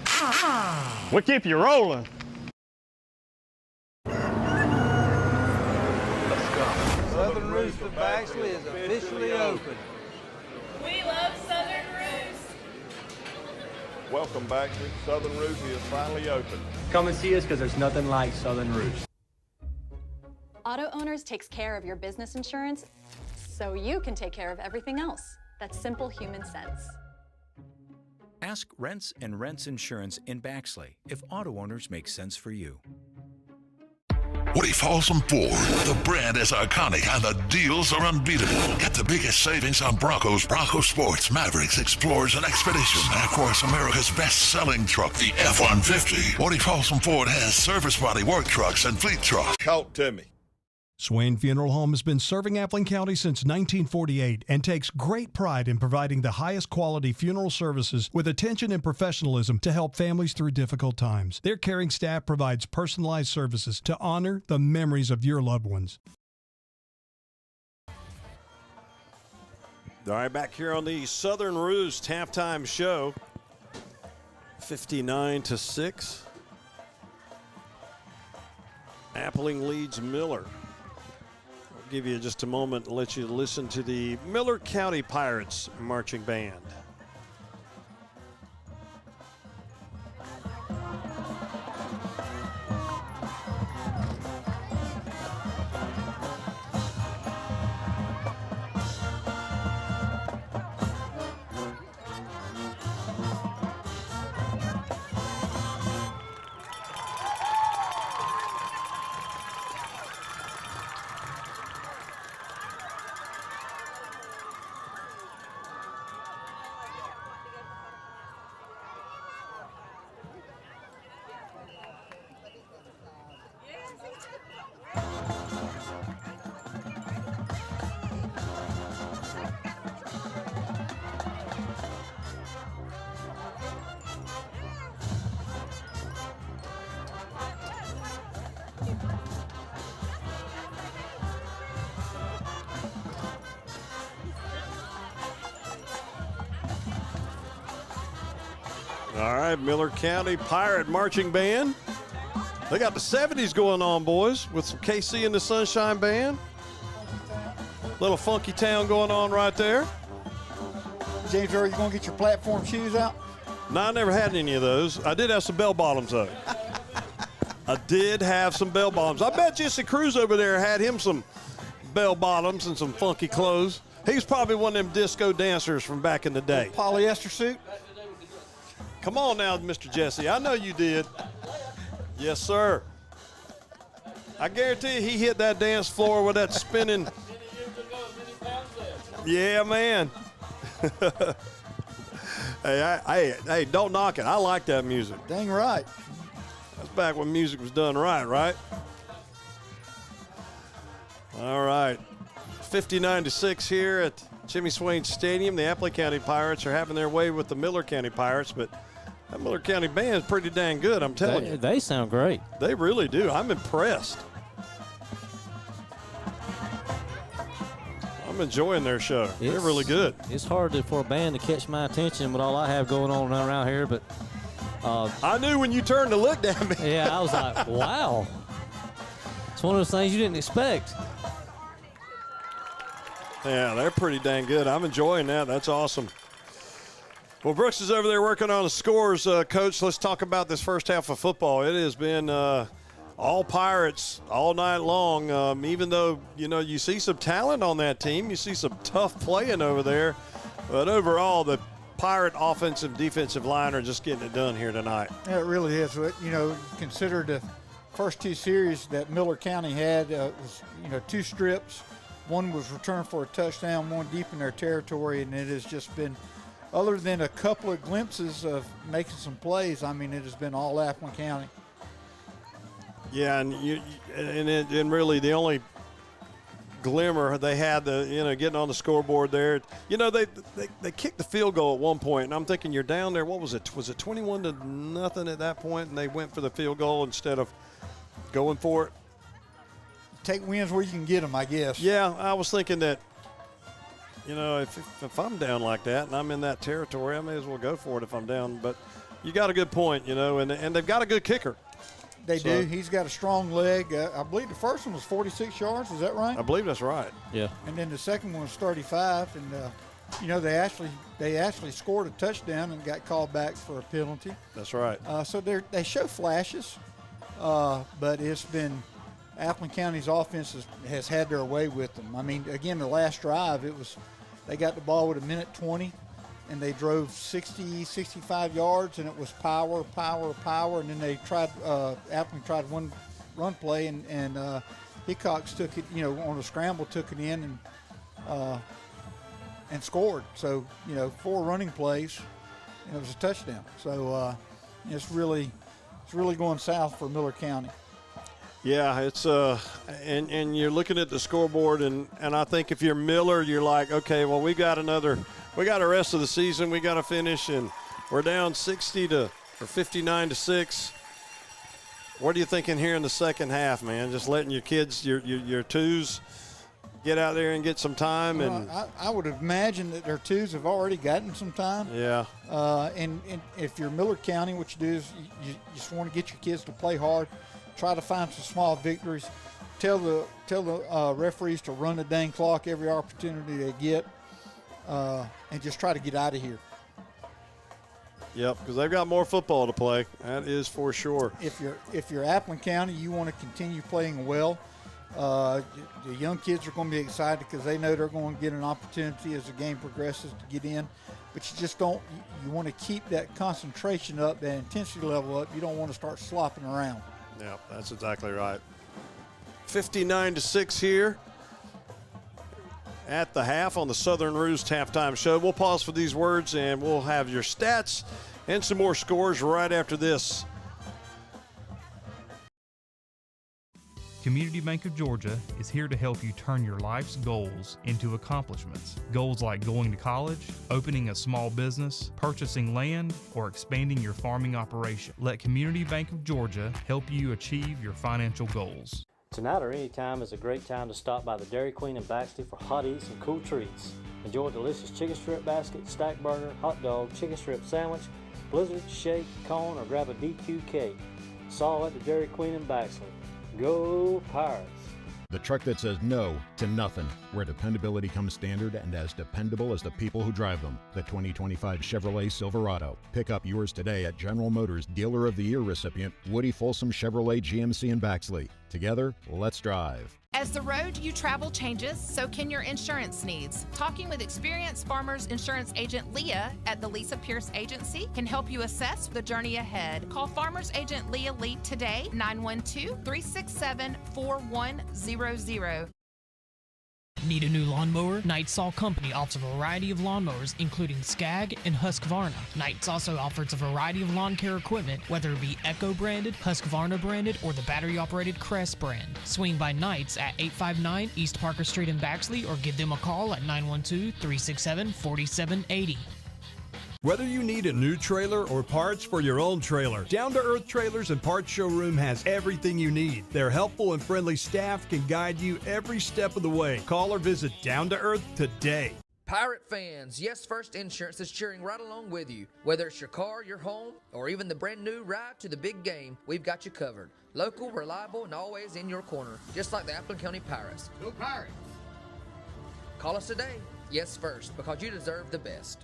We'll keep you rolling. Let's go. Southern Roost of Baxley is officially open. We love Southern Roost. Welcome back to Southern Roost is finally open. Come and see us because there's nothing like Southern Roost. Auto Owners takes care of your business insurance so you can take care of everything else. That's simple human sense. Ask Rents and Rents Insurance in Baxley if auto owners make sense for you. Woody Folsom Ford. The brand is iconic and the deals are unbeatable. Get the biggest savings on Broncos, Bronco Sports, Mavericks, Explorers, and Expeditions. And of course, America's best-selling truck, the F-150. Woody Folsom Ford has service body work trucks and fleet trucks. Talk to me. Swain Funeral Home has been serving Appling County since 1948 and takes great pride in providing the highest quality funeral services with attention and professionalism to help families through difficult times. Their caring staff provides personalized services to honor the memories of your loved ones. All right, back here on the Southern Roost halftime show. 59-6. Appling leads Miller. I'll give you just a moment and let you listen to the Miller County Pirates marching band. All right, Miller County Pirate Marching Band. They got the 70s going on, boys, with some KC and the Sunshine Band. Little funky town going on right there. James, are you going to get your platform shoes out? No, I never had any of those. I did have some bell bottoms, though. I did have some bell bottoms. I bet Jesse Cruz over there had him some bell bottoms and some funky clothes. He's probably one of them disco dancers from back in the day. Polyester suit? Come on now, Mr. Jesse. I know you did. Yes, sir. I guarantee you he hit that dance floor with that spinning. Yeah, man. Hey, don't knock it. I like that music. Dang right. That's back when music was done right? All right. 59-6 here at Jimmy Swain Stadium. The Appley County Pirates are having their way with the Miller County Pirates, but that Miller County band is pretty dang good, I'm telling you. They sound great. They really do. I'm impressed. I'm enjoying their show. They're really good. It's hard for a band to catch my attention with all I have going on around here, but I knew when you turned to look at me. Yeah, I was like, wow. It's one of those things you didn't expect. Yeah, they're pretty dang good. I'm enjoying that. That's awesome. Well, Brooks is over there working on the scores. Coach, let's talk about this first half of football. It has been all Pirates all night long. Even though, you see some talent on that team. You see some tough playing over there. But overall, the Pirate offensive defensive line are just getting it done here tonight. Yeah, it really is. Consider the first two series that Miller County had was, 2 strips. One was returned for a touchdown, one deep in their territory, and it has just been, other than a couple of glimpses of making some plays, it has been all Appley County. Yeah, and really the only glimmer they had, getting on the scoreboard there. They kicked the field goal at one point, and I'm thinking you're down there. What was it? Was it 21-0 at that point, and they went for the field goal instead of going for it? Take wins where you can get them, I guess. Yeah, I was thinking that, if I'm down like that and I'm in that territory, I may as well go for it if I'm down. But you got a good point, and they've got a good kicker. They do. He's got a strong leg. I believe the first one was 46 yards. Is that right? I believe that's right. Yeah. And then the second one was 35. And, they actually scored a touchdown and got called back for a penalty. That's right. So they show flashes, but it's been – Appley County's offense has had their way with them. Again, the last drive, they got the ball with 1:20, and they drove 60, 65 yards, and it was power, and then they Appley tried one run play, and Hickox took it, on a scramble, took it in and scored. So, 4 running plays, and it was a touchdown. So it's really going south for Miller County. Yeah, it's and you're looking at the scoreboard, and I think if you're Miller, you're like, okay, well, we got the rest of the season we got to finish, and we're down 59-6. What are you thinking here in the second half, man? Just letting your kids, your twos, get out there and get some time? And I would imagine that their twos have already gotten some time. Yeah. And if you're Miller County, what you do is you just want to get your kids to play hard. Try to find some small victories. Tell the referees to run the dang clock every opportunity they get, and just try to get out of here. Yep, because they've got more football to play. That is for sure. If you're Appley County, you want to continue playing well. The young kids are going to be excited because they know they're going to get an opportunity as the game progresses to get in. But you just don't. You want to keep that concentration up, that intensity level up. You don't want to start slopping around. Yeah, that's exactly right. 59-6 here at the half on the Southern Roost halftime show. We'll pause for these words, and we'll have your stats and some more scores right after this. Community Bank of Georgia is here to help you turn your life's goals into accomplishments. Goals like going to college, opening a small business, purchasing land, or expanding your farming operation. Let Community Bank of Georgia help you achieve your financial goals. Tonight or any time is a great time to stop by the Dairy Queen in Baxley for hot eats and cool treats. Enjoy a delicious chicken strip basket, stack burger, hot dog, chicken strip sandwich, Blizzard, shake, cone, or grab a DQ cake. Saw at the Dairy Queen in Baxley. Go Pirates! The truck that says no to nothing, where dependability comes standard and as dependable as the people who drive them. The 2025 Chevrolet Silverado. Pick up yours today at General Motors Dealer of the Year recipient Woody Folsom Chevrolet GMC in Baxley. Together, let's drive. As the road you travel changes, so can your insurance needs. Talking with experienced Farmers Insurance agent Leah at the Lisa Pierce Agency can help you assess the journey ahead. Call Farmers Agent Leah Lee today, 912-367-4100. Need a new lawnmower? Knight's All Company offers a variety of lawnmowers, including Skag and Husqvarna. Knight's also offers a variety of lawn care equipment, whether it be Echo branded, Husqvarna branded, or the battery operated Crest brand. Swing by Knight's at 859 East Parker Street in Baxley or give them a call at 912-367-4780. Whether you need a new trailer or parts for your own trailer, Down to Earth Trailers and Parts Showroom has everything you need. Their helpful and friendly staff can guide you every step of the way. Call or visit Down to Earth today. Pirate fans, Yes First Insurance is cheering right along with you. Whether it's your car, your home, or even the brand new ride to the big game, we've got you covered. Local, reliable, and always in your corner, just like the Appleton County Pirates. Go Pirates! Call us today, Yes First, because you deserve the best.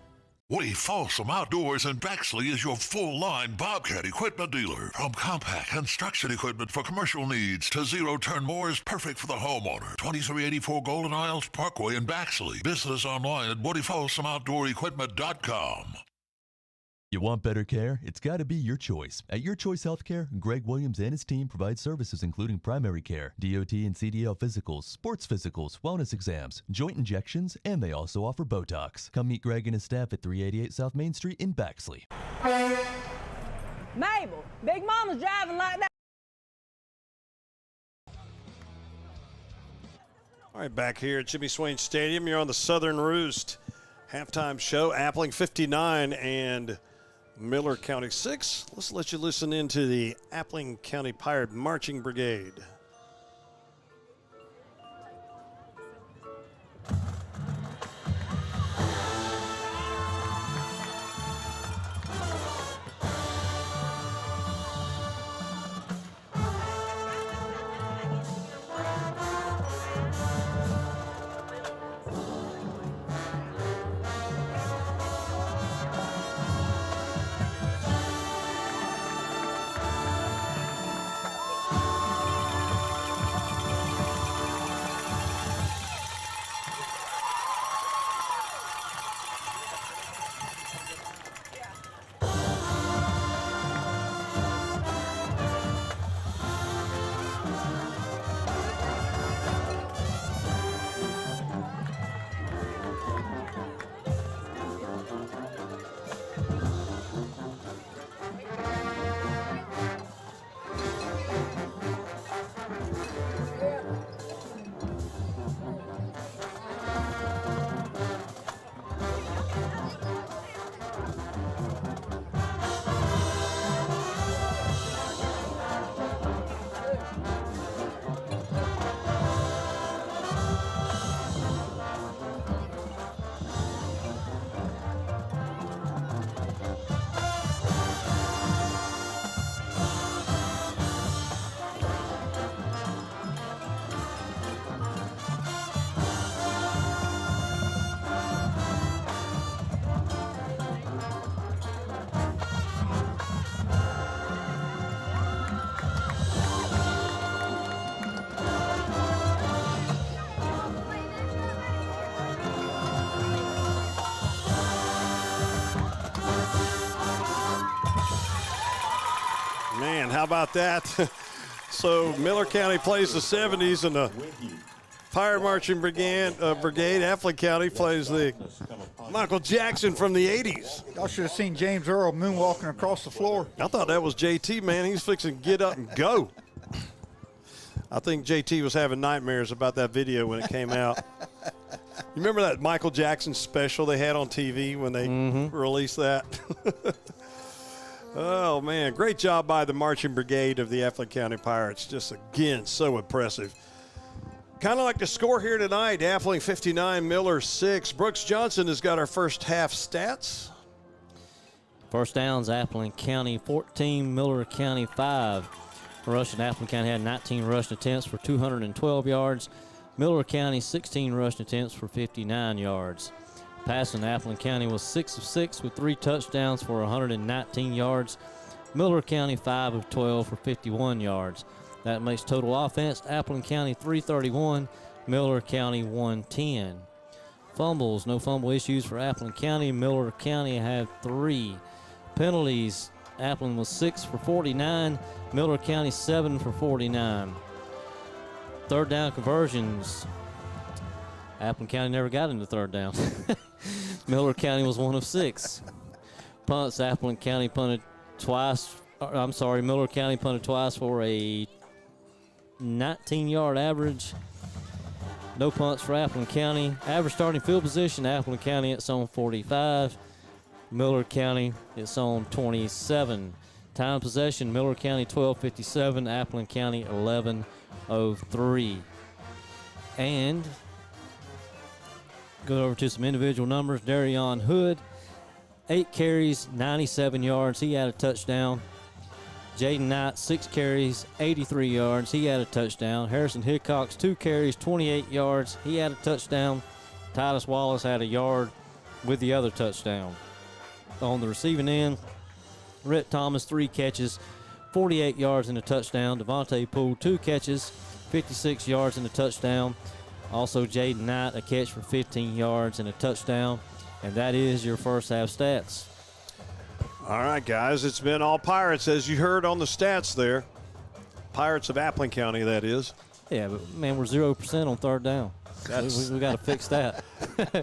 Woody Folsom Outdoors in Baxley is your full-line Bobcat equipment dealer. From compact construction equipment for commercial needs to zero-turn mowers perfect for the homeowner. 2384 Golden Isles Parkway in Baxley. Visit us online at woodyfolsomoutdoorequipment.com. You want better care? It's got to be Your Choice. At Your Choice Healthcare, Greg Williams and his team provide services including primary care, DOT and CDL physicals, sports physicals, wellness exams, joint injections, and they also offer Botox. Come meet Greg and his staff at 388 South Main Street in Baxley. Mabel, Big Mama's driving like that. All right, back here at Jimmy Swain Stadium, you're on the Southern Roost halftime show. Appling 59 and Miller County 6. Let's let you listen into the Appling County Pirate Marching Brigade. Man, how about that? So Miller County plays the 70s and the Pirate Marching Brigade, Appling County plays the Michael Jackson from the 80s. Y'all should have seen James Earl moonwalking across the floor. I thought that was JT, man. He's fixing to get up and go. I think JT was having nightmares about that video when it came out. You remember that Michael Jackson special they had on TV when they released that? Oh, man. Great job by the Marching Brigade of the Appling County Pirates. Just, again, so impressive. Kind of like the score here tonight. Appling 59, Miller 6. Brooks Johnson has got our first half stats. First downs, Appleton County 14, Miller County 5. Rushing, Appleton County had 19 rushing attempts for 212 yards. Miller County 16 rushing attempts for 59 yards. Passing, Appleton County was 6 of 6 with 3 touchdowns for 119 yards. Miller County 5 of 12 for 51 yards. That makes total offense, Appleton County 331, Miller County 110. Fumbles, no fumble issues for Appleton County. Miller County had 3. Penalties, Appleton was 6 for 49, Miller County 7 for 49. Third down conversions, Appleton County never got into third down. Miller County was 1 of 6. Punts, Appleton County punted twice. Miller County punted twice for a 19-yard average. No punts for Appleton County. Average starting field position, Appleton County it's on 45. Miller County it's on 27. Time possession, Miller County 12:57, Appleton County 11:03. And go over to some individual numbers. Darion Hood, 8 carries, 97 yards. He had a touchdown. Jaden Knight, 6 carries, 83 yards. He had a touchdown. Harrison Hickox, 2 carries, 28 yards. He had a touchdown. Titus Wallace had a yard with the other touchdown. On the receiving end, Rhett Thomas, 3 catches, 48 yards and a touchdown. Devontae Poole, 2 catches, 56 yards and a touchdown. Also, Jaden Knight, a catch for 15 yards and a touchdown. And that is your first half stats. All right, guys, it's been all Pirates, as you heard on the stats there. Pirates of Appleton County, that is. Yeah, but, man, we're 0% on third down. We got to fix that.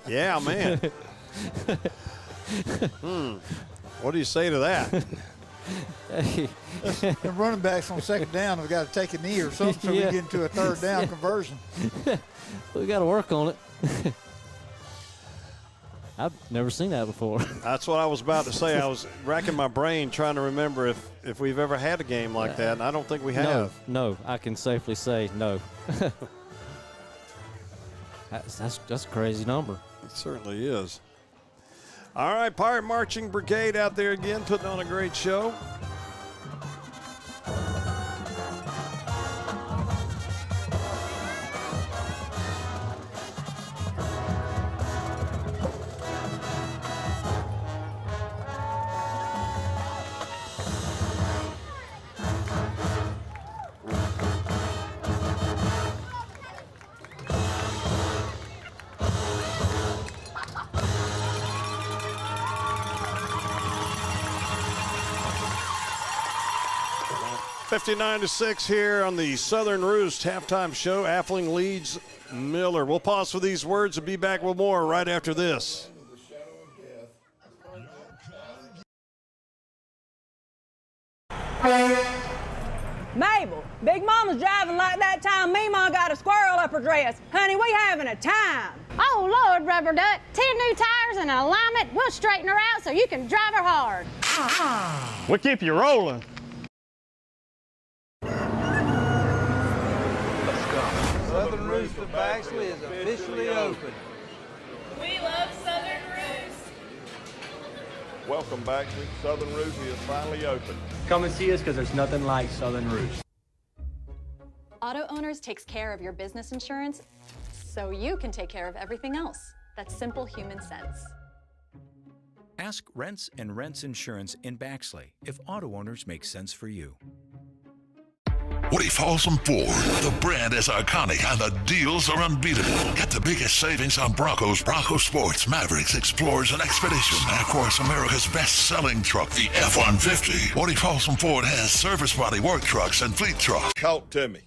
Yeah, man. What do you say to that? The running backs on second down have got to take a knee or something so we get into a third down conversion. We got to work on it. I've never seen that before. That's what I was about to say. I was racking my brain trying to remember if we've ever had a game like that, and I don't think we have. No, I can safely say no. That's a crazy number. It certainly is. All right, Pirate Marching Brigade out there again, putting on a great show. (59-6) here on the Southern Roost halftime show. Appling leads Miller. We'll pause for these words and be back with more right after this. Mabel, Big Mama's driving like that time Meemaw got a squirrel up her dress. Honey, we having a time. Oh, Lord, Rubber Duck. 10 new tires and an alignment. We'll straighten her out so you can drive her hard. We'll keep you rolling. Southern Roost of Baxley is officially open. We love Southern Roost. Welcome back to Southern Roost is finally open. Come and see us because there's nothing like Southern Roost. Auto Owners takes care of your business insurance so you can take care of everything else. That's simple human sense. Ask Rents and Rents Insurance in Baxley if auto owners make sense for you. Woody Folsom Ford. The brand is iconic and the deals are unbeatable. Get the biggest savings on Broncos, Bronco Sports, Mavericks, Explorers, and Expedition. And of course, America's best-selling truck, the F-150. Woody Folsom Ford has service body work trucks and fleet trucks. Talk to me.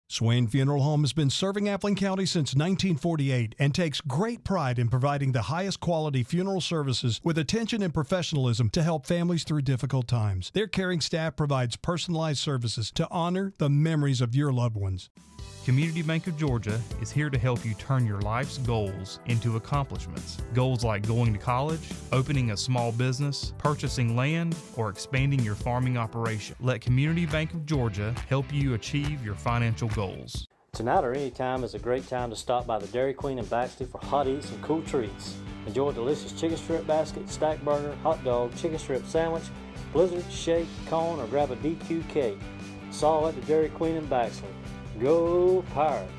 Swain Funeral Home has been serving Appling County since 1948 and takes great pride in providing the highest quality funeral services with attention and professionalism to help families through difficult times. Their caring staff provides personalized services to honor the memories of your loved ones. Community Bank of Georgia is here to help you turn your life's goals into accomplishments. Goals like going to college, opening a small business, purchasing land, or expanding your farming operation. Let Community Bank of Georgia help you achieve your financial goals. Tonight or any time is a great time to stop by the Dairy Queen in Baxley for hot eats and cool treats. Enjoy a delicious chicken strip basket, stack burger, hot dog, chicken strip sandwich, blizzard, shake, cone, or grab a DQ cake. It's all at the Dairy Queen in Baxley. Go Pirates!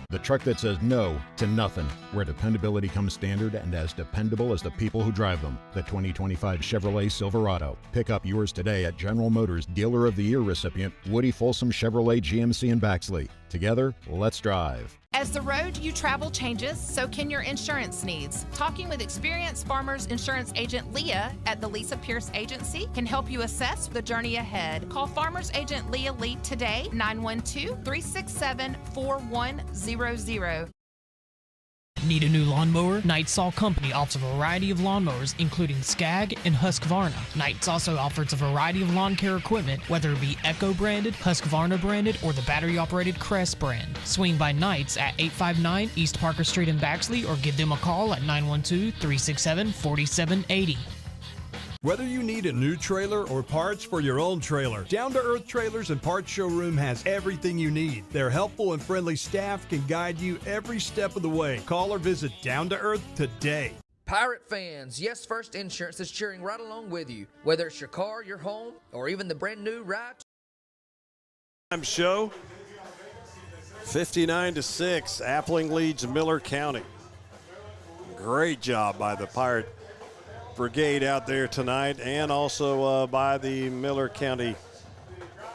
The truck that says no to nothing, where dependability comes standard and as dependable as the people who drive them. The 2025 Chevrolet Silverado. Pick up yours today at General Motors Dealer of the Year recipient Woody Folsom Chevrolet GMC in Baxley. Together, let's drive. As the road you travel changes, so can your insurance needs. Talking with experienced Farmers Insurance agent Leah at the Lisa Pierce Agency can help you assess the journey ahead. Call Farmers Agent Leah Lee today, 912-367-4100. Need a new lawnmower? Knight's Saw Company offers a variety of lawnmowers, including Skag and Husqvarna. Knight's also offers a variety of lawn care equipment, whether it be Echo branded, Husqvarna branded, or the battery operated Crest brand. Swing by Knight's at 859 East Parker Street in Baxley or give them a call at 912-367-4780. Whether you need a new trailer or parts for your own trailer, Down to Earth Trailers and Parts Showroom has everything you need. Their helpful and friendly staff can guide you every step of the way. Call or visit Down to Earth today. Pirate fans, Yes First Insurance is cheering right along with you. Whether it's your car, your home, or even the brand new ride. Show 59-6. Appling leads Miller County. Great job by the Pirate Brigade out there tonight, and also by the Miller County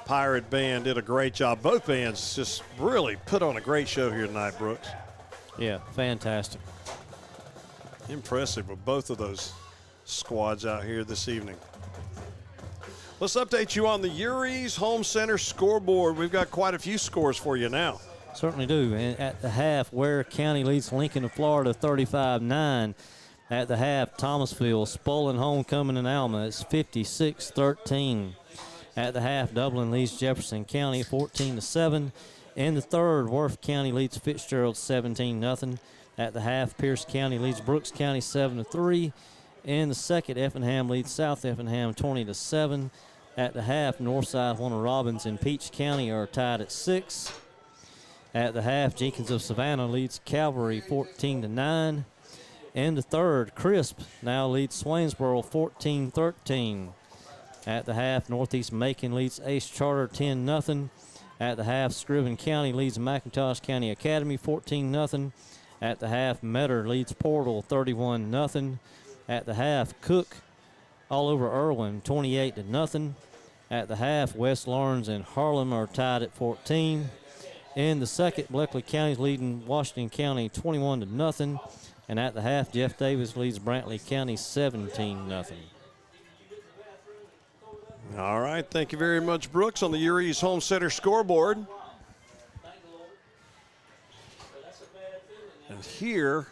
Pirate Band. Did a great job. Both bands just really put on a great show here tonight, Brooks. Yeah, fantastic. Impressive with both of those squads out here this evening. Let's update you on the Urie's Home Center scoreboard. We've got quite a few scores for you now. Certainly do. And at the half, Ware County leads Lincoln of Florida 35-9. At the half, Thomasville, Spullin Homecoming in Alma. It's 56-13. At the half, Dublin leads Jefferson County 14-7. In the third, Worth County leads Fitzgerald 17-0. At the half, Pierce County leads Brooks County 7-3. In the second, Effingham leads South Effingham 20-7. At the half, Northside, Warner Robins, and Peach County are tied at 6. At the half, Jenkins of Savannah leads Calvary 14-9. In the third, Crisp now leads Swainsboro 14-13. At the half, Northeast Macon leads Ace Charter 10-0. At the half, Scriven County leads McIntosh County Academy 14-0. At the half, Metter leads Portal 31-0. At the half, Cook all over Irwin 28-0. At the half, West Lawrence and Harlem are tied at 14. In the second, Bleckley County's leading Washington County 21-0. And at the half, Jeff Davis leads Brantley County 17-0. All right, thank you very much, Brooks, on the Urie's Home Center scoreboard. And here,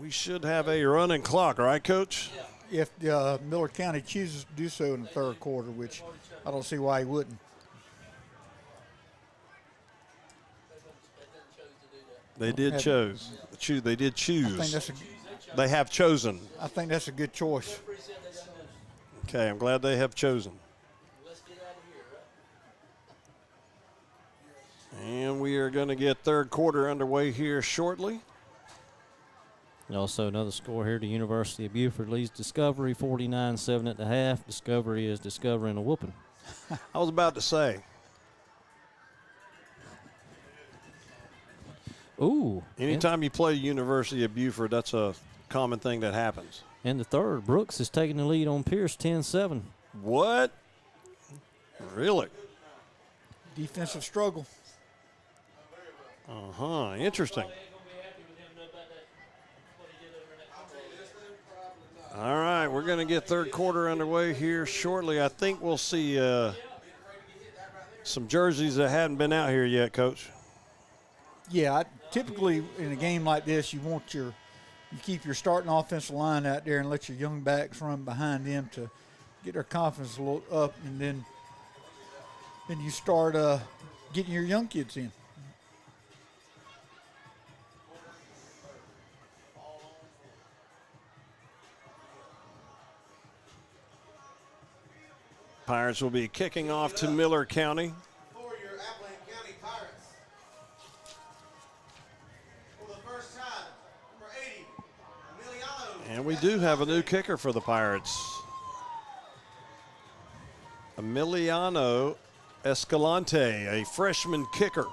we should have a running clock, right, Coach? If Miller County chooses to do so in the third quarter, which I don't see why he wouldn't. They did choose. They did choose. I think that's they have chosen. I think that's a good choice. Okay, I'm glad they have chosen. And we are going to get third quarter underway here shortly. And also another score here. The University of Beaufort leads Discovery 49-7 at the half. Discovery is discovering a whooping. I was about to say. Ooh. Anytime you play University of Beaufort, that's a common thing that happens. In the third, Brooks is taking the lead on Pierce 10-7. What? Really? Defensive struggle. Uh-huh. Interesting. All right, we're going to get third quarter underway here shortly. I think we'll see some jerseys that hadn't been out here yet, Coach. Yeah, typically in a game like this, you keep your starting offensive line out there and let your young backs run behind them to get their confidence a little up, and then you start getting your young kids in. Pirates will be kicking off to Miller County. For your Appling County Pirates. For the first time, number 80, Emiliano And we do have a new kicker for the Pirates. Emiliano Escalante, a freshman kicker.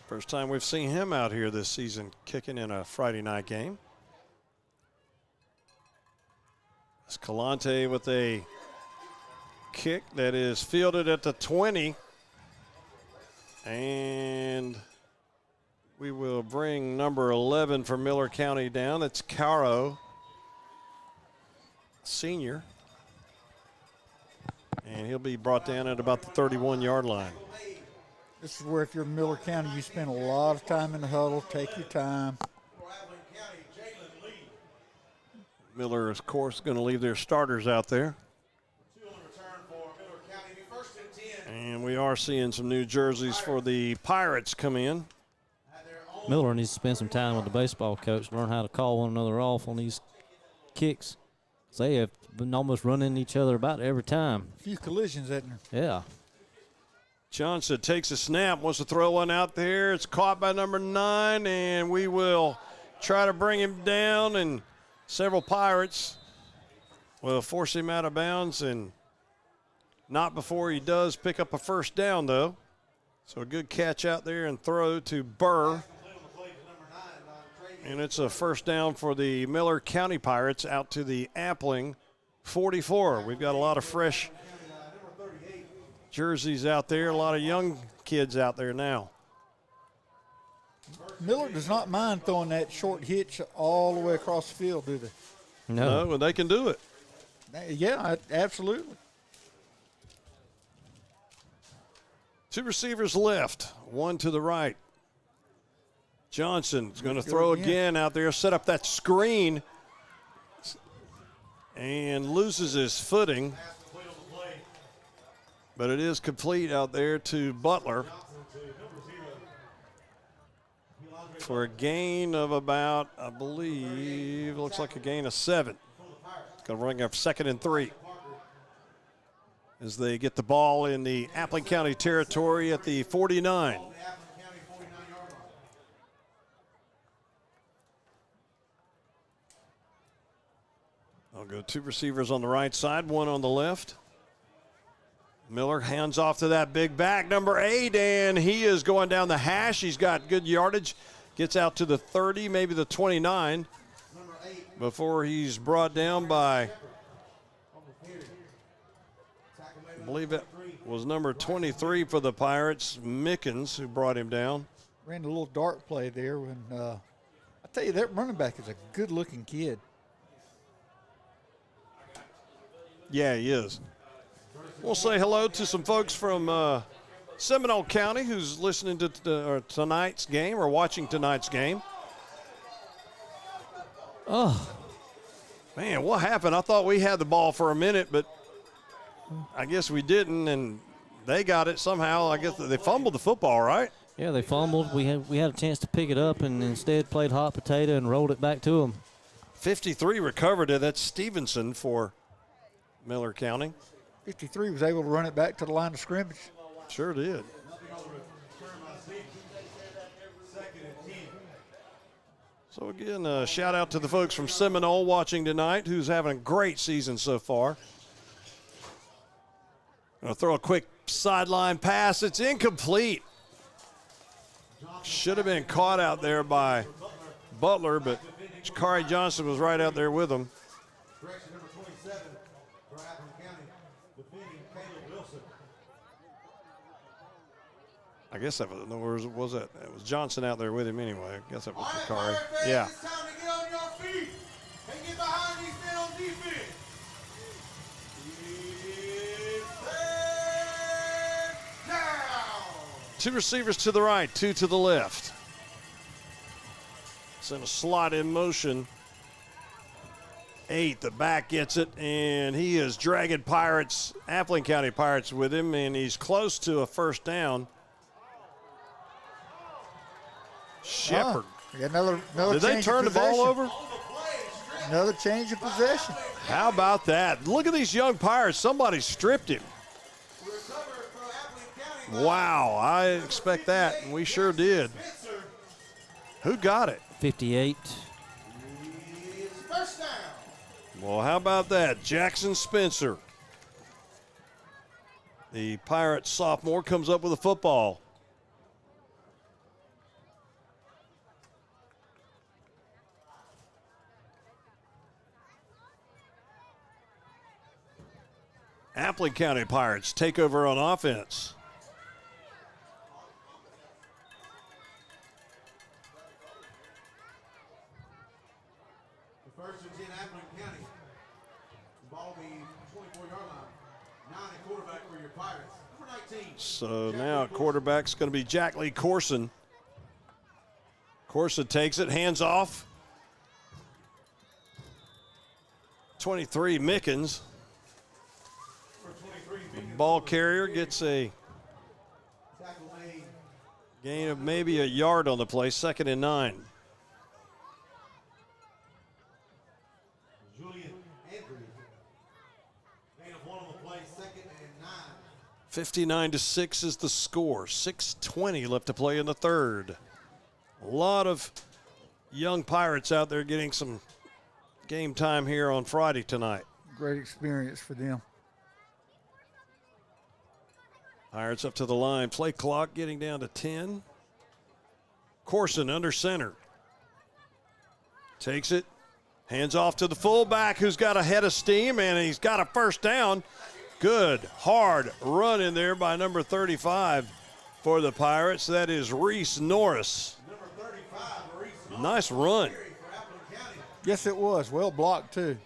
First time we've seen him out here this season kicking in a Friday night game. Escalante with a kick that is fielded at the 20. And we will bring number 11 for Miller County down. That's Caro, senior. And he'll be brought down at about the 31-yard line. This is where if you're Miller County, you spend a lot of time in the huddle. Take your time. Miller, of course, going to leave their starters out there. And we are seeing some new jerseys for the Pirates come in. Miller needs to spend some time with the baseball coach, learn how to call one another off on these kicks. They have been almost running each other about every time. A few collisions, isn't there? Yeah. Johnson takes a snap, wants to throw one out there. It's caught by number 9, and we will try to bring him down, and several Pirates will force him out of bounds, and not before he does pick up a first down, though. So a good catch out there and throw to Burr. And it's a first down for the Miller County Pirates out to the Appling 44. We've got a lot of fresh jerseys out there, a lot of young kids out there now. Miller does not mind throwing that short hitch all the way across the field, do they? No, they can do it. Yeah, absolutely. 2 receivers left, 1 to the right. Johnson's going to throw again out there, set up that screen, and loses his footing. But it is complete out there to Butler for a gain of about, I believe, looks like a gain of 7. It's going to bring up 2nd and 3 as they get the ball in the Appling County territory at the 49. I'll go 2 receivers on the right side, 1 on the left. Miller hands off to that big back, number 8, and he is going down the hash. He's got good yardage, gets out to the 30, maybe the 29, before he's brought down by, I believe it was number 23 for the Pirates, Mickens, who brought him down. Ran a little dart play there. When I tell you, that running back is a good-looking kid. Yeah, he is. We'll say hello to some folks from Seminole County who's listening to tonight's game or watching tonight's game. Oh. Man, what happened? I thought we had the ball for a minute, but I guess we didn't, and they got it somehow. I guess they fumbled the football, right? Yeah, they fumbled. We had a chance to pick it up and instead played hot potato and rolled it back to them. 53 recovered it. That's Stevenson for Miller County. 53 was able to run it back to the line of scrimmage. Sure did. So again, shout out to the folks from Seminole watching tonight, who's having a great season so far. Gonna throw a quick sideline pass. It's incomplete. Should have been caught out there by Butler, but Shakari Johnson was right out there with him. I guess that was it. It was Johnson out there with him anyway. I guess that was Shakari. Yeah. It's time to get on your feet and get behind these men on defense. Down. 2 receivers to the right, 2 to the left. Send a slot in motion. 8, the back gets it, and he is dragging Pirates, Appling County Pirates with him, and he's close to a first down. Shepard. Another Did they turn the ball over? Another change of possession. How about that? Look at these young Pirates. Somebody stripped him. Wow, I expect that, and we sure did. Who got it? 58. First down. Well, how about that? Jackson Spencer, the Pirates sophomore, comes up with a football. Appling County Pirates take over on offense. The first and 10 Appling County. The ball will be 24-yard line. 9 at quarterback for your Pirates. Number 19. So now at quarterback's going to be Jack Lee Corson. Corson takes it, hands off. 23 Mickens. The ball carrier gets a gain of maybe a yard on the play, 2nd and 9. Julian Andrews. Gain of 1 on the play, 2nd and 9. 59-6 is the score. 6:20 left to play in the third. A lot of young Pirates out there getting some game time here on Friday tonight. Great experience for them. Pirates up to the line. Play clock getting down to 10. Corson under center. Takes it. Hands off to the fullback who's got a head of steam, and he's got a first down. Good, hard run in there by number 35 for the Pirates. That is Reese Norris. Nice run. Yes, it was. Well blocked, too.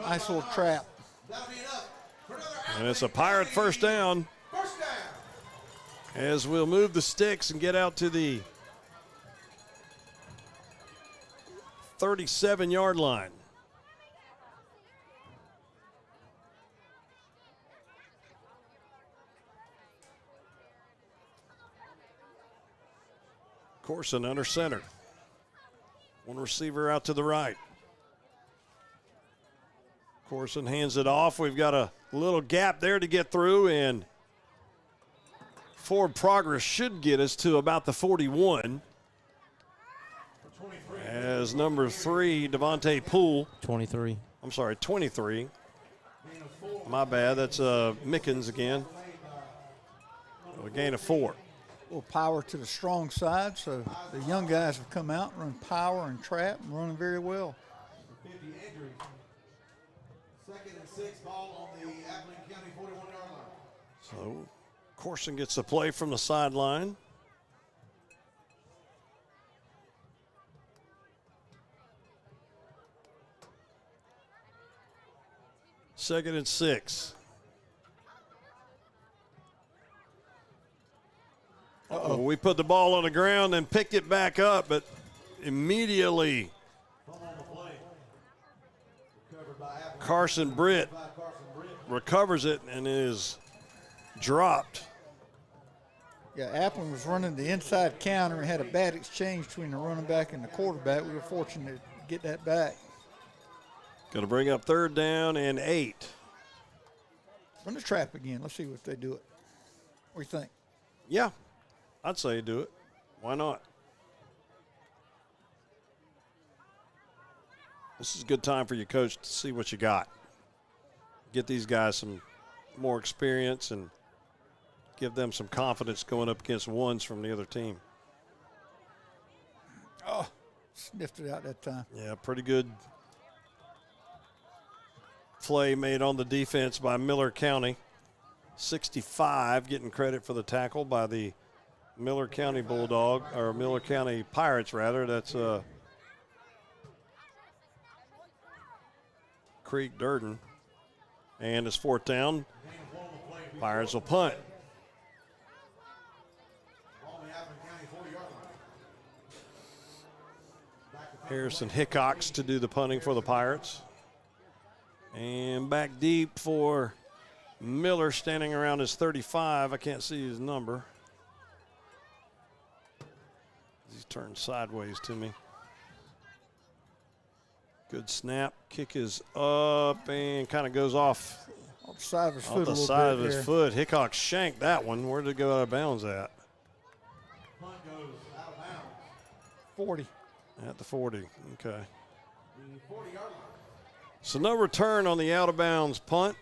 Nice little trap. And it's a Pirate first down. As we'll move the sticks and get out to the 37-yard line. Corson under center. One receiver out to the right. Corson hands it off. We've got a little gap there to get through, and forward progress should get us to about the 41. As number 3, Devontae Poole. 23. I'm sorry, 23. My bad, that's Mickens again. A gain of 4. A little power to the strong side, so the young guys have come out and run power and trap and running very well. 50 Andrews. 2nd and 6, ball on the Appling County 41-yard line. So Corson gets the play from the sideline. Second and 6. Uh-oh. We put the ball on the ground and picked it back up, but immediately Carson Britt recovers it and is dropped. Yeah, Appling was running the inside counter and had a bad exchange between the running back and the quarterback. We were fortunate to get that back. Going to bring up 3rd down and 8. Run the trap again. Let's see if they do it. What do you think? Yeah, I'd say do it. Why not? This is a good time for your coach to see what you got. Get these guys some more experience and give them some confidence going up against ones from the other team. Oh, sniffed it out that time. Yeah, pretty good play made on the defense by Miller County. 65 getting credit for the tackle by the Miller County Bulldog, or Miller County Pirates rather. That's Creek Durden. And it's 4th down. Pirates will punt. Harrison Hickox to do the punting for the Pirates. And back deep for Miller, standing around his 35. I can't see his number. He's turned sideways to me. Good snap. Kick is up and kind of goes off the side of his foot. Off the side of his foot. Hickox shanked that one. Where did it go out of bounds at? Punt goes out of bounds. 40. At the 40. Okay. The 40-yard line. So no return on the out-of-bounds punt.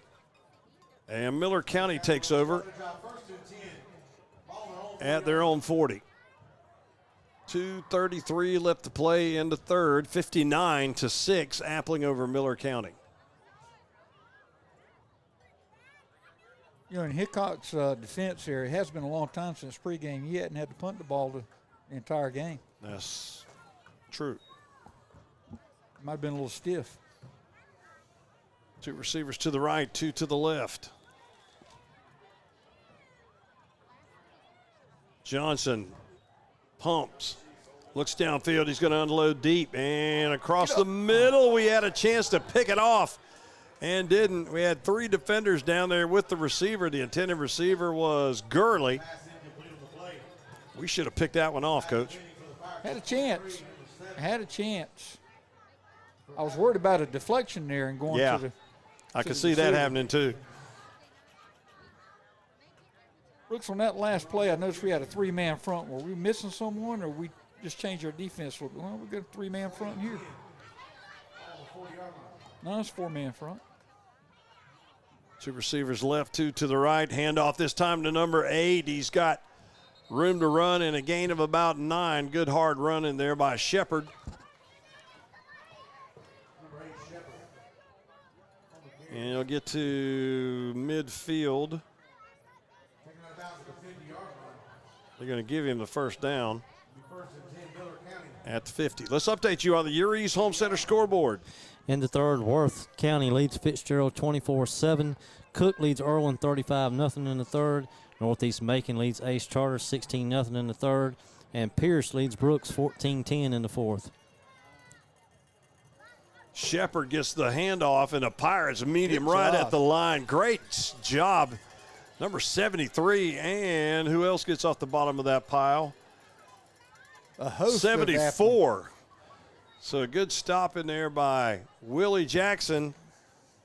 And Miller County takes over at their own 40. 2:33 left to play in the third. 59-6, Appling over Miller County. You know, in Hickok's defense here, it has been a long time since pregame. He hadn't had to punt the ball the entire game. That's true. Might have been a little stiff. 2 receivers to the right, 2 to the left. Johnson pumps, looks downfield. He's going to unload deep, and across the middle, we had a chance to pick it off and didn't. We had 3 defenders down there with the receiver. The intended receiver was Gurley. We should have picked that one off, Coach. Had a chance. Had a chance. I was worried about a deflection there and going to the. I could see that happening too. Brooks, on that last play, I noticed we had a 3-man front. Were we missing someone, or we just changed our defense? Well, we got a 3-man front here. No, it's 4-man front. 2 receivers left, 2 to the right. Handoff this time to number 8. He's got room to run and a gain of about 9. Good hard run in there by Shepard. And he'll get to midfield. They're going to give him the first down at the 50. Let's update you on the Urie's Home Center scoreboard. In the third, Worth County leads Fitzgerald 24-7. Cook leads Irwin 35-0 in the third. Northeast Macon leads Ace Charter 16-0 in the third. And Pierce leads Brooks 14-10 in the fourth. Shepard gets the handoff, and the Pirates meet him right at the line. Great job. Number 73, and who else gets off the bottom of that pile? A host 74. So a good stop in there by Willie Jackson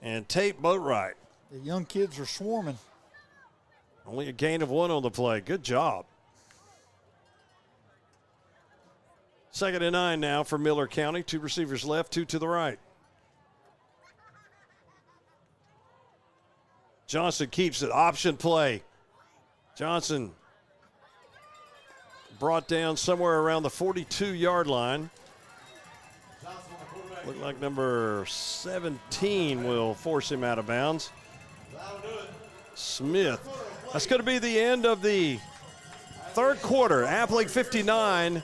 and Tate Boatwright. The young kids are swarming. Only a gain of 1 on the play. Good job. 2nd and 9 now for Miller County. 2 receivers left, 2 to the right. Johnson keeps it. Option play. Johnson brought down somewhere around the 42-yard line. Look like number 17 will force him out of bounds. Smith. That's going to be the end of the third quarter. Appling 59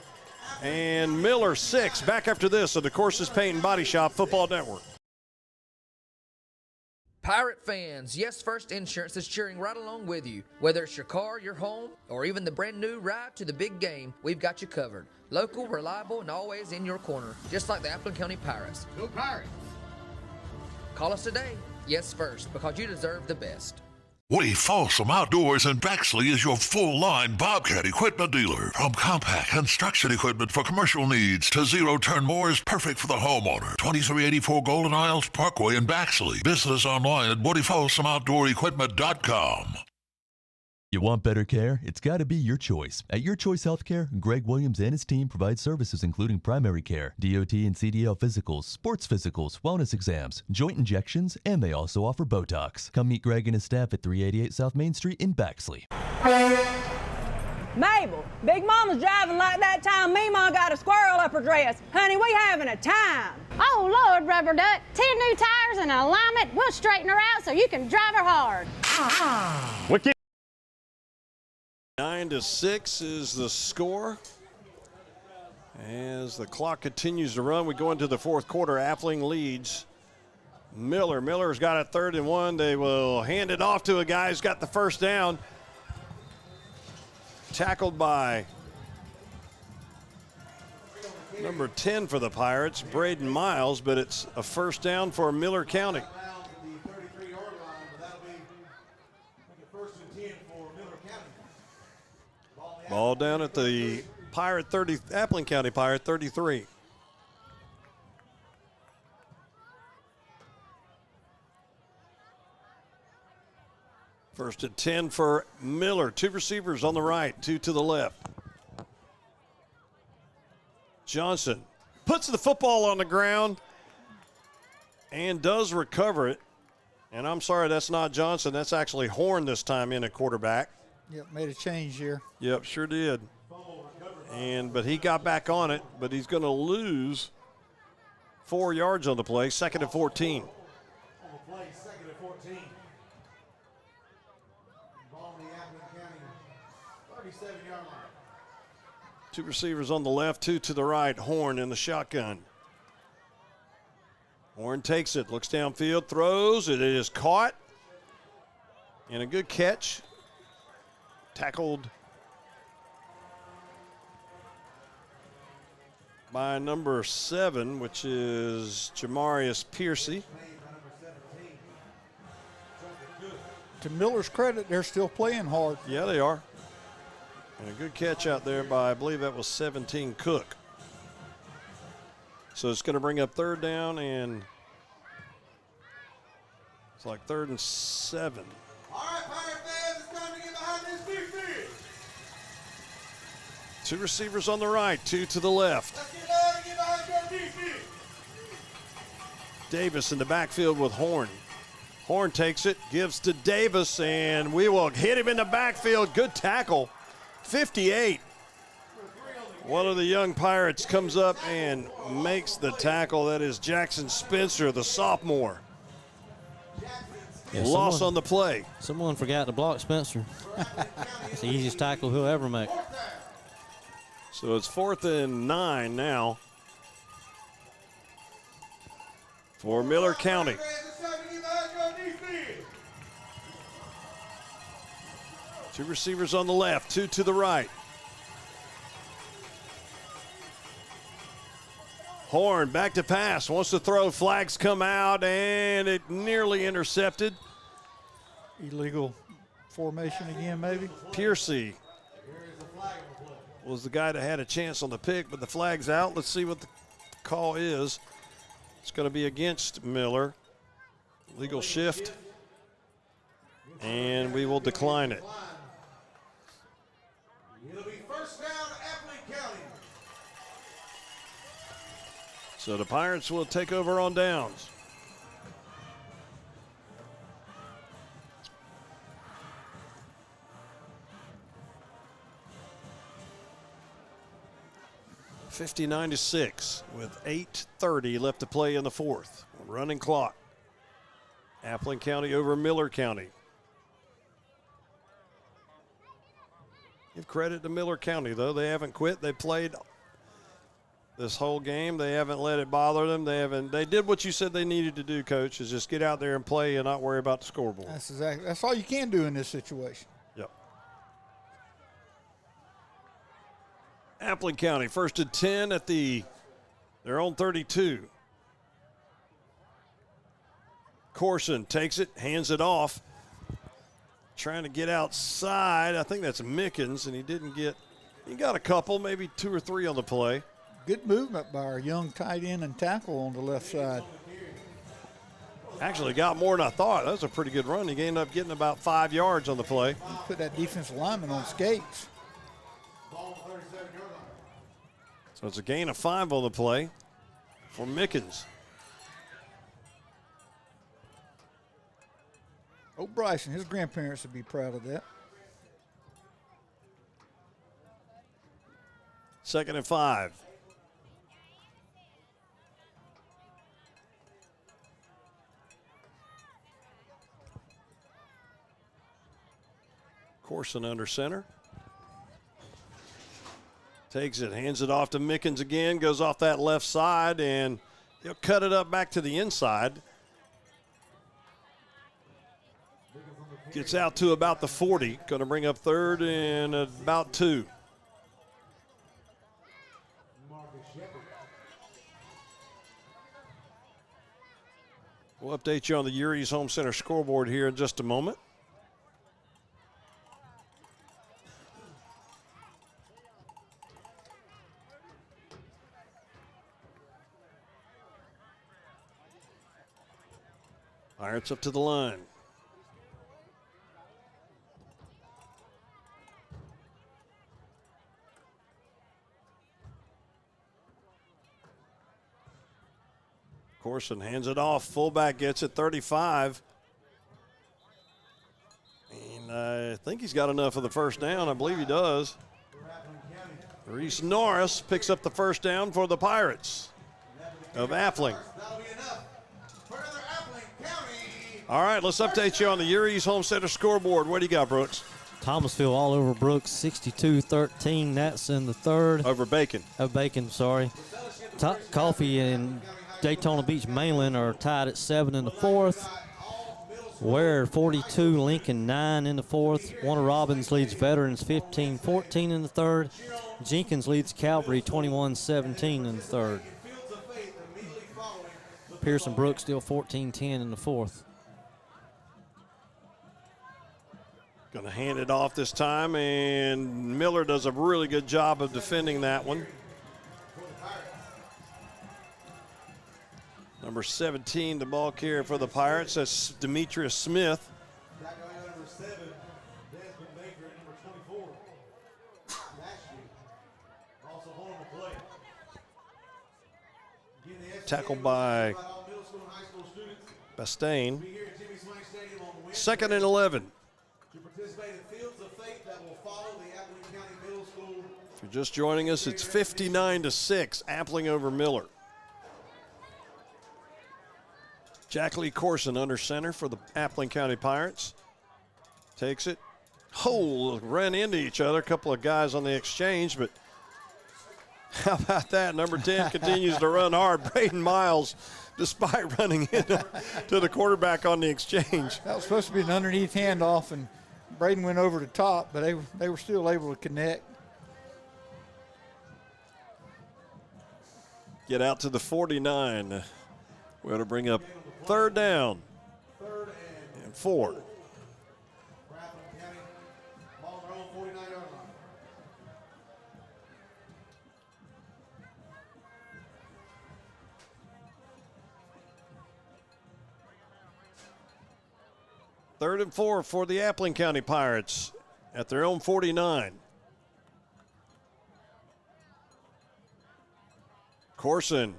and Miller 6. Back after this on the Courses Paint and Body Shop Football Network. Pirate fans, Yes First Insurance is cheering right along with you. Whether it's your car, your home, or even the brand new ride to the big game, we've got you covered. Local, reliable, and always in your corner, just like the Appling County Pirates. Go Pirates! Call us today, Yes First, because you deserve the best. Woody Folsom Outdoors in Bexley is your full-line Bobcat equipment dealer. From compact construction equipment for commercial needs to zero-turn mowers perfect for the homeowner. 2384 Golden Isles Parkway in Bexley. Visit us online at WoodyFolsomOutdoorEquipment.com. You want better care? It's got to be Your Choice. At Your Choice Healthcare, Greg Williams and his team provide services including primary care, DOT and CDL physicals, sports physicals, wellness exams, joint injections, and they also offer Botox. Come meet Greg and his staff at 388 South Main Street in Bexley. Mabel, Big Mama's driving like that time Meemaw got a squirrel up her dress. Honey, we having a time. Oh, Lord, Rubber Duck. 10 new tires and an alignment. We'll straighten her out so you can drive her hard. Wicket. 9-6 is the score. As the clock continues to run, we go into the fourth quarter. Appling leads Miller. Miller's got a 3rd and 1. They will hand it off to a guy who's got the first down. Tackled by number 10 for the Pirates, Braden Miles, but it's a first down for Miller County. Ball down at the Pirate 30, Appling County Pirate 33. First and 10 for Miller. 2 receivers on the right, 2 to the left. Johnson puts the football on the ground and does recover it. And I'm sorry, that's not Johnson. That's actually Horn this time in at quarterback. Yep, made a change here. Yep, sure did. But he got back on it, but he's going to lose 4 yards on the play, 2nd and 14. On the play, 2nd and 14. Ball in the Appleton County 37-yard line. 2 receivers on the left, 2 to the right. Horn in the shotgun. Horn takes it, looks downfield, throws. It is caught. And a good catch. Tackled by number 7, which is Jamarius Piercy. To Miller's credit, they're still playing hard. Yeah, they are. And a good catch out there by, I believe that was 17, Cook. So it's going to bring up 3rd down, and it's like 3rd and 7. All right, Pirate fans, it's time to get behind this defense. 2 receivers on the right, 2 to the left. Let's get loud and get behind your defense. Davis in the backfield with Horn. Horn takes it, gives to Davis, and we will hit him in the backfield. Good tackle. 58. One of the young Pirates comes up and makes the tackle. That is Jackson Spencer, the sophomore. Yeah, Loss on the play. Someone forgot to block Spencer. It's the easiest tackle he'll ever make. So it's 4th and 9 now for Miller County. Two receivers on the left, 2 to the right. Horn back to pass, wants to throw, flags come out, and it nearly intercepted. Illegal formation again, maybe? Piercy was the guy that had a chance on the pick, but the flag's out. Let's see what the call is. It's going to be against Miller. Legal shift, and we will decline it. It'll be 1st down, Appleton County. So the Pirates will take over on downs. (59-6) with 8:30 left to play in the 4th. Running clock. Appleton County over Miller County. Give credit to Miller County, though. They haven't quit. They played this whole game. They haven't let it bother them. They did what you said they needed to do, Coach, is just get out there and play and not worry about the scoreboard. That's all you can do in this situation. Yep. Appleton County, 1st and 10 at their own 32. Corson takes it, hands it off. Trying to get outside. I think that's Mickens, and he got a couple, maybe 2 or 3 on the play. Good movement by our young tight end and tackle on the left side. Actually got more than I thought. That was a pretty good run. He ended up getting about 5 yards on the play. He put that defensive lineman on skates. So it's a gain of 5 on the play for Mickens. Oh, Bryson, his grandparents would be proud of that. 2nd and 5. Corson under center. Takes it, hands it off to Mickens again, goes off that left side, and he'll cut it up back to the inside. Gets out to about the 40. Going to bring up 3rd and about 2. We'll update you on the Urie's Home Center scoreboard here in just a moment. Pirates up to the line. Corson hands it off. Fullback gets it 35. And I think he's got enough of the first down. I believe he does. Reese Norris picks up the first down for the Pirates of Appling. All right, let's update you on the Urie's Home Center scoreboard. What do you got, Brooks? Thomasville all over Brooks, 62-13. That's in the third. Over Bacon. Bacon, sorry. Coffee and Daytona Beach Mainland are tied at 7 in the fourth. Ware 42, Lincoln 9 in the fourth. Warner Robins leads Veterans 15-14 in the third. Jenkins leads Calvary 21-17 in the third. Pearson Brooks still 14-10 in the fourth. Going to hand it off this time, and Miller does a really good job of defending that one. Number 17, the ball carrier for the Pirates. That's Demetrius Smith. Tackled by Bastain. 2nd and 11. If you're just joining us, it's 59-6, Appling over Miller. Jack Lee Corson under center for the Appling County Pirates. Takes it. Ran into each other. A couple of guys on the exchange, but how about that? Number 10 continues to run hard. Braden Miles, despite running into the quarterback on the exchange. That was supposed to be an underneath handoff, and Braden went over the top, but they were still able to connect. Get out to the 49. We're going to bring up third down and 4. Third and 4 for the Appling County Pirates at their own 49. Corson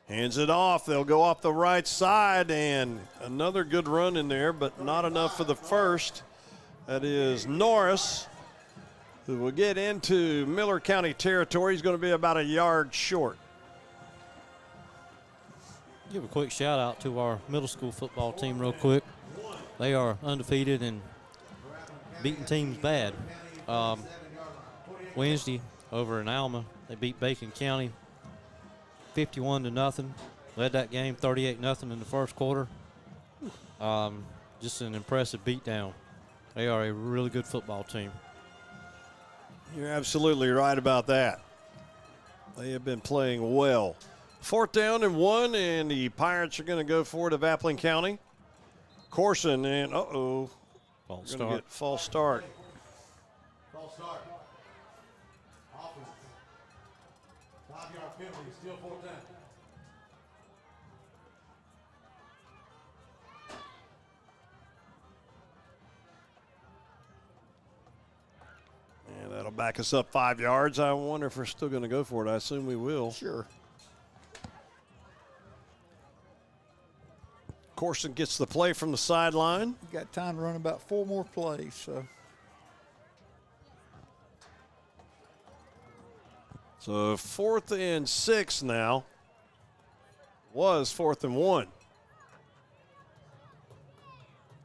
hands it off. They'll go off the right side, and another good run in there, but not enough for the first. That is Norris, who will get into Miller County territory. He's going to be about a yard short. Give a quick shout out to our middle school football team real quick. They are undefeated and beating teams bad. Wednesday over in Alma, they beat Bacon County 51-0. Led that game 38-0 in the first quarter. Just an impressive beatdown. They are a really good football team. You're absolutely right about that. They have been playing well. 4th down and 1, and the Pirates are going to go for it of Appling County. Corson, and false start. False start. False start. Offense. 5-yard penalty, still 4th down. And that'll back us up 5 yards. I wonder if we're still going to go for it. I assume we will. Sure. Corson gets the play from the sideline. You got time to run about 4 more plays. So 4th and 6 now. Was 4th and 1.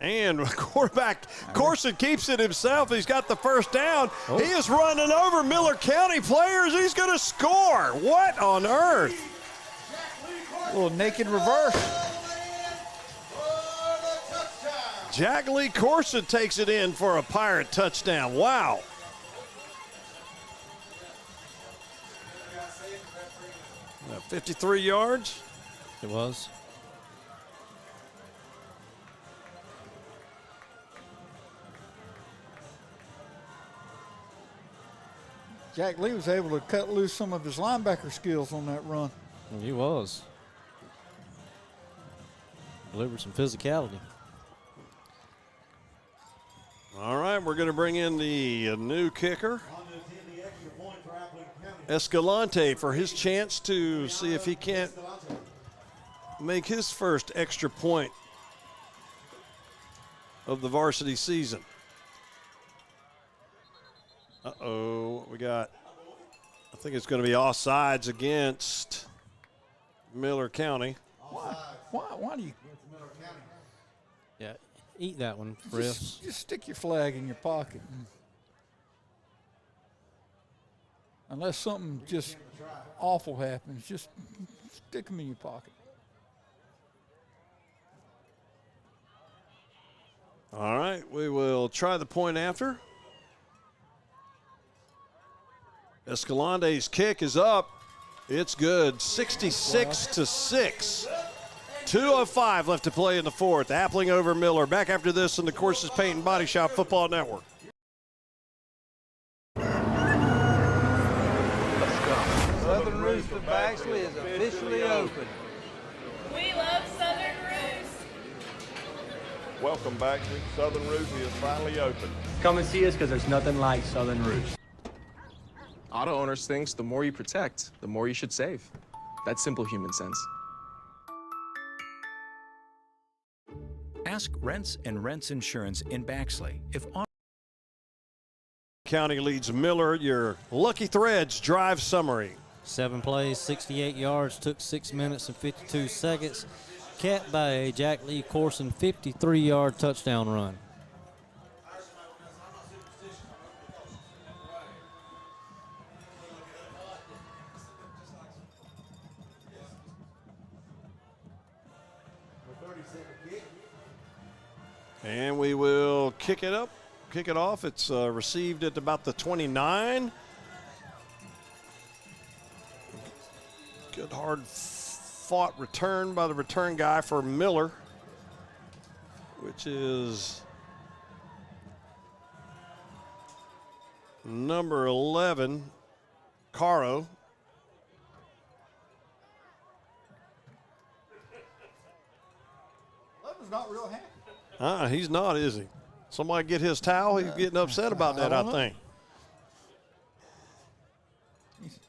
And quarterback Corson keeps it himself. He's got the first down. He is running over Miller County players. He's going to score. What on earth? A little naked reverse. Jack Lee Corson takes it in for a Pirate touchdown. Wow. Now 53 yards. It was. Jack Lee was able to cut loose some of his linebacker skills on that run. He was. Delivered some physicality. All right, we're going to bring in the new kicker, Escalante, for his chance to see if he can't make his first extra point of the varsity season. Uh-oh, what we got? I think it's going to be offsides against Miller County. Why do you? Yeah, eat that one, refs. Just stick your flag in your pocket. Unless something just awful happens, just stick them in your pocket. All right, we will try the point after. Escalante's kick is up. It's good, 66-6. 2:05 left to play in the fourth. Appling over Miller. Back after this on the Courses Paint and Body Shop Football Network. Southern Roost of Baxley is officially open. We love Southern Roost. Welcome back. Southern Roost is finally open. Come and see us because there's nothing like Southern Roost. Auto owners thinks the more you protect, the more you should save. That's simple human sense. Ask Rents and Rents Insurance in Baxley if County leads Miller. Your Lucky Threads drive summary. 7 plays, 68 yards, took 6 minutes and 52 seconds. Capped by a Jack Lee Corson 53-yard touchdown run. And we will kick it off. It's received at about the 29. Good hard fought return by the return guy for Miller, which is number 11, Caro. Levin's not real happy. He's not, is he? Somebody get his towel. He's getting upset about that, I think.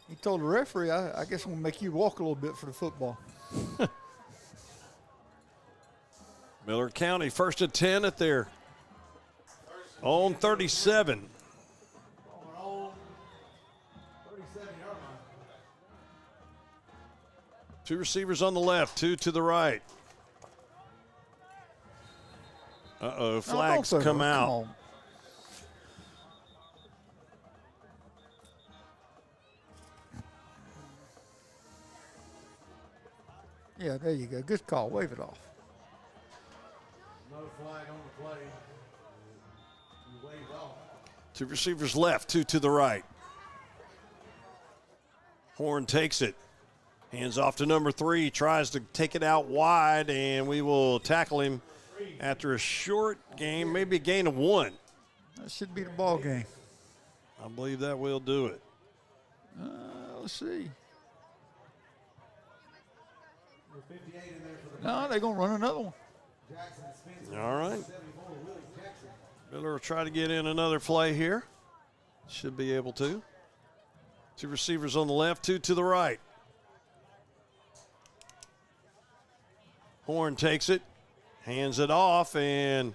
He told the referee, I guess I'm going to make you walk a little bit for the football. Miller County first and 10 at their own 37. Two receivers on the left, two to the right. Uh-oh, flags come out. Yeah, there you go. Good call. Wave it off. No flag on the play. You wave off. Two receivers left, two to the right. Horn takes it. Hands off to number 3. Tries to take it out wide, and we will tackle him after a short game, maybe a gain of 1. That should be the ball game. I believe that will do it. Let's see. No, they're going to run another one. All right. Miller will try to get in another play here. Should be able to. Two receivers on the left, two to the right. Horn takes it, hands it off, and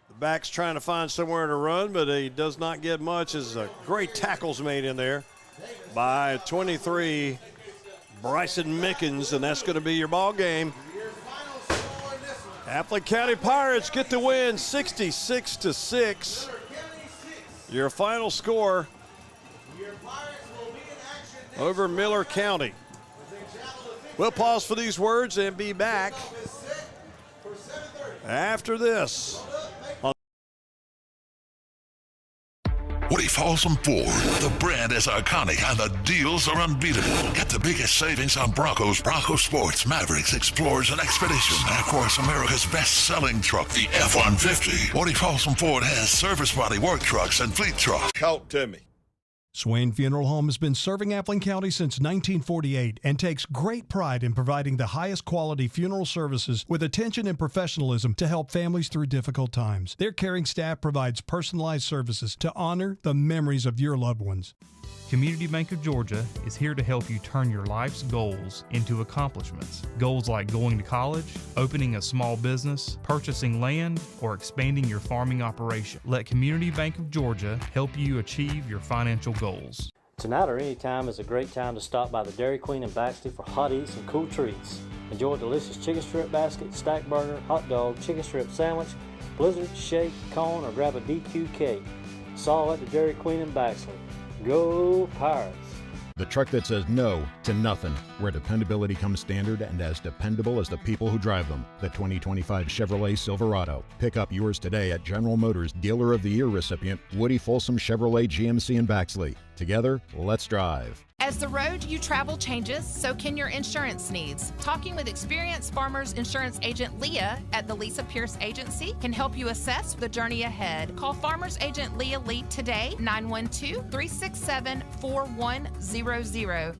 the back's trying to find somewhere to run, but he does not get much as a great tackle's made in there by 23, Bryson Mickens, and that's going to be your ball game. Appling County Pirates get the win 66-6. Your final score over Miller County. We'll pause for these words and be back after this. Woody Folsom Ford. The brand is iconic and the deals are unbeatable. Get the biggest savings on Broncos, Bronco Sports, Mavericks, Explorers, and Expeditions. And of course, America's best-selling truck, the F-150. Woody Folsom Ford has service body work trucks and fleet trucks. Talk to me. Swain Funeral Home has been serving Appling County since 1948 and takes great pride in providing the highest quality funeral services with attention and professionalism to help families through difficult times. Their caring staff provides personalized services to honor the memories of your loved ones. Community Bank of Georgia is here to help you turn your life's goals into accomplishments. Goals like going to college, opening a small business, purchasing land, or expanding your farming operation. Let Community Bank of Georgia help you achieve your financial goals. Tonight or any time is a great time to stop by the Dairy Queen in Baxley for hot eats and cool treats. Enjoy a delicious chicken strip basket, stack burger, hot dog, chicken strip sandwich, blizzard, shake, cone, or grab a DQ cake. It's all at the Dairy Queen in Baxley. Go Pirates! The truck that says no to nothing, where dependability comes standard and as dependable as the people who drive them. The 2025 Chevrolet Silverado. Pick up yours today at General Motors Dealer of the Year recipient Woody Folsom Chevrolet GMC in Baxley. Together, let's drive. As the road you travel changes, so can your insurance needs. Talking with experienced Farmers Insurance agent Leah at the Lisa Pierce Agency can help you assess the journey ahead. Call Farmers Agent Leah Lee today, 912-367-4100.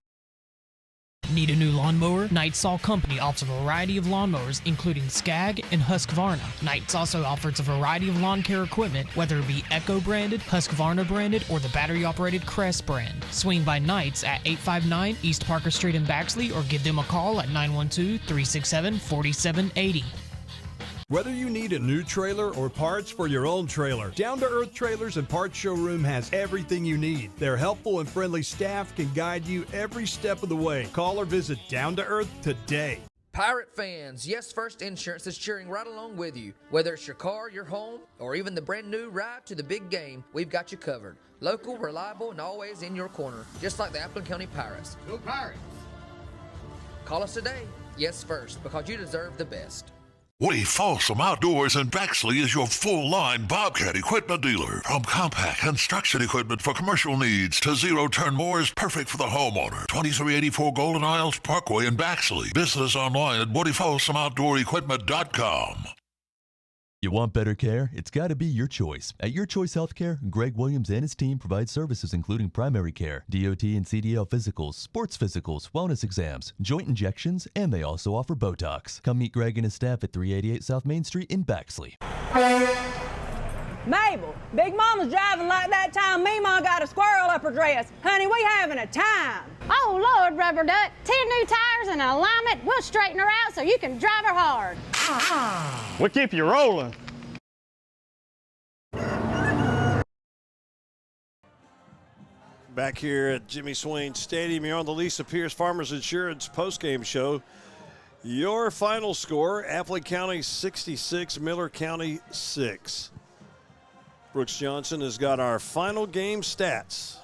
Need a new lawnmower? Knightsaw Company offers a variety of lawnmowers, including Skag and Husqvarna. Knights also offers a variety of lawn care equipment, whether it be Echo branded, Husqvarna branded, or the battery operated Crest brand. Swing by Knights at 859 East Parker Street in Baxley or give them a call at 912-367-4780. Whether you need a new trailer or parts for your own trailer, Down to Earth Trailers and Parts Showroom has everything you need. Their helpful and friendly staff can guide you every step of the way. Call or visit Down to Earth today. Pirate fans, Yes First Insurance is cheering right along with you. Whether it's your car, your home, or even the brand new ride to the big game, we've got you covered. Local, reliable, and always in your corner, just like the Appleton County Pirates. Go Pirates! Call us today, Yes First, because you deserve the best. Woody Folsom Outdoors in Baxley is your full-line Bobcat equipment dealer. From compact construction equipment for commercial needs to zero-turn mowers perfect for the homeowner. 2384 Golden Isles Parkway in Baxley. Visit us online at woodyfolsomoutdoorequipment.com. You want better care? It's got to be your choice. At Your Choice Healthcare, Greg Williams and his team provide services including primary care, DOT and CDL physicals, sports physicals, wellness exams, joint injections, and they also offer Botox. Come meet Greg and his staff at 388 South Main Street in Baxley. Mabel, Big Mama's driving like that time Meemaw got a squirrel up her dress. Honey, we having a time. Oh, Lord, Rubber Duck. 10 new tires and an alignment. We'll straighten her out so you can drive her hard. We'll keep you rolling. Back here at Jimmy Swain Stadium, you're on the Lisa Pierce Farmers Insurance postgame show. Your final score, Appling County 66, Miller County 6. Brooks Johnson has got our final game stats.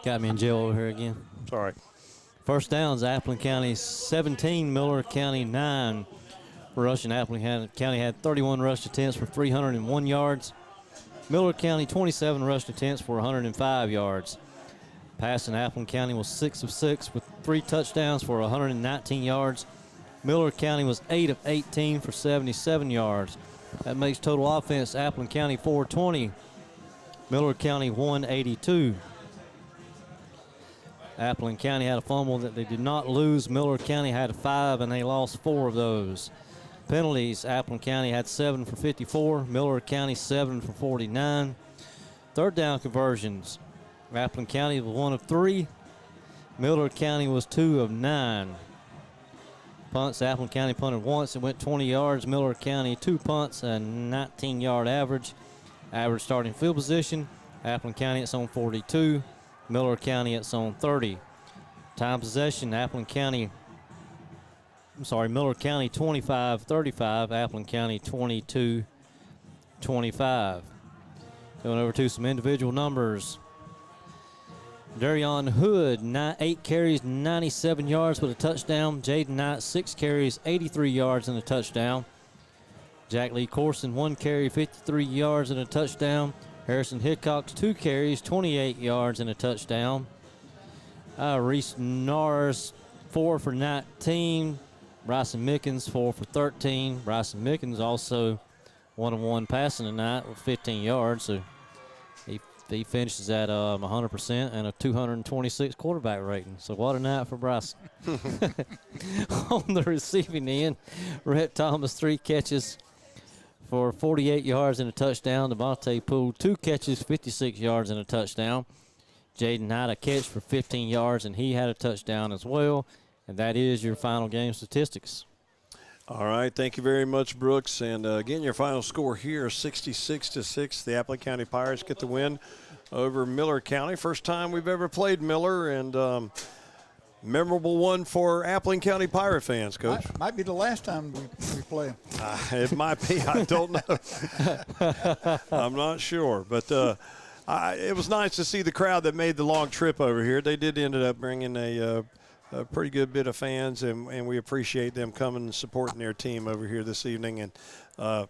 Got me in jail over here again. Sorry. First downs, Appling County 17, Miller County 9. Rushing, Appling County had 31 rush attempts for 301 yards. Miller County 27 rush attempts for 105 yards. Passing, Appling County was 6 of 6 with 3 touchdowns for 119 yards. Miller County was 8 of 18 for 77 yards. That makes total offense Appling County 420, Miller County 182. Appling County had a fumble that they did not lose. Miller County had 5 and they lost 4 of those. Penalties, Appling County had 7 for 54, Miller County 7 for 49. Third down conversions, Appling County was 1 of 3, Miller County was 2 of 9. Punts, Appling County punted once, it went 20 yards. Miller County 2 punts, a 19-yard average. Average starting field position, Appling County at zone 42, Miller County at zone 30. Time possession, Miller County 25-35, Appling County 22-25. Going over to some individual numbers. Darion Hood, 8 carries, 97 yards with a touchdown. Jaden Knight, 6 carries, 83 yards and a touchdown. Jack Lee Corson, 1 carry, 53 yards and a touchdown. Harrison Hickox, 2 carries, 28 yards and a touchdown. Reese Norris, 4 for 19. Bryson Mickens, 4 for 13. Bryson Mickens also 1-on-1 passing tonight with 15 yards. So he finishes at 100% and a 226 quarterback rating. So what a night for Bryson. On the receiving end, Rhett Thomas, 3 catches for 48 yards and a touchdown. Devontae Poole, 2 catches, 56 yards and a touchdown. Jaden Knight, a catch for 15 yards, and he had a touchdown as well. And that is your final game statistics. All right, thank you very much, Brooks. And again, your final score here, 66-6. The Appling County Pirates get the win over Miller County. First time we've ever played Miller, and memorable one for Appling County Pirate fans, Coach. Might be the last time we play them. It might be. I don't know. I'm not sure. But it was nice to see the crowd that made the long trip over here. They did end up bringing a pretty good bit of fans, and we appreciate them coming and supporting their team over here this evening. And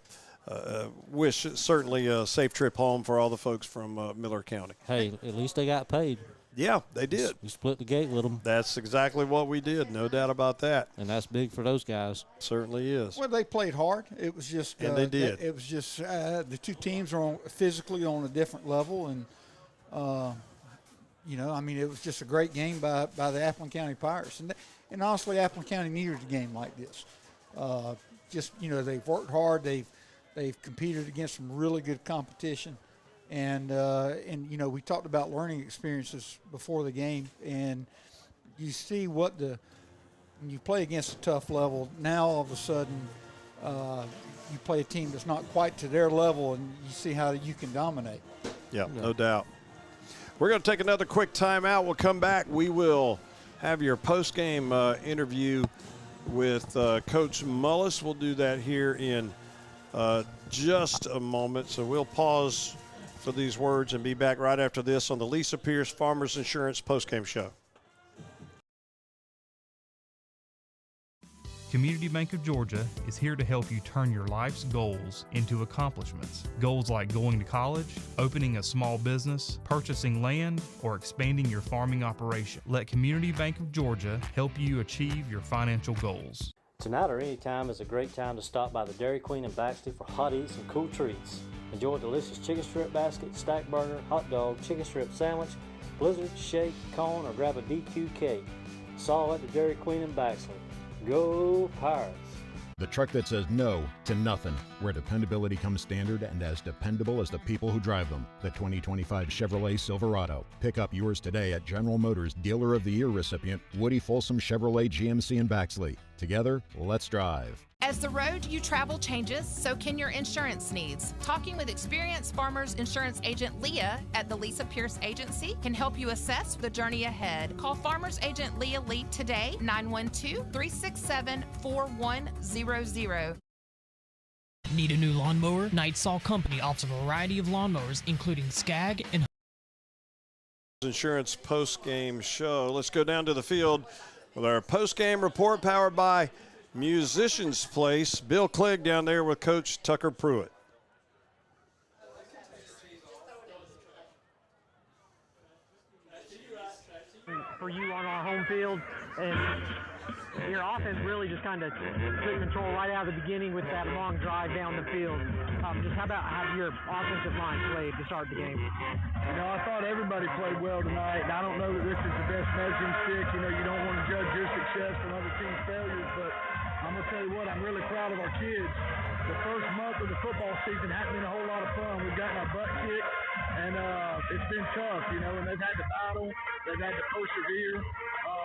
wish certainly a safe trip home for all the folks from Miller County. Hey, at least they got paid. Yeah, they did. We split the gate with them. That's exactly what we did, no doubt about that. And that's big for those guys. Certainly is. Well, they played hard. It was just and they did. It was just the two teams are physically on a different level, and I mean, it was just a great game by the Appling County Pirates, and honestly, Appling County needed a game like this. They've worked hard. They've competed against some really good competition. And we talked about learning experiences before the game, and you see when you play against a tough level, now all of a sudden you play a team that's not quite to their level, and you see how you can dominate. Yeah, no doubt. We're going to take another quick timeout. We'll come back. We will have your post-game interview with Coach Mullis. We'll do that here in just a moment, so we'll pause for these words and be back right after this on the Lisa Pierce Farmers Insurance postgame show. Community Bank of Georgia is here to help you turn your life's goals into accomplishments. Goals like going to college, opening a small business, purchasing land, or expanding your farming operation. Let Community Bank of Georgia help you achieve your financial goals. Tonight or any time is a great time to stop by the Dairy Queen in Baxley for hot eats and cool treats. Enjoy a delicious chicken strip basket, stack burger, hot dog, chicken strip sandwich, blizzard, shake, cone, or grab a DQ cake. It's all at the Dairy Queen in Baxley. Go Pirates! The truck that says no to nothing, where dependability comes standard and as dependable as the people who drive them. The 2025 Chevrolet Silverado. Pick up yours today at General Motors Dealer of the Year recipient Woody Folsom Chevrolet GMC in Baxley. Together, let's drive. As the road you travel changes, so can your insurance needs. Talking with experienced Farmers Insurance agent Leah at the Lisa Pierce Agency can help you assess the journey ahead. Call Farmers Agent Leah Lee today, 912-367-4100. Need a new lawnmower? Night Saw Company offers a variety of lawnmowers, including Skag and Insurance post-game show. Let's go down to the field with our post-game report powered by Musicians Place. Bill Clegg down there with Coach Tucker Pruitt. For you on our home field, and your offense really just kind of took control right out of the beginning with that long drive down the field. Just how about how your offensive line played to start the game? I thought everybody played well tonight. And I don't know that this is the best measuring stick. You don't want to judge your success from other teams' failures, but I'm going to tell you what, I'm really proud of our kids. The first month of the football season hasn't been a whole lot of fun. We've gotten our butt kicked, and it's been tough, and they've had to battle. They've had to persevere,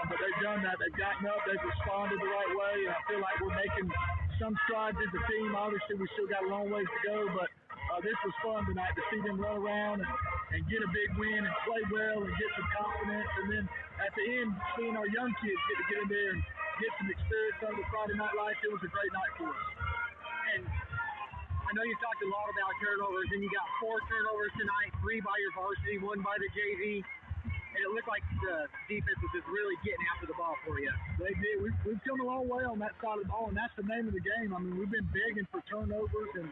but they've done that. They've gotten up. They've responded the right way, and I feel like we're making some strides as a team. Obviously, we still got a long ways to go, but this was fun tonight to see them run around and get a big win and play well and get some confidence. And then at the end, seeing our young kids get in there and get some experience under Friday Night Lights, it was a great night for us. And I know you talked a lot about turnovers, and you got 4 turnovers tonight, 3 by your varsity, 1 by the JV. And it looked like the defense was just really getting after the ball for you. They did. We've come a long way on that side of the ball, and that's the name of the game. I mean, we've been begging for turnovers and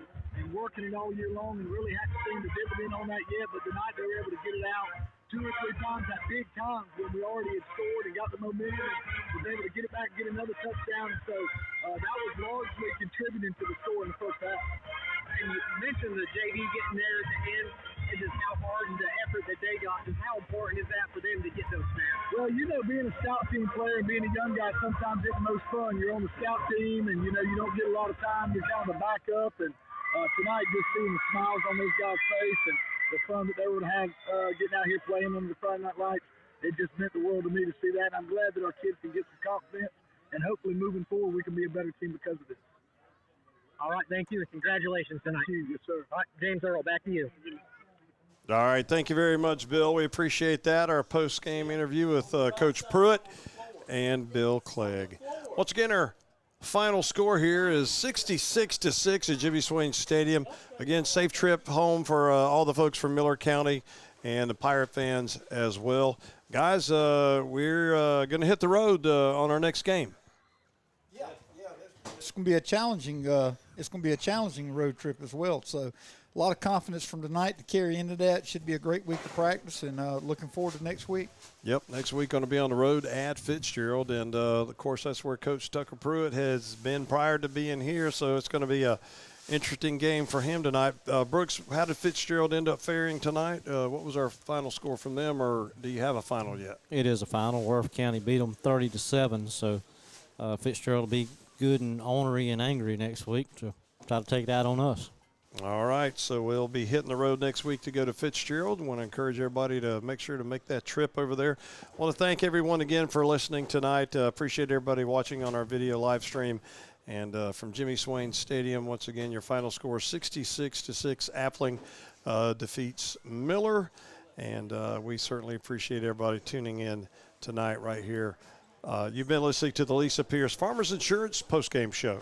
working it all year long and really haven't seen the dividend on that yet. But tonight they were able to get it out 2 or 3 times at big times when we already had scored and got the momentum and was able to get it back and get another touchdown. And so that was largely contributing to the score in the first half. And you mentioned the JV getting there at the end. And just how hard and the effort that they got, and how important is that for them to get those snaps? Well, being a scout team player and being a young guy sometimes isn't the most fun. You're on the scout team, and you don't get a lot of time. You're kind of a backup, and tonight, just seeing the smiles on those guys' face and the fun that they were to have getting out here playing under the Friday Night Lights, it just meant the world to me to see that. And I'm glad that our kids can get some confidence, and hopefully moving forward we can be a better team because of this. All right, thank you, and congratulations tonight. Thank you. Yes, sir. All right, James Earl, back to you. All right, thank you very much, Bill. We appreciate that. Our post-game interview with Coach Pruitt and Bill Clegg. Once again, our final score here is 66-6 at Jimmy Swain Stadium. Again, safe trip home for all the folks from Miller County and the Pirate fans as well. Guys, we're going to hit the road on our next game. It's going to be a challenging. It's going to be a challenging road trip as well. So, a lot of confidence from tonight to carry into that. Should be a great week of practice, and looking forward to next week. Yep, next week going to be on the road at Fitzgerald, and of course that's where Coach Tucker Pruitt has been prior to being here. So it's going to be a interesting game for him tonight. Brooks, how did Fitzgerald end up faring tonight? What was our final score from them, or do you have a final yet? It is a final. Worth County beat them 30-7. So Fitzgerald will be good and ornery and angry next week to try to take it out on us. All right, so we'll be hitting the road next week to go to Fitzgerald. I want to encourage everybody to make sure to make that trip over there. I want to thank everyone again for listening tonight. Appreciate everybody watching on our video live stream. And from Jimmy Swain Stadium, once again, your final score 66-6. Appling defeats Miller. And we certainly appreciate everybody tuning in tonight right here. You've been listening to the Lisa Pierce Farmers Insurance postgame show.